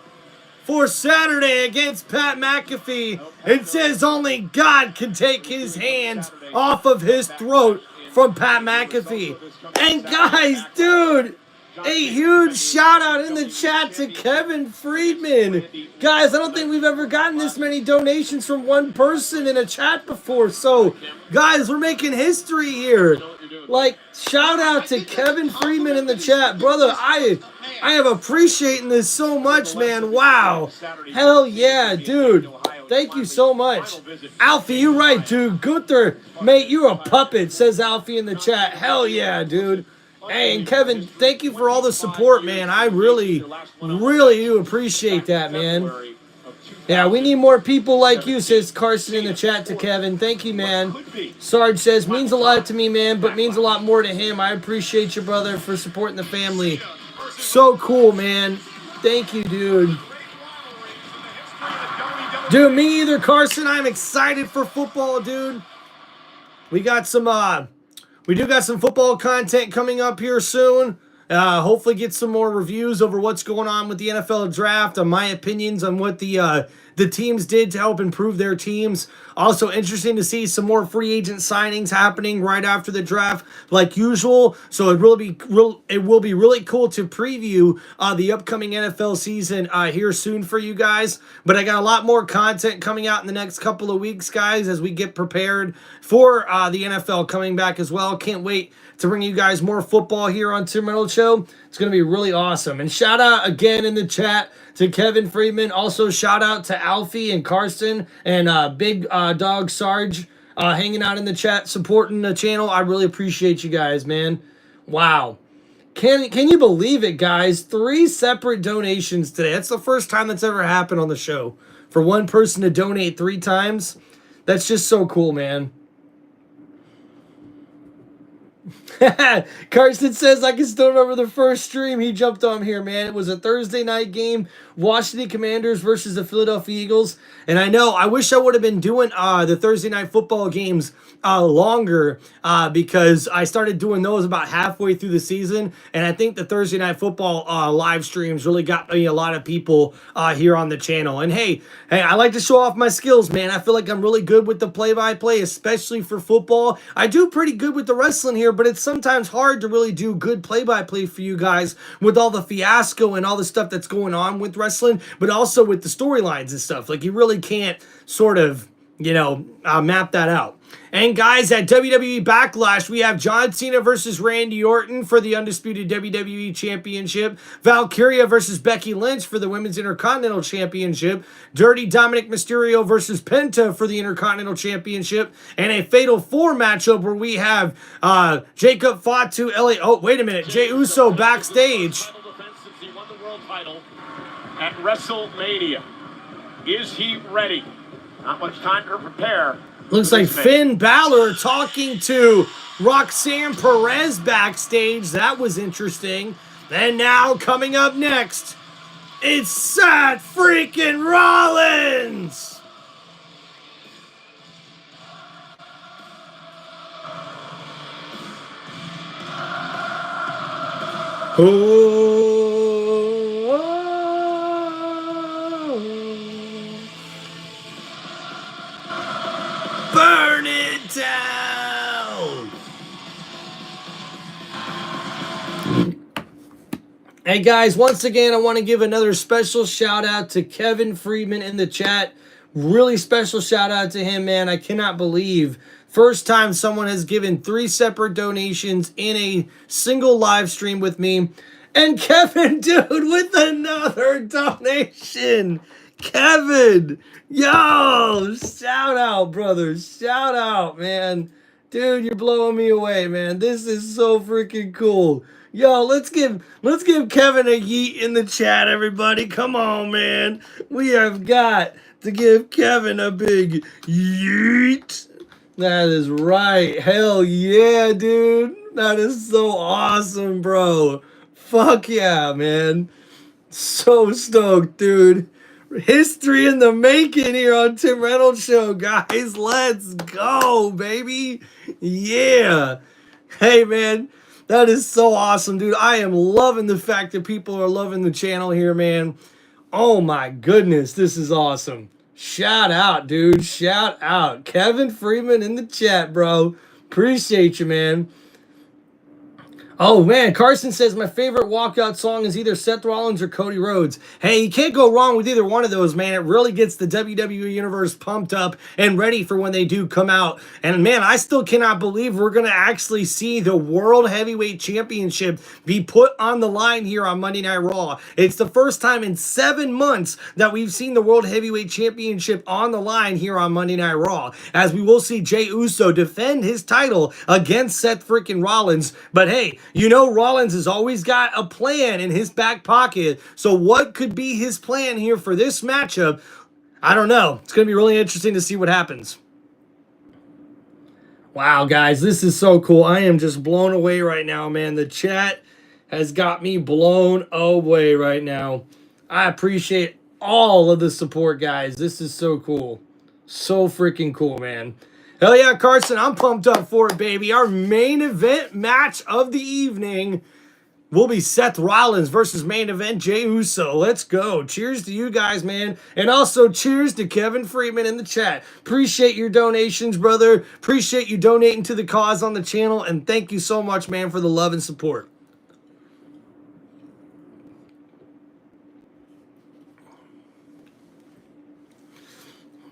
for Saturday against Pat McAfee. It says only God can take his hands off of his throat from Pat McAfee. And guys, dude, a huge shout out in the chat to Kevin Friedman. Guys, I don't think we've ever gotten this many donations from one person in a chat before. So, guys, we're making history here. Like, shout out to Kevin Friedman in the chat. Brother, I am appreciating this so much, man. Wow. Hell yeah, dude. Thank you so much. Alfie, you're right, dude. Gunther, mate, you're a puppet, says Alfie in the chat. Hell yeah, dude. Hey, and Kevin, thank you for all the support, man. I really, really do appreciate that, man. Yeah, we need more people like you, says Carson in the chat to Kevin. Thank you, man. Sarge says, means a lot to me, man, but means a lot more to him. I appreciate you, brother, for supporting the family. So cool, man. Thank you, dude. Dude, me either, Carson. I'm excited for football, dude. We got some, we do got some football content coming up here soon. Hopefully get some more reviews over what's going on with the NFL draft, on my opinions on what the teams did to help improve their teams. Also interesting to see some more free agent signings happening right after the draft, like usual. So it will be really cool to preview the upcoming NFL season here soon for you guys. But I got a lot more content coming out in the next couple of weeks, guys, as we get prepared for the NFL coming back as well. Can't wait to bring you guys more football here on Tim Reynolds Show. It's going to be really awesome. And shout out again in the chat to Kevin Friedman. Also shout out to Alfie and Karsten and Big Dog Sarge hanging out in the chat, supporting the channel. I really appreciate you guys, man. Wow. Can you believe it, guys? 3 separate donations today. That's the first time that's ever happened on the show. For one person to donate 3 times. That's just so cool, man. Carson says, I can still remember the first stream he jumped on here, man. It was a Thursday night game, Washington Commanders versus the Philadelphia Eagles. And I know, I wish I would have been doing the Thursday night football games longer because I started doing those about halfway through the season. And I think the Thursday night football live streams really got me a lot of people here on the channel. And hey, I like to show off my skills, man. I feel like I'm really good with the play-by-play, especially for football. I do pretty good with the wrestling here, but it's sometimes hard to really do good play-by-play for you guys with all the fiasco and all the stuff that's going on with wrestling, but also with the storylines and stuff. Like, you really can't sort of, you know, map that out. And guys, at WWE Backlash, we have John Cena versus Randy Orton for the undisputed WWE Championship. Valkyria versus Becky Lynch for the Women's Intercontinental Championship. Dirty Dominic Mysterio versus Penta for the Intercontinental Championship. And a Fatal 4 matchup where we have Jacob Fatu, wait a minute, Jey Uso backstage. He won the world title at WrestleMania. Is he ready? Not much time to prepare. Looks like Finn Balor talking to Roxanne Perez backstage. That was interesting. And now coming up next, it's Seth freaking Rollins. Burn it down! Hey guys, once again, I want to give another special shout out to Kevin Friedman in the chat. Really special shout out to him, man. I cannot believe first time someone has given 3 separate donations in a single live stream with me. And Kevin, dude, with another donation. Kevin, yo, shout out, brother. Shout out, man. Dude, you're blowing me away, man. This is so freaking cool. Yo, let's give Kevin a yeet in the chat, everybody. Come on, man. We have got to give Kevin a big yeet. That is right. Hell yeah, dude. That is so awesome, bro. Fuck yeah, man. So stoked, dude. History in the making here on Tim Reynolds Show, guys. Let's go, baby. Yeah. Hey, man. That is so awesome, dude. I am loving the fact that people are loving the channel here, man. Oh, my goodness. This is awesome. Shout out, dude. Shout out. Kevin Freeman in the chat, bro. Appreciate you, man. Oh, man, Carson says my favorite walkout song is either Seth Rollins or Cody Rhodes. Hey, you can't go wrong with either one of those, man. It really gets the WWE Universe pumped up and ready for when they do come out. And, man, I still cannot believe we're going to actually see the World Heavyweight Championship be put on the line here on Monday Night Raw. It's the first time in 7 months that we've seen the World Heavyweight Championship on the line here on Monday Night Raw, as we will see Jey Uso defend his title against Seth freaking Rollins. But, hey, you know Rollins has always got a plan in his back pocket. So what could be his plan here for this matchup? I don't know. It's going to be really interesting to see what happens. Wow, guys, this is so cool. I am just blown away right now, man. The chat has got me blown away right now. I appreciate all of the support, guys. This is so cool. So freaking cool, man. Hell yeah, Carson, I'm pumped up for it, baby. Our main event match of the evening will be Seth Rollins versus main event Jey Uso. Let's go. Cheers to you guys, man. And also cheers to Kevin Freeman in the chat. Appreciate your donations, brother. Appreciate you donating to the cause on the channel. And thank you so much, man, for the love and support.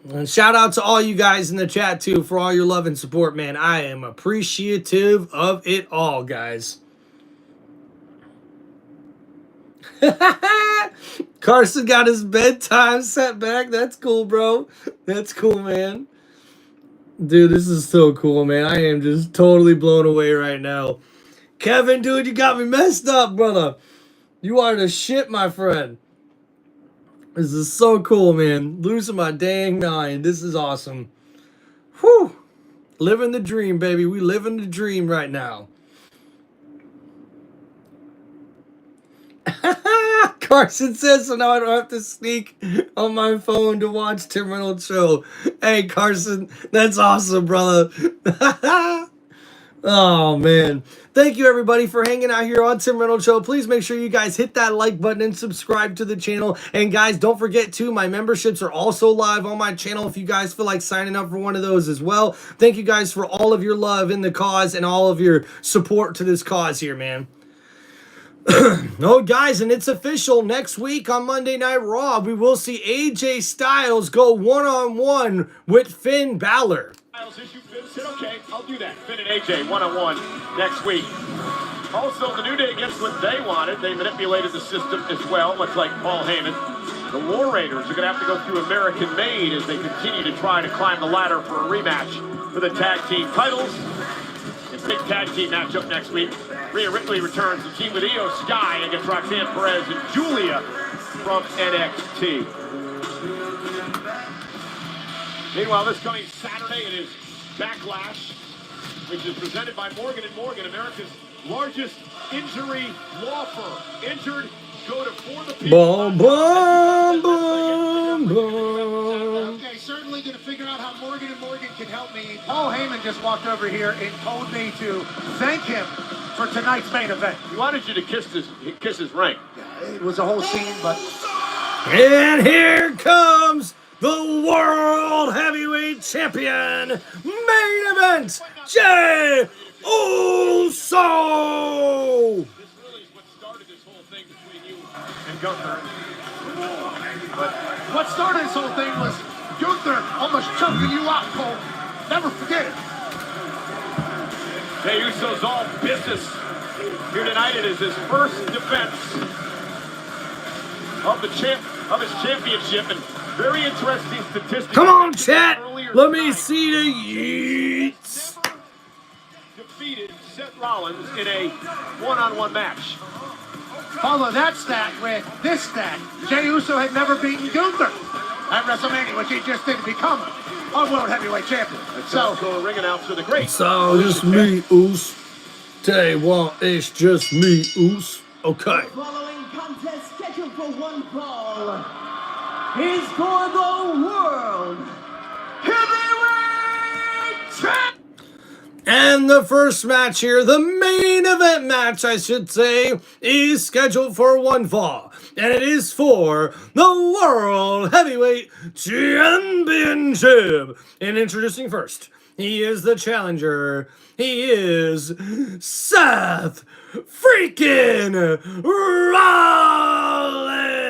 And shout out to all you guys in the chat, too, for all your love and support, man. I am appreciative of it all, guys. Carson got his bedtime set back. That's cool, bro. That's cool, man. Dude, this is so cool, man. I am just totally blown away right now. Kevin, dude, you got me messed up, brother. You are the shit, my friend. This is so cool, man. Losing my dang mind. This is awesome. Whew. Living the dream, baby. We living the dream right now. Carson says, so now I don't have to sneak on my phone to watch Tim Reynolds Show. Hey, Carson, that's awesome, brother. Oh, man. Thank you, everybody, for hanging out here on Tim Reynolds Show. Please make sure you guys hit that like button and subscribe to the channel. And, guys, don't forget, too, my memberships are also live on my channel if you guys feel like signing up for one of those as well. Thank you, guys, for all of your love in the cause and all of your support to this cause here, man. Oh, guys, and it's official. Next week on Monday Night Raw, we will see AJ Styles go one-on-one with Finn Balor. Issue Finn said, okay, I'll do that. Finn and AJ one-on-one next week. Also, the New Day gets what they wanted. They manipulated the system as well, much like Paul Heyman. The War Raiders are going to have to go through American Made as they continue to try to climb the ladder for a rematch for the tag team titles. And big tag team matchup next week. Rhea Ripley returns to team with Iyo Sky against Roxanne Perez and Julia from NXT. Meanwhile, this coming Saturday, it is Backlash, which is presented by Morgan & Morgan, America's largest injury law firm. Injured, go to forthepeople. Boom, boom, boom, boom. Okay, certainly going to figure out how Morgan & Morgan can help me. Paul Heyman just walked over here and told me to thank him for tonight's main event. He wanted you to kiss his ring. Yeah, it was a whole scene, but... And here comes the World Heavyweight Champion, main event, Jey Uso! This really is what started this whole thing between you and Gunther. But what started this whole thing was Gunther almost choking you out, Cole. Never forget it. Jey Uso's all business. Here tonight, it is his first defense of his championship, and very interesting statistics. Come on, chat. Let me see the yeets. Defeated Seth Rollins in a one-on-one match. Follow that stat with this stat. Jey Uso had never beaten Gunther at WrestleMania, which he just did to become a World Heavyweight Champion. So, ring announcer, the great. So, just me, Us. Today, well, it's just me, Us. Okay. Following contest scheduled for one fall. is for the World Heavyweight Championship. And the first match here, the main event match, I should say, is scheduled for one fall. And it is for the World Heavyweight Championship. And introducing first, he is the challenger. He is Seth freaking Rollins.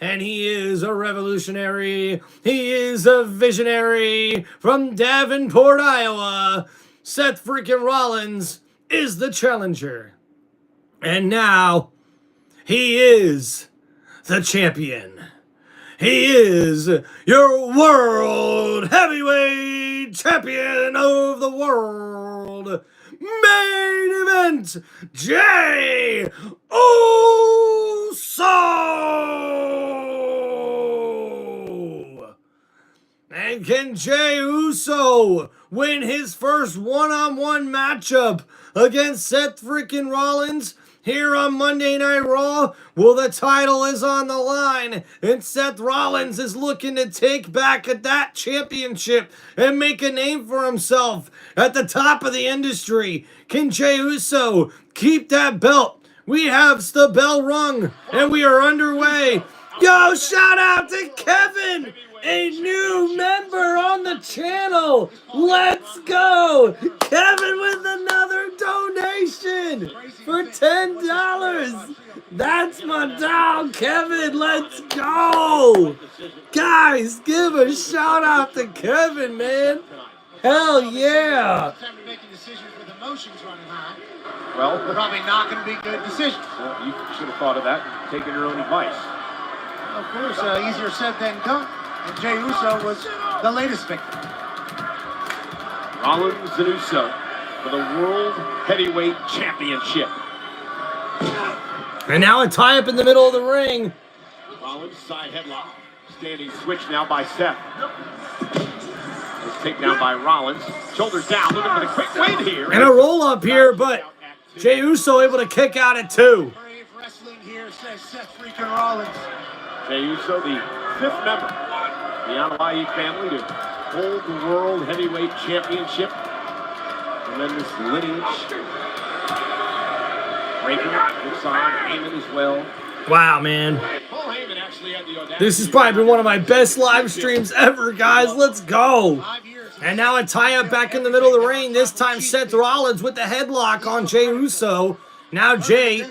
And he is a revolutionary. He is a visionary from Davenport, Iowa. Seth freaking Rollins is the challenger. And now, he is the champion. He is your World Heavyweight Champion of the world. Main event, Jey Uso. And can Jey Uso win his first one-on-one matchup against Seth freaking Rollins here on Monday Night Raw? Well, the title is on the line, and Seth Rollins is looking to take back that championship and make a name for himself at the top of the industry. Can Jey Uso keep that belt? We have the bell rung, and we are underway. Yo, shout out to Kevin, a new member on the channel. Let's go. Kevin with another donation for $10. That's my dog, Kevin. Let's go. Guys, give a shout out to Kevin, man. Hell yeah. Time to making decisions with emotions running high. Well, Probably not going to be good decisions. you should have thought of that, taking your own advice. Of course, easier said than done. And Jey Uso was the latest victim. Rollins and Uso for the World Heavyweight Championship. And now a tie-up in the middle of the ring. Rollins side headlock. Standing switch now by Seth. This takedown by Rollins. Shoulders down, looking for the quick win here. And a roll-up here, but Jey Uso able to kick out at 2. Brave wrestling here, says Seth freaking Rollins. Jey Uso, the 5th member of the Anoa'i family to hold the World Heavyweight Championship. Tremendous lineage. Breaker looks on, Heyman as well. Wow, man. Paul Heyman actually had the audacity. This has probably been one of my best live streams ever, guys. Let's go. And now a tie-up back in the middle of the ring. This time Seth Rollins with the headlock on Jey Uso. Now Jey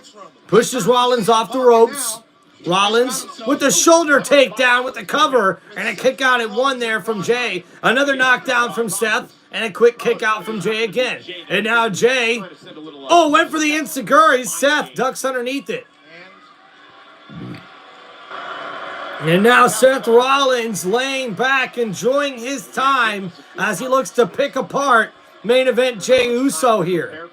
pushes Rollins off the ropes. Rollins with the shoulder takedown with the cover. And a kick out at 1 there from Jey. Another knockdown from Seth. And a quick kick out from Jey again. And now Jey, went for the enziguri. Seth ducks underneath it. And now Seth Rollins laying back, enjoying his time as he looks to pick apart main event Jey Uso here.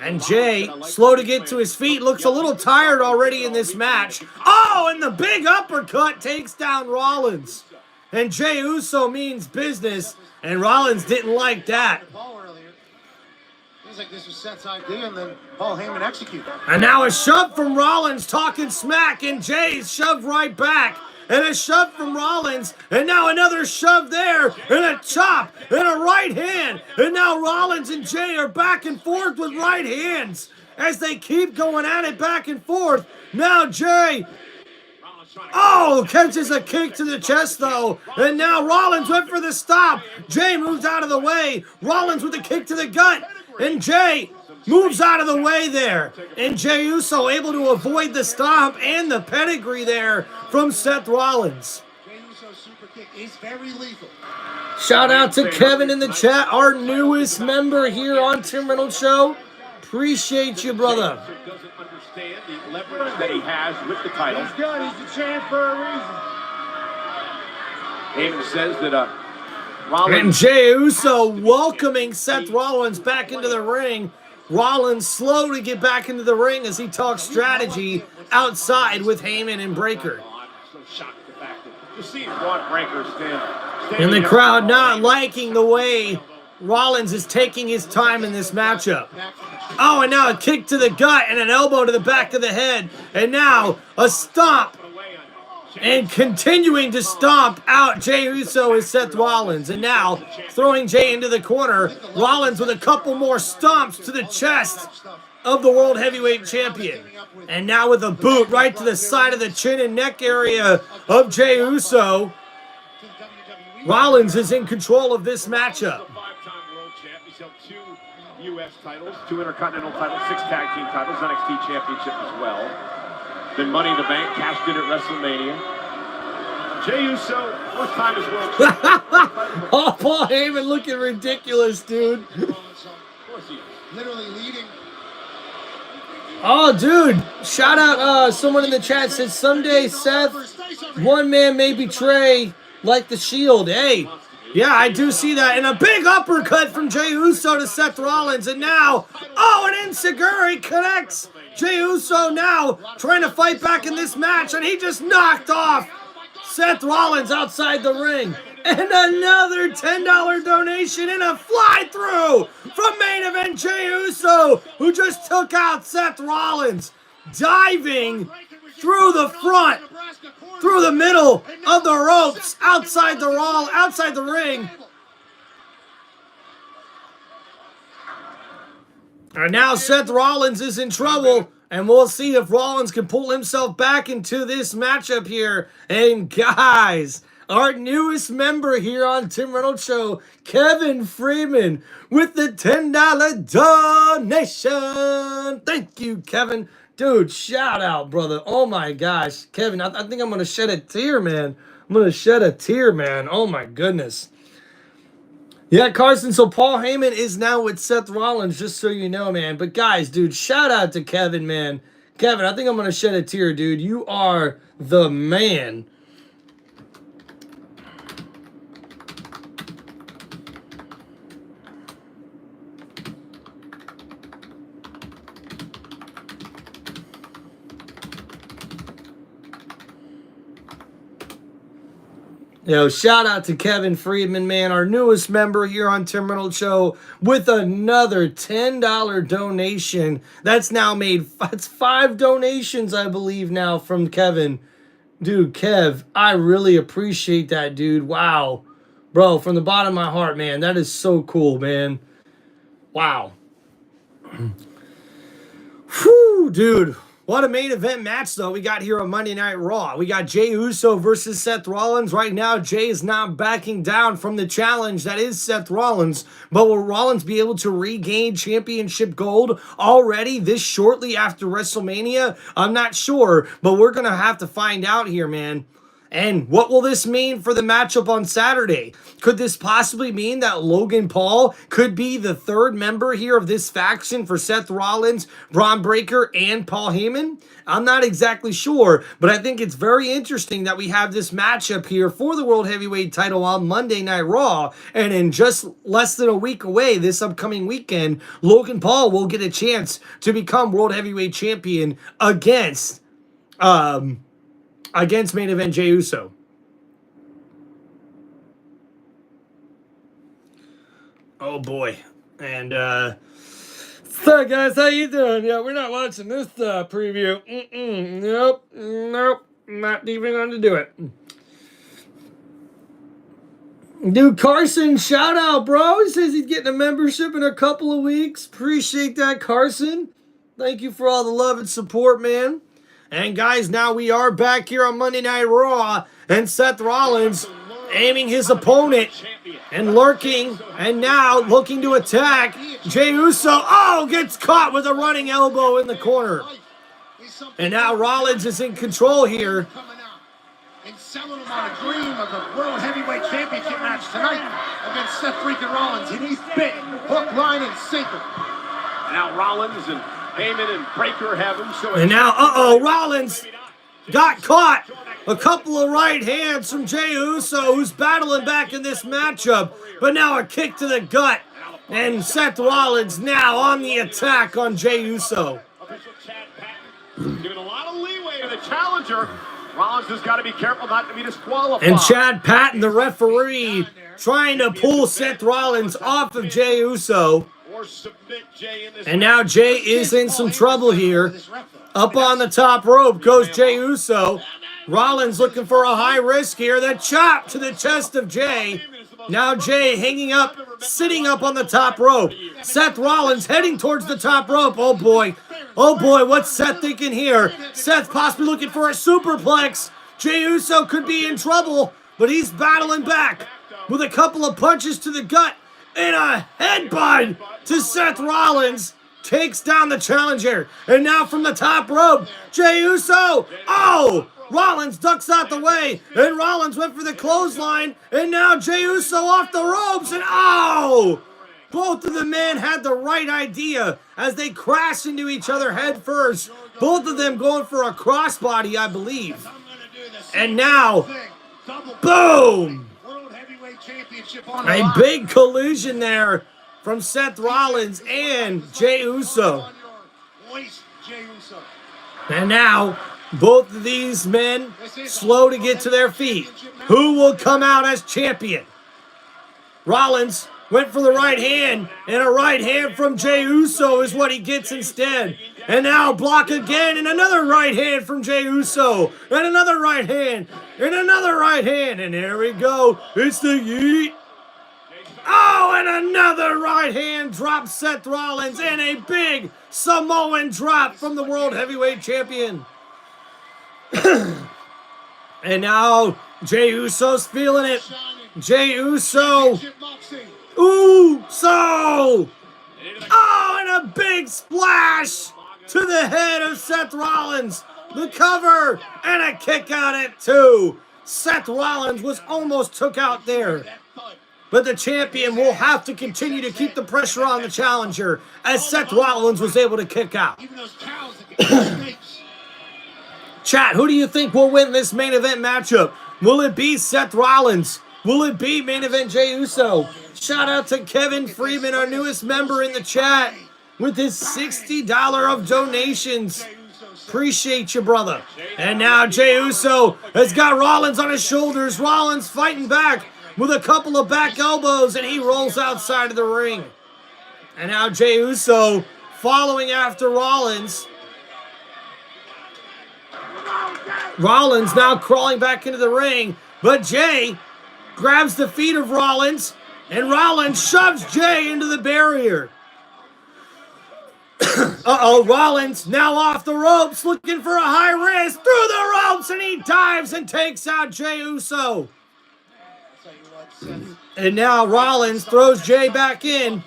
And Jey, slow to get to his feet, looks a little tired already in this match. Oh, and the big uppercut takes down Rollins. And Jey Uso means business, and Rollins didn't like that. Seems like this was Seth's idea, and then Paul Heyman executed. And now a shove from Rollins talking smack, and Jey's shoved right back. And a shove from Rollins, and now another shove there, and a chop, and a right hand. And now Rollins and Jey are back and forth with right hands as they keep going at it back and forth. Now Jey, catches a kick to the chest though. And now Rollins went for the stop. Jey moves out of the way. Rollins with a kick to the gut. And Jey moves out of the way there. And Jey Uso able to avoid the stomp and the pedigree there from Seth Rollins. Jey Uso's super kick is very lethal. Shout out to Kevin in the chat, our newest member here on Tim Reynolds Show. Appreciate you, brother. Doesn't understand the leverage that he has with the title. He's good. He's the champ for a reason. Heyman says that Rollins... And Jey Uso welcoming Seth Rollins back into the ring. Rollins slow to get back into the ring as he talks strategy outside with Heyman and Breaker. I'm so shocked at the fact that just seeing Braun Breaker stand And the crowd not liking the way Rollins is taking his time in this matchup. Oh, and now a kick to the gut and an elbow to the back of the head. And now a stomp. And continuing to stomp out Jey Uso is Seth Rollins. And now throwing Jey into the corner. Rollins with a couple more stomps to the chest of the World Heavyweight Champion. And now with a boot right to the side of the chin and neck area of Jey Uso. Rollins is in control of this matchup. Five-time world champ. He's held 2 U.S. titles, 2 Intercontinental titles, 6 tag team titles, NXT championship as well. Been Money in the Bank, cashed in at WrestleMania. Jey Uso, first time as world champ. Oh, Paul Heyman looking ridiculous, dude. Of course he is. Literally leading. Oh, dude. Shout out someone in the chat said someday, Seth, one man may betray like the Shield. Hey, yeah, I do see that. And a big uppercut from Jey Uso to Seth Rollins. And now, oh, an enziguri connects. Jey Uso now trying to fight back in this match. And he just knocked off Seth Rollins outside the ring. And another $10 donation and a fly-through from main event Jey Uso, who just took out Seth Rollins, diving through the front, through the middle of the ropes, outside the ring. And now Seth Rollins is in trouble, and we'll see if Rollins can pull himself back into this matchup here. And guys, our newest member here on Tim Reynolds Show, Kevin Freeman, with the $10 donation. Thank you, Kevin. Dude, shout out, brother. Oh, my gosh. Kevin, I think I'm going to shed a tear, man. I'm going to shed a tear, man. Oh, my goodness. Yeah, Carson, so Paul Heyman is now with Seth Rollins, just so you know, man. But, guys, dude, shout out to Kevin, man. Kevin, I think I'm going to shed a tear, dude. You are the man. Yo, shout out to Kevin Friedman, man, our newest member here on Tim Reynolds Show, with another $10 donation. That's now made, it's 5 donations, I believe, now from Kevin. Dude, Kev, I really appreciate that, dude. Wow. Bro, from the bottom of my heart, man, that is so cool, man. Wow. Whew, dude. What a main event match, though, we got here on Monday Night Raw. We got Jey Uso versus Seth Rollins. Right now, Jey is not backing down from the challenge that is Seth Rollins. But will Rollins be able to regain championship gold already this shortly after WrestleMania? I'm not sure, but we're going to have to find out here, man. And what will this mean for the matchup on Saturday? Could this possibly mean that Logan Paul could be the 3rd member here of this faction for Seth Rollins, Braun Breaker, and Paul Heyman? I'm not exactly sure, but I think it's very interesting that we have this matchup here for the World Heavyweight title on Monday Night Raw. And in just less than a week away, this upcoming weekend, Logan Paul will get a chance to become World Heavyweight Champion against main event Jey Uso. Oh boy. And so guys, how you doing? Yeah, we're not watching this preview. Nope, not even going to do it. Dude, Carson, shout out, bro. He says he's getting a membership in a couple of weeks. Appreciate that, Carson. Thank you for all the love and support, man. And guys, now we are back here on Monday Night Raw, and Seth Rollins aiming his opponent and lurking, and now looking to attack Jey Uso. Oh, gets caught with a running elbow in the corner. And now Rollins is in control here. And selling him on a dream of the World Heavyweight Championship match tonight against Seth freaking Rollins. And he's bit, hook, line, and sinker. Now Rollins and Heyman and Breaker have him. So and now, Rollins got caught. A couple of right hands from Jey Uso, who's battling back in this matchup. But now a kick to the gut. And Seth Rollins now on the attack on Jey Uso. Official Chad Patton giving a lot of leeway to the challenger. Rollins has got to be careful not to be disqualified. And Chad Patton, the referee, trying to pull Seth Rollins off of Jey Uso. Or submit Jey in this And now Jey is in some trouble here. Up on the top rope goes Jey Uso. Rollins looking for a high risk here. The chop to the chest of Jey. Now Jey hanging up, sitting up on the top rope. Seth Rollins heading towards the top rope. Oh boy. Oh boy, what's Seth thinking here? Seth possibly looking for a superplex. Jey Uso could be in trouble, but he's battling back with a couple of punches to the gut and a headbutt to Seth Rollins. Takes down the challenger. And now from the top rope, Jey Uso. Oh! Rollins ducks out the way, and Rollins went for the clothesline, and now Jey Uso off the ropes, and oh! Both of the men had the right idea as they crash into each other head first. Both of them going for a crossbody, I believe. And now, boom! A big collision there from Seth Rollins and Jey Uso. And now, both of these men slow to get to their feet. Who will come out as champion? Rollins went for the right hand, and a right hand from Jey Uso is what he gets instead. And now block again, and another right hand from Jey Uso. And another right hand, and another right hand. And there we go. It's the yeet. Oh, and another right hand drop Seth Rollins, and a big Samoan drop from the World Heavyweight Champion. And now Jey Uso's feeling it. Jey Uso. Ooh, so. Oh, and a big splash to the head of Seth Rollins. The cover and a kick out at 2. Seth Rollins was almost took out there. But the champion will have to continue to keep the pressure on the challenger as Seth Rollins was able to kick out. Chat, who do you think will win this main event matchup? Will it be Seth Rollins? Will it be main event Jey Uso? Shout out to Kevin Freeman, our newest member in the chat, with his $60 of donations. Appreciate you, brother. And now Jey Uso has got Rollins on his shoulders. Rollins fighting back with a couple of back elbows, and he rolls outside of the ring. And now Jey Uso following after Rollins. Rollins now crawling back into the ring, but Jey grabs the feet of Rollins, and Rollins shoves Jey into the barrier. Uh-oh, Rollins now off the ropes, looking for a high risk, through the ropes, and he dives and takes out Jey Uso. And now Rollins throws Jey back in.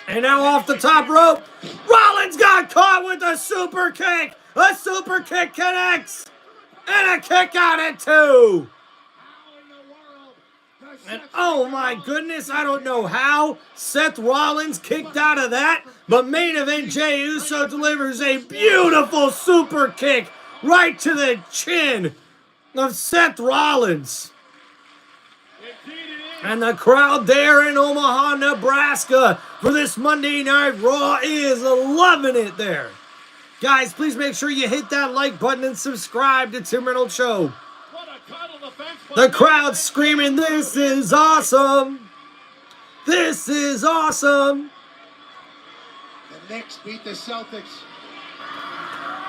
And now off the top rope, Rollins got caught with a super kick. A super kick connects. And a kick out at 2. And oh my goodness, I don't know how Seth Rollins kicked out of that, but main event Jey Uso delivers a beautiful super kick right to the chin of Seth Rollins. And the crowd there in Omaha, Nebraska for this Monday Night Raw is loving it there. Guys, please make sure you hit that like button and subscribe to Tim Reynolds Show. The crowd screaming, "This is awesome! This is awesome!" The Knicks beat the Celtics.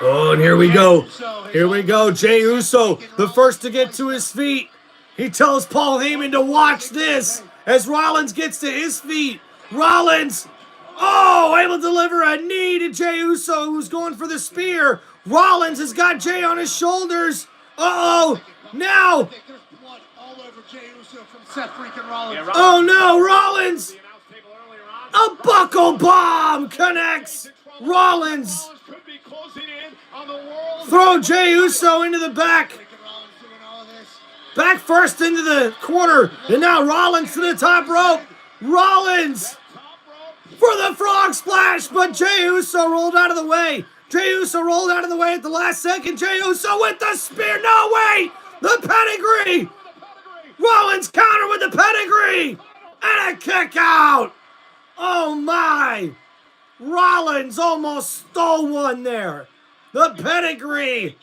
Oh, and here we go. Here we go. Jey Uso, the first to get to his feet. He tells Paul Heyman to watch this as Rollins gets to his feet. Rollins, oh, able to deliver a knee to Jey Uso, who's going for the spear. Rollins has got Jey on his shoulders. Uh-oh, now. Oh, no, Rollins. A buckle bomb connects Rollins. Throw Jey Uso into the back. Back first into the corner, and now Rollins to the top rope. Rollins for the frog splash, but Jey Uso rolled out of the way. Jey Uso rolled out of the way at the last second. Jey Uso with the spear. No, wait! The pedigree! Rollins counter with the pedigree! And a kick out! Oh my! Rollins almost stole one there. The pedigree.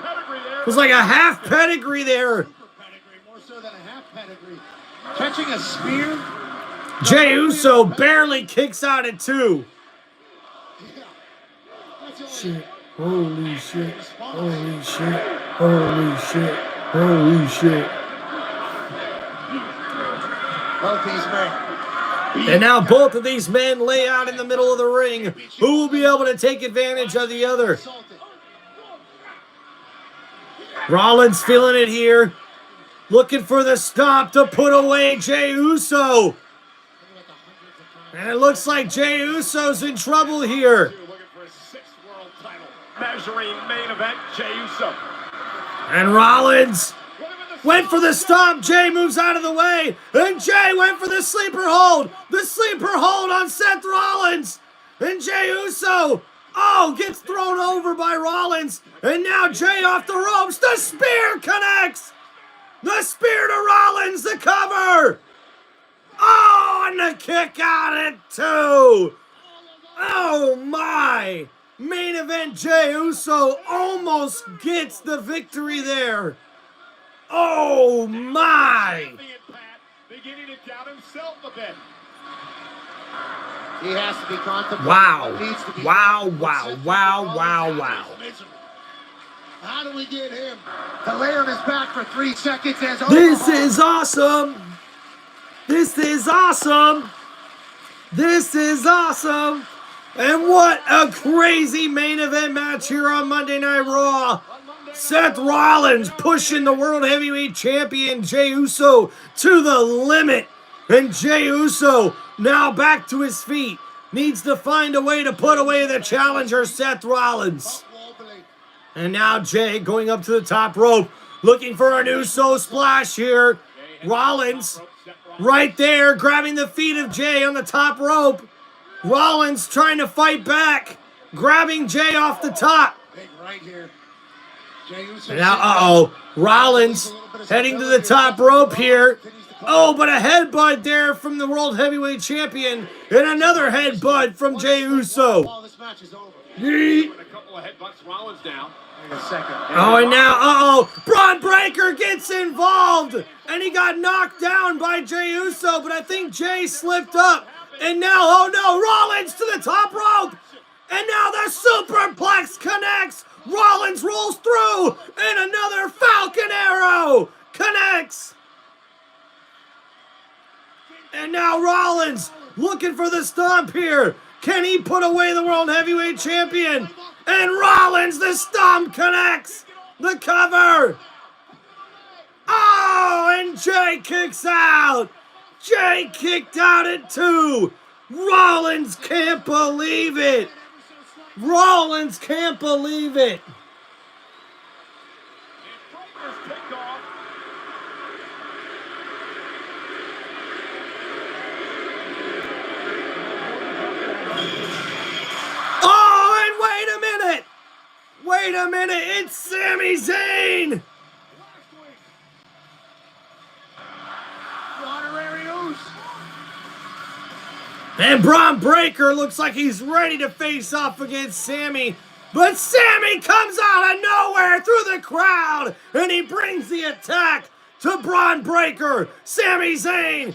pedigree there. It was like a half pedigree there. More so than a half pedigree. Catching a spear. Jey Uso barely kicks out at 2. Shit. Holy shit. Holy shit. Holy shit. Holy shit. Both these men. And now both of these men lay out in the middle of the ring. Who will be able to take advantage of the other? Rollins feeling it here. Looking for the stomp to put away Jey Uso. And it looks like Jey Uso's in trouble here. Looking for his 6th world title. Measuring main event, Jey Uso. And Rollins went for the stomp. Jey moves out of the way. And Jey went for the sleeper hold. The sleeper hold on Seth Rollins. And Jey Uso, gets thrown over by Rollins. And now Jey off the ropes. The spear connects. The spear to Rollins, the cover. And the kick out at 2. Oh my. Main event Jey Uso almost gets the victory there. Oh my! Beginning to doubt himself a bit. He has to be contemplating. Wow. what needs to be Wow, done. wow, wow, wow, wow. How do we get him to lay on his back for 3 seconds as This is awesome! This is awesome! This is awesome! And what a crazy main event match here on Monday Night Raw. Seth Rollins pushing the World Heavyweight Champion Jey Uso to the limit. And Jey Uso, now back to his feet, needs to find a way to put away the challenger Seth Rollins. And now Jey going up to the top rope, looking for an Uso splash here. Rollins right there, grabbing the feet of Jey on the top rope. Rollins trying to fight back, grabbing Jey off the top. Big right here. Jey Uso And now, Rollins heading to the top rope here. But a headbutt there from the World Heavyweight Champion. And another headbutt from Jey Uso. This match is over. Yeet. A couple of headbutts, Rollins down. Wait a second. And now, Braun Breaker gets involved. And he got knocked down by Jey Uso. But I think Jey slipped up. And now, Rollins to the top rope. And now the superplex connects. Rollins rolls through. And another Falcon Arrow connects. And now Rollins looking for the stomp here. Can he put away the World Heavyweight Champion? And Rollins, the stomp connects. The cover. And Jey kicks out. Jey kicked out at 2. Rollins can't believe it. Rollins can't believe it. And wait a minute, it's Sami Zayn. And Braun Breaker looks like he's ready to face off against Sami. But Sami comes out of nowhere through the crowd. And he brings the attack to Braun Breaker. Sami Zayn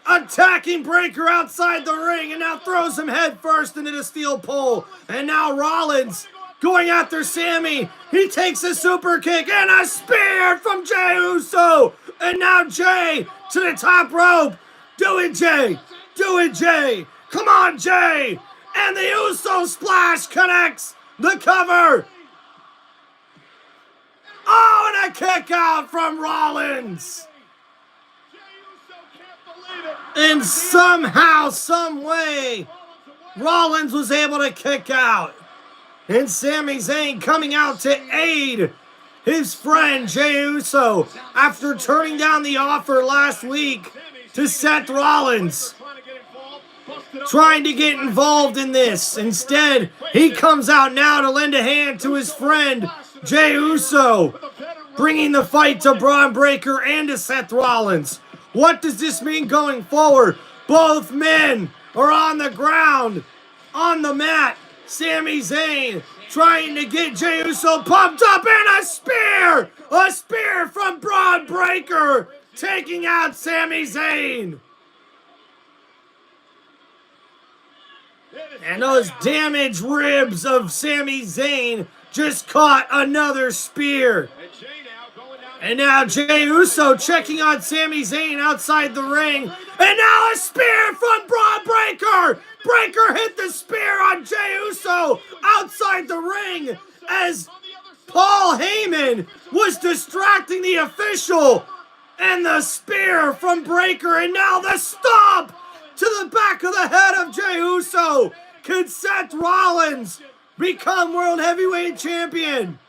attacking Breaker outside the ring. And now throws him head first into the steel pole. And now Rollins going after Sami. He takes a super kick and a spear from Jey Uso. And now Jey to the top rope. Do it, Jey. Do it, Jey. Come on, Jey. And the Uso splash connects the cover. And a kick out from Rollins. And somehow, some way, Rollins was able to kick out. And Sami Zayn coming out to aid his friend Jey Uso after turning down the offer last week to Seth Rollins, trying to get involved in this. Instead, he comes out now to lend a hand to his friend Jey Uso, bringing the fight to Braun Breaker and to Seth Rollins. What does this mean going forward? Both men are on the ground, on the mat. Sami Zayn trying to get Jey Uso pumped up, and a spear! A spear from Braun Breaker, taking out Sami Zayn. And those damaged ribs of Sami Zayn just caught another spear. And now Jey Uso checking on Sami Zayn outside the ring. And now a spear from Braun Breaker. Breaker hit the spear on Jey Uso outside the ring as Paul Heyman was distracting the official. And the spear from Breaker, and now the stomp to the back of the head of Jey Uso. Could Seth Rollins become World Heavyweight Champion?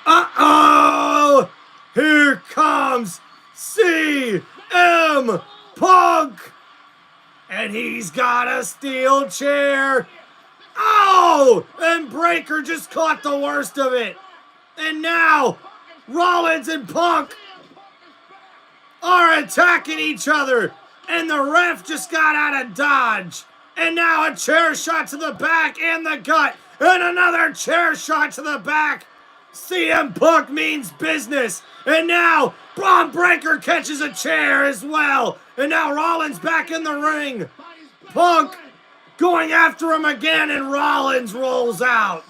Uh-oh! Here comes CM Punk! And he's got a steel chair. Oh! And Breaker just caught the worst of it. And now, Rollins and Punk are attacking each other. And the ref just got out of dodge. And now a chair shot to the back and the gut. And another chair shot to the back. CM Punk means business. And now Braun Breaker catches a chair as well. And now Rollins back in the ring. Punk going after him again, and Rollins rolls out.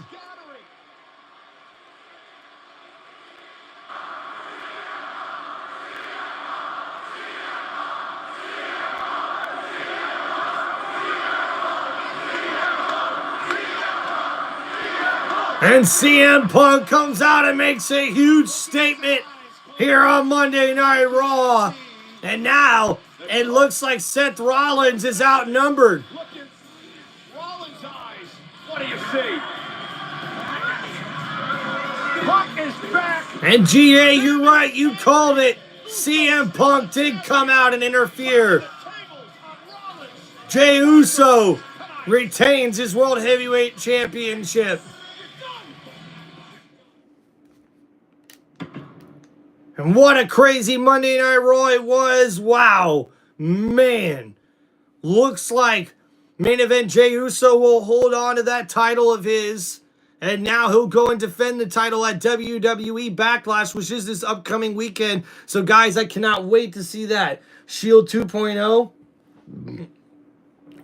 And CM Punk comes out and makes a huge statement here on Monday Night Raw. And now it looks like Seth Rollins is outnumbered. Look in Rollins' eyes. What do you see? Punk is back. And GA, you're right, you called it. CM Punk did come out and interfere. Jey Uso retains his World Heavyweight Championship. And what a crazy Monday Night Raw it was. Wow. Man. Looks like main event Jey Uso will hold on to that title of his. And now he'll go and defend the title at WWE Backlash, which is this upcoming weekend. So, guys, I cannot wait to see that. Shield 2.0.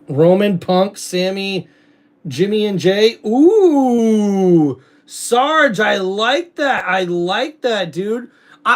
Roman, Punk, Sammy, Jimmy, and Jay. Ooh. Sarge, I like that. I like that, dude.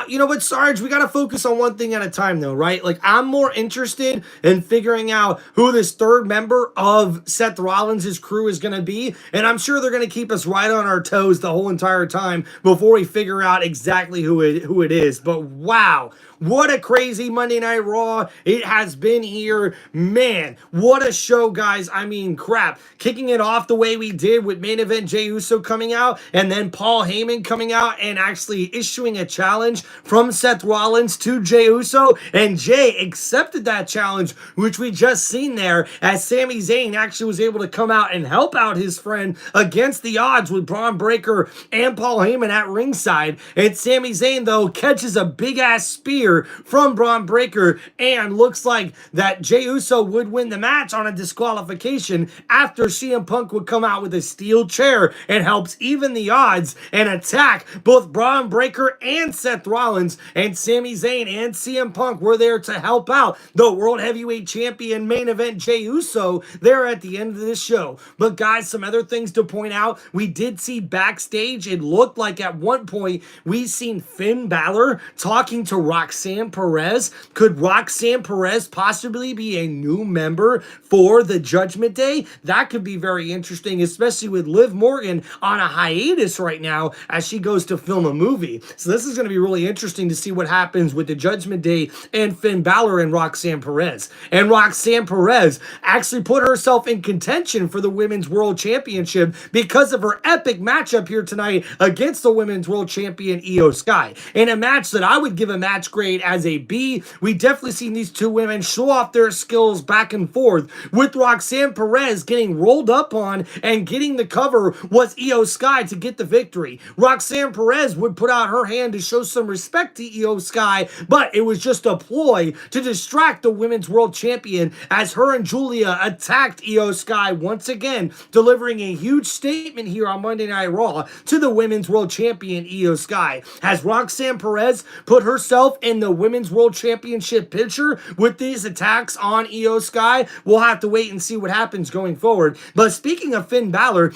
You know what, Sarge? We got to focus on one thing at a time, though, right? Like, I'm more interested in figuring out who this third member of Seth Rollins' crew is going to be. And I'm sure they're going to keep us right on our toes the whole entire time before we figure out exactly who it is. But wow. What a crazy Monday Night Raw it has been here. Man, what a show, guys. I mean, crap. Kicking it off the way we did with main event Jey Uso coming out and then Paul Heyman coming out and actually issuing a challenge from Seth Rollins to Jey Uso. And Jey accepted that challenge, which we just seen there as Sami Zayn actually was able to come out and help out his friend against the odds with Braun Breaker and Paul Heyman at ringside. And Sami Zayn, though, catches a big-ass spear from Braun Breaker, and looks like that Jey Uso would win the match on a disqualification after CM Punk would come out with a steel chair and helps even the odds and attack both Braun Breaker and Seth Rollins. And Sami Zayn and CM Punk were there to help out the World Heavyweight Champion main event Jey Uso there at the end of this show. But guys, some other things to point out. We did see backstage, it looked like at one point we seen Finn Balor talking to Roxanne Perez. Could Roxanne Perez possibly be a new member for the Judgment Day? That could be very interesting, especially with Liv Morgan on a hiatus right now as she goes to film a movie. So this is going to be really interesting to see what happens with the Judgment Day and Finn Balor and Roxanne Perez. And Roxanne Perez actually put herself in contention for the Women's World Championship because of her epic matchup here tonight against the Women's World Champion Iyo Sky. In a match that I would give a match grade as a B. We definitely seen these two women show off their skills back and forth, with Roxanne Perez getting rolled up on and getting the cover was Iyo Sky to get the victory. Roxanne Perez would put out her hand to show some some respect to Iyo Sky, but it was just a ploy to distract the Women's World Champion as her and Julia attacked Iyo Sky once again, delivering a huge statement here on Monday Night Raw to the Women's World Champion Iyo Sky. Has Roxanne Perez put herself in the Women's World Championship picture with these attacks on Iyo Sky? We'll have to wait and see what happens going forward. But speaking of Finn Balor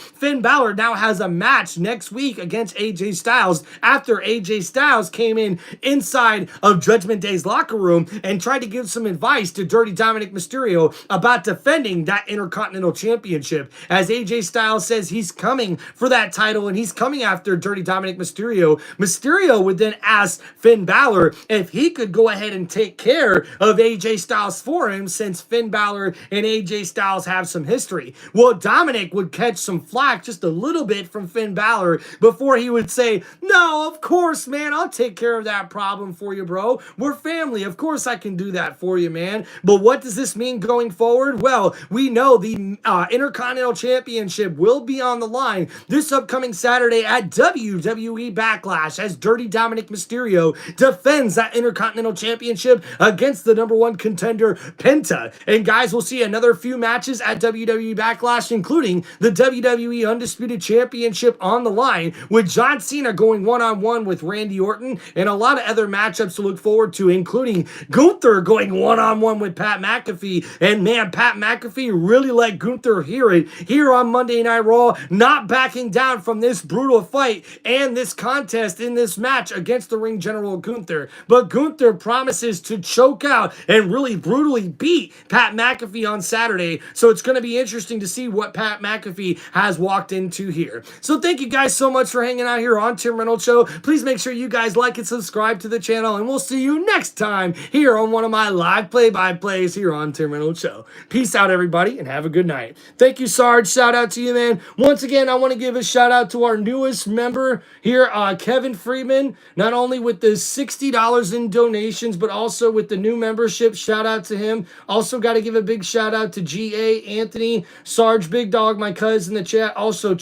now has a match next week against AJ Styles after AJ Styles came in inside of Judgment Day's locker room and tried to give some advice to Dirty Dominic Mysterio about defending that Intercontinental Championship. As AJ Styles says he's coming for that title and he's coming after Dirty Dominic Mysterio, Mysterio would then ask Finn Balor if he could go ahead and take care of AJ Styles for him, since Finn Balor and AJ Styles have some history. Well, Dominic would catch some flack just a little bit from Finn Balor before he would say, no, of course, man, I'll take care of that problem for you, bro. We're family. Of course I can do that for you, man. But what does this mean going forward? Well, we know the Intercontinental Championship will be on the line this upcoming Saturday at WWE Backlash as Dirty Dominic Mysterio defends that Intercontinental Championship against the #1 contender, Penta. And guys, we'll see another few matches at WWE Backlash, including the WWE Undisputed Championship on the line, with John Cena going one-on-one with Randy Orton, and a lot of other matchups to look forward to, including Gunther going one-on-one with Pat McAfee. And man, Pat McAfee really let Gunther hear it here on Monday Night Raw, not backing down from this brutal fight and this contest in this match against the ring general Gunther. But Gunther promises to choke out and really brutally beat Pat McAfee on Saturday. So it's going to be interesting to see what Pat McAfee has walked into here. So thank you guys so much for hanging out here on Tim Reynolds Show. Please make sure you guys like and subscribe to the channel, and we'll see you next time here on one of my live play-by-plays here on Tim Reynolds Show. Peace out, everybody, and have a good night. Thank you, Sarge. Shout out to you, man. Once again, I want to give a shout out to our newest member here, Kevin Freeman, not only with the $60 in donations, but also with the new membership. Shout out to him. Also got to give a big shout out to GA, Anthony, Sarge, Big Dog, my cousin in the chat. Also,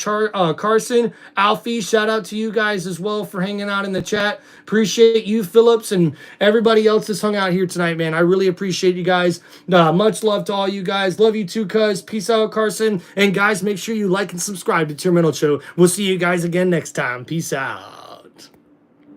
Carson, Alfie, shout out to you guys as well for hanging out in the chat. Appreciate you, Phillips, and everybody else that's hung out here tonight, man. I really appreciate you guys. Much love to all you guys. Love you too, cuz. Peace out, Carson. And guys, make sure you like and subscribe to Tim Reynolds Show. We'll see you guys again next time. Peace out.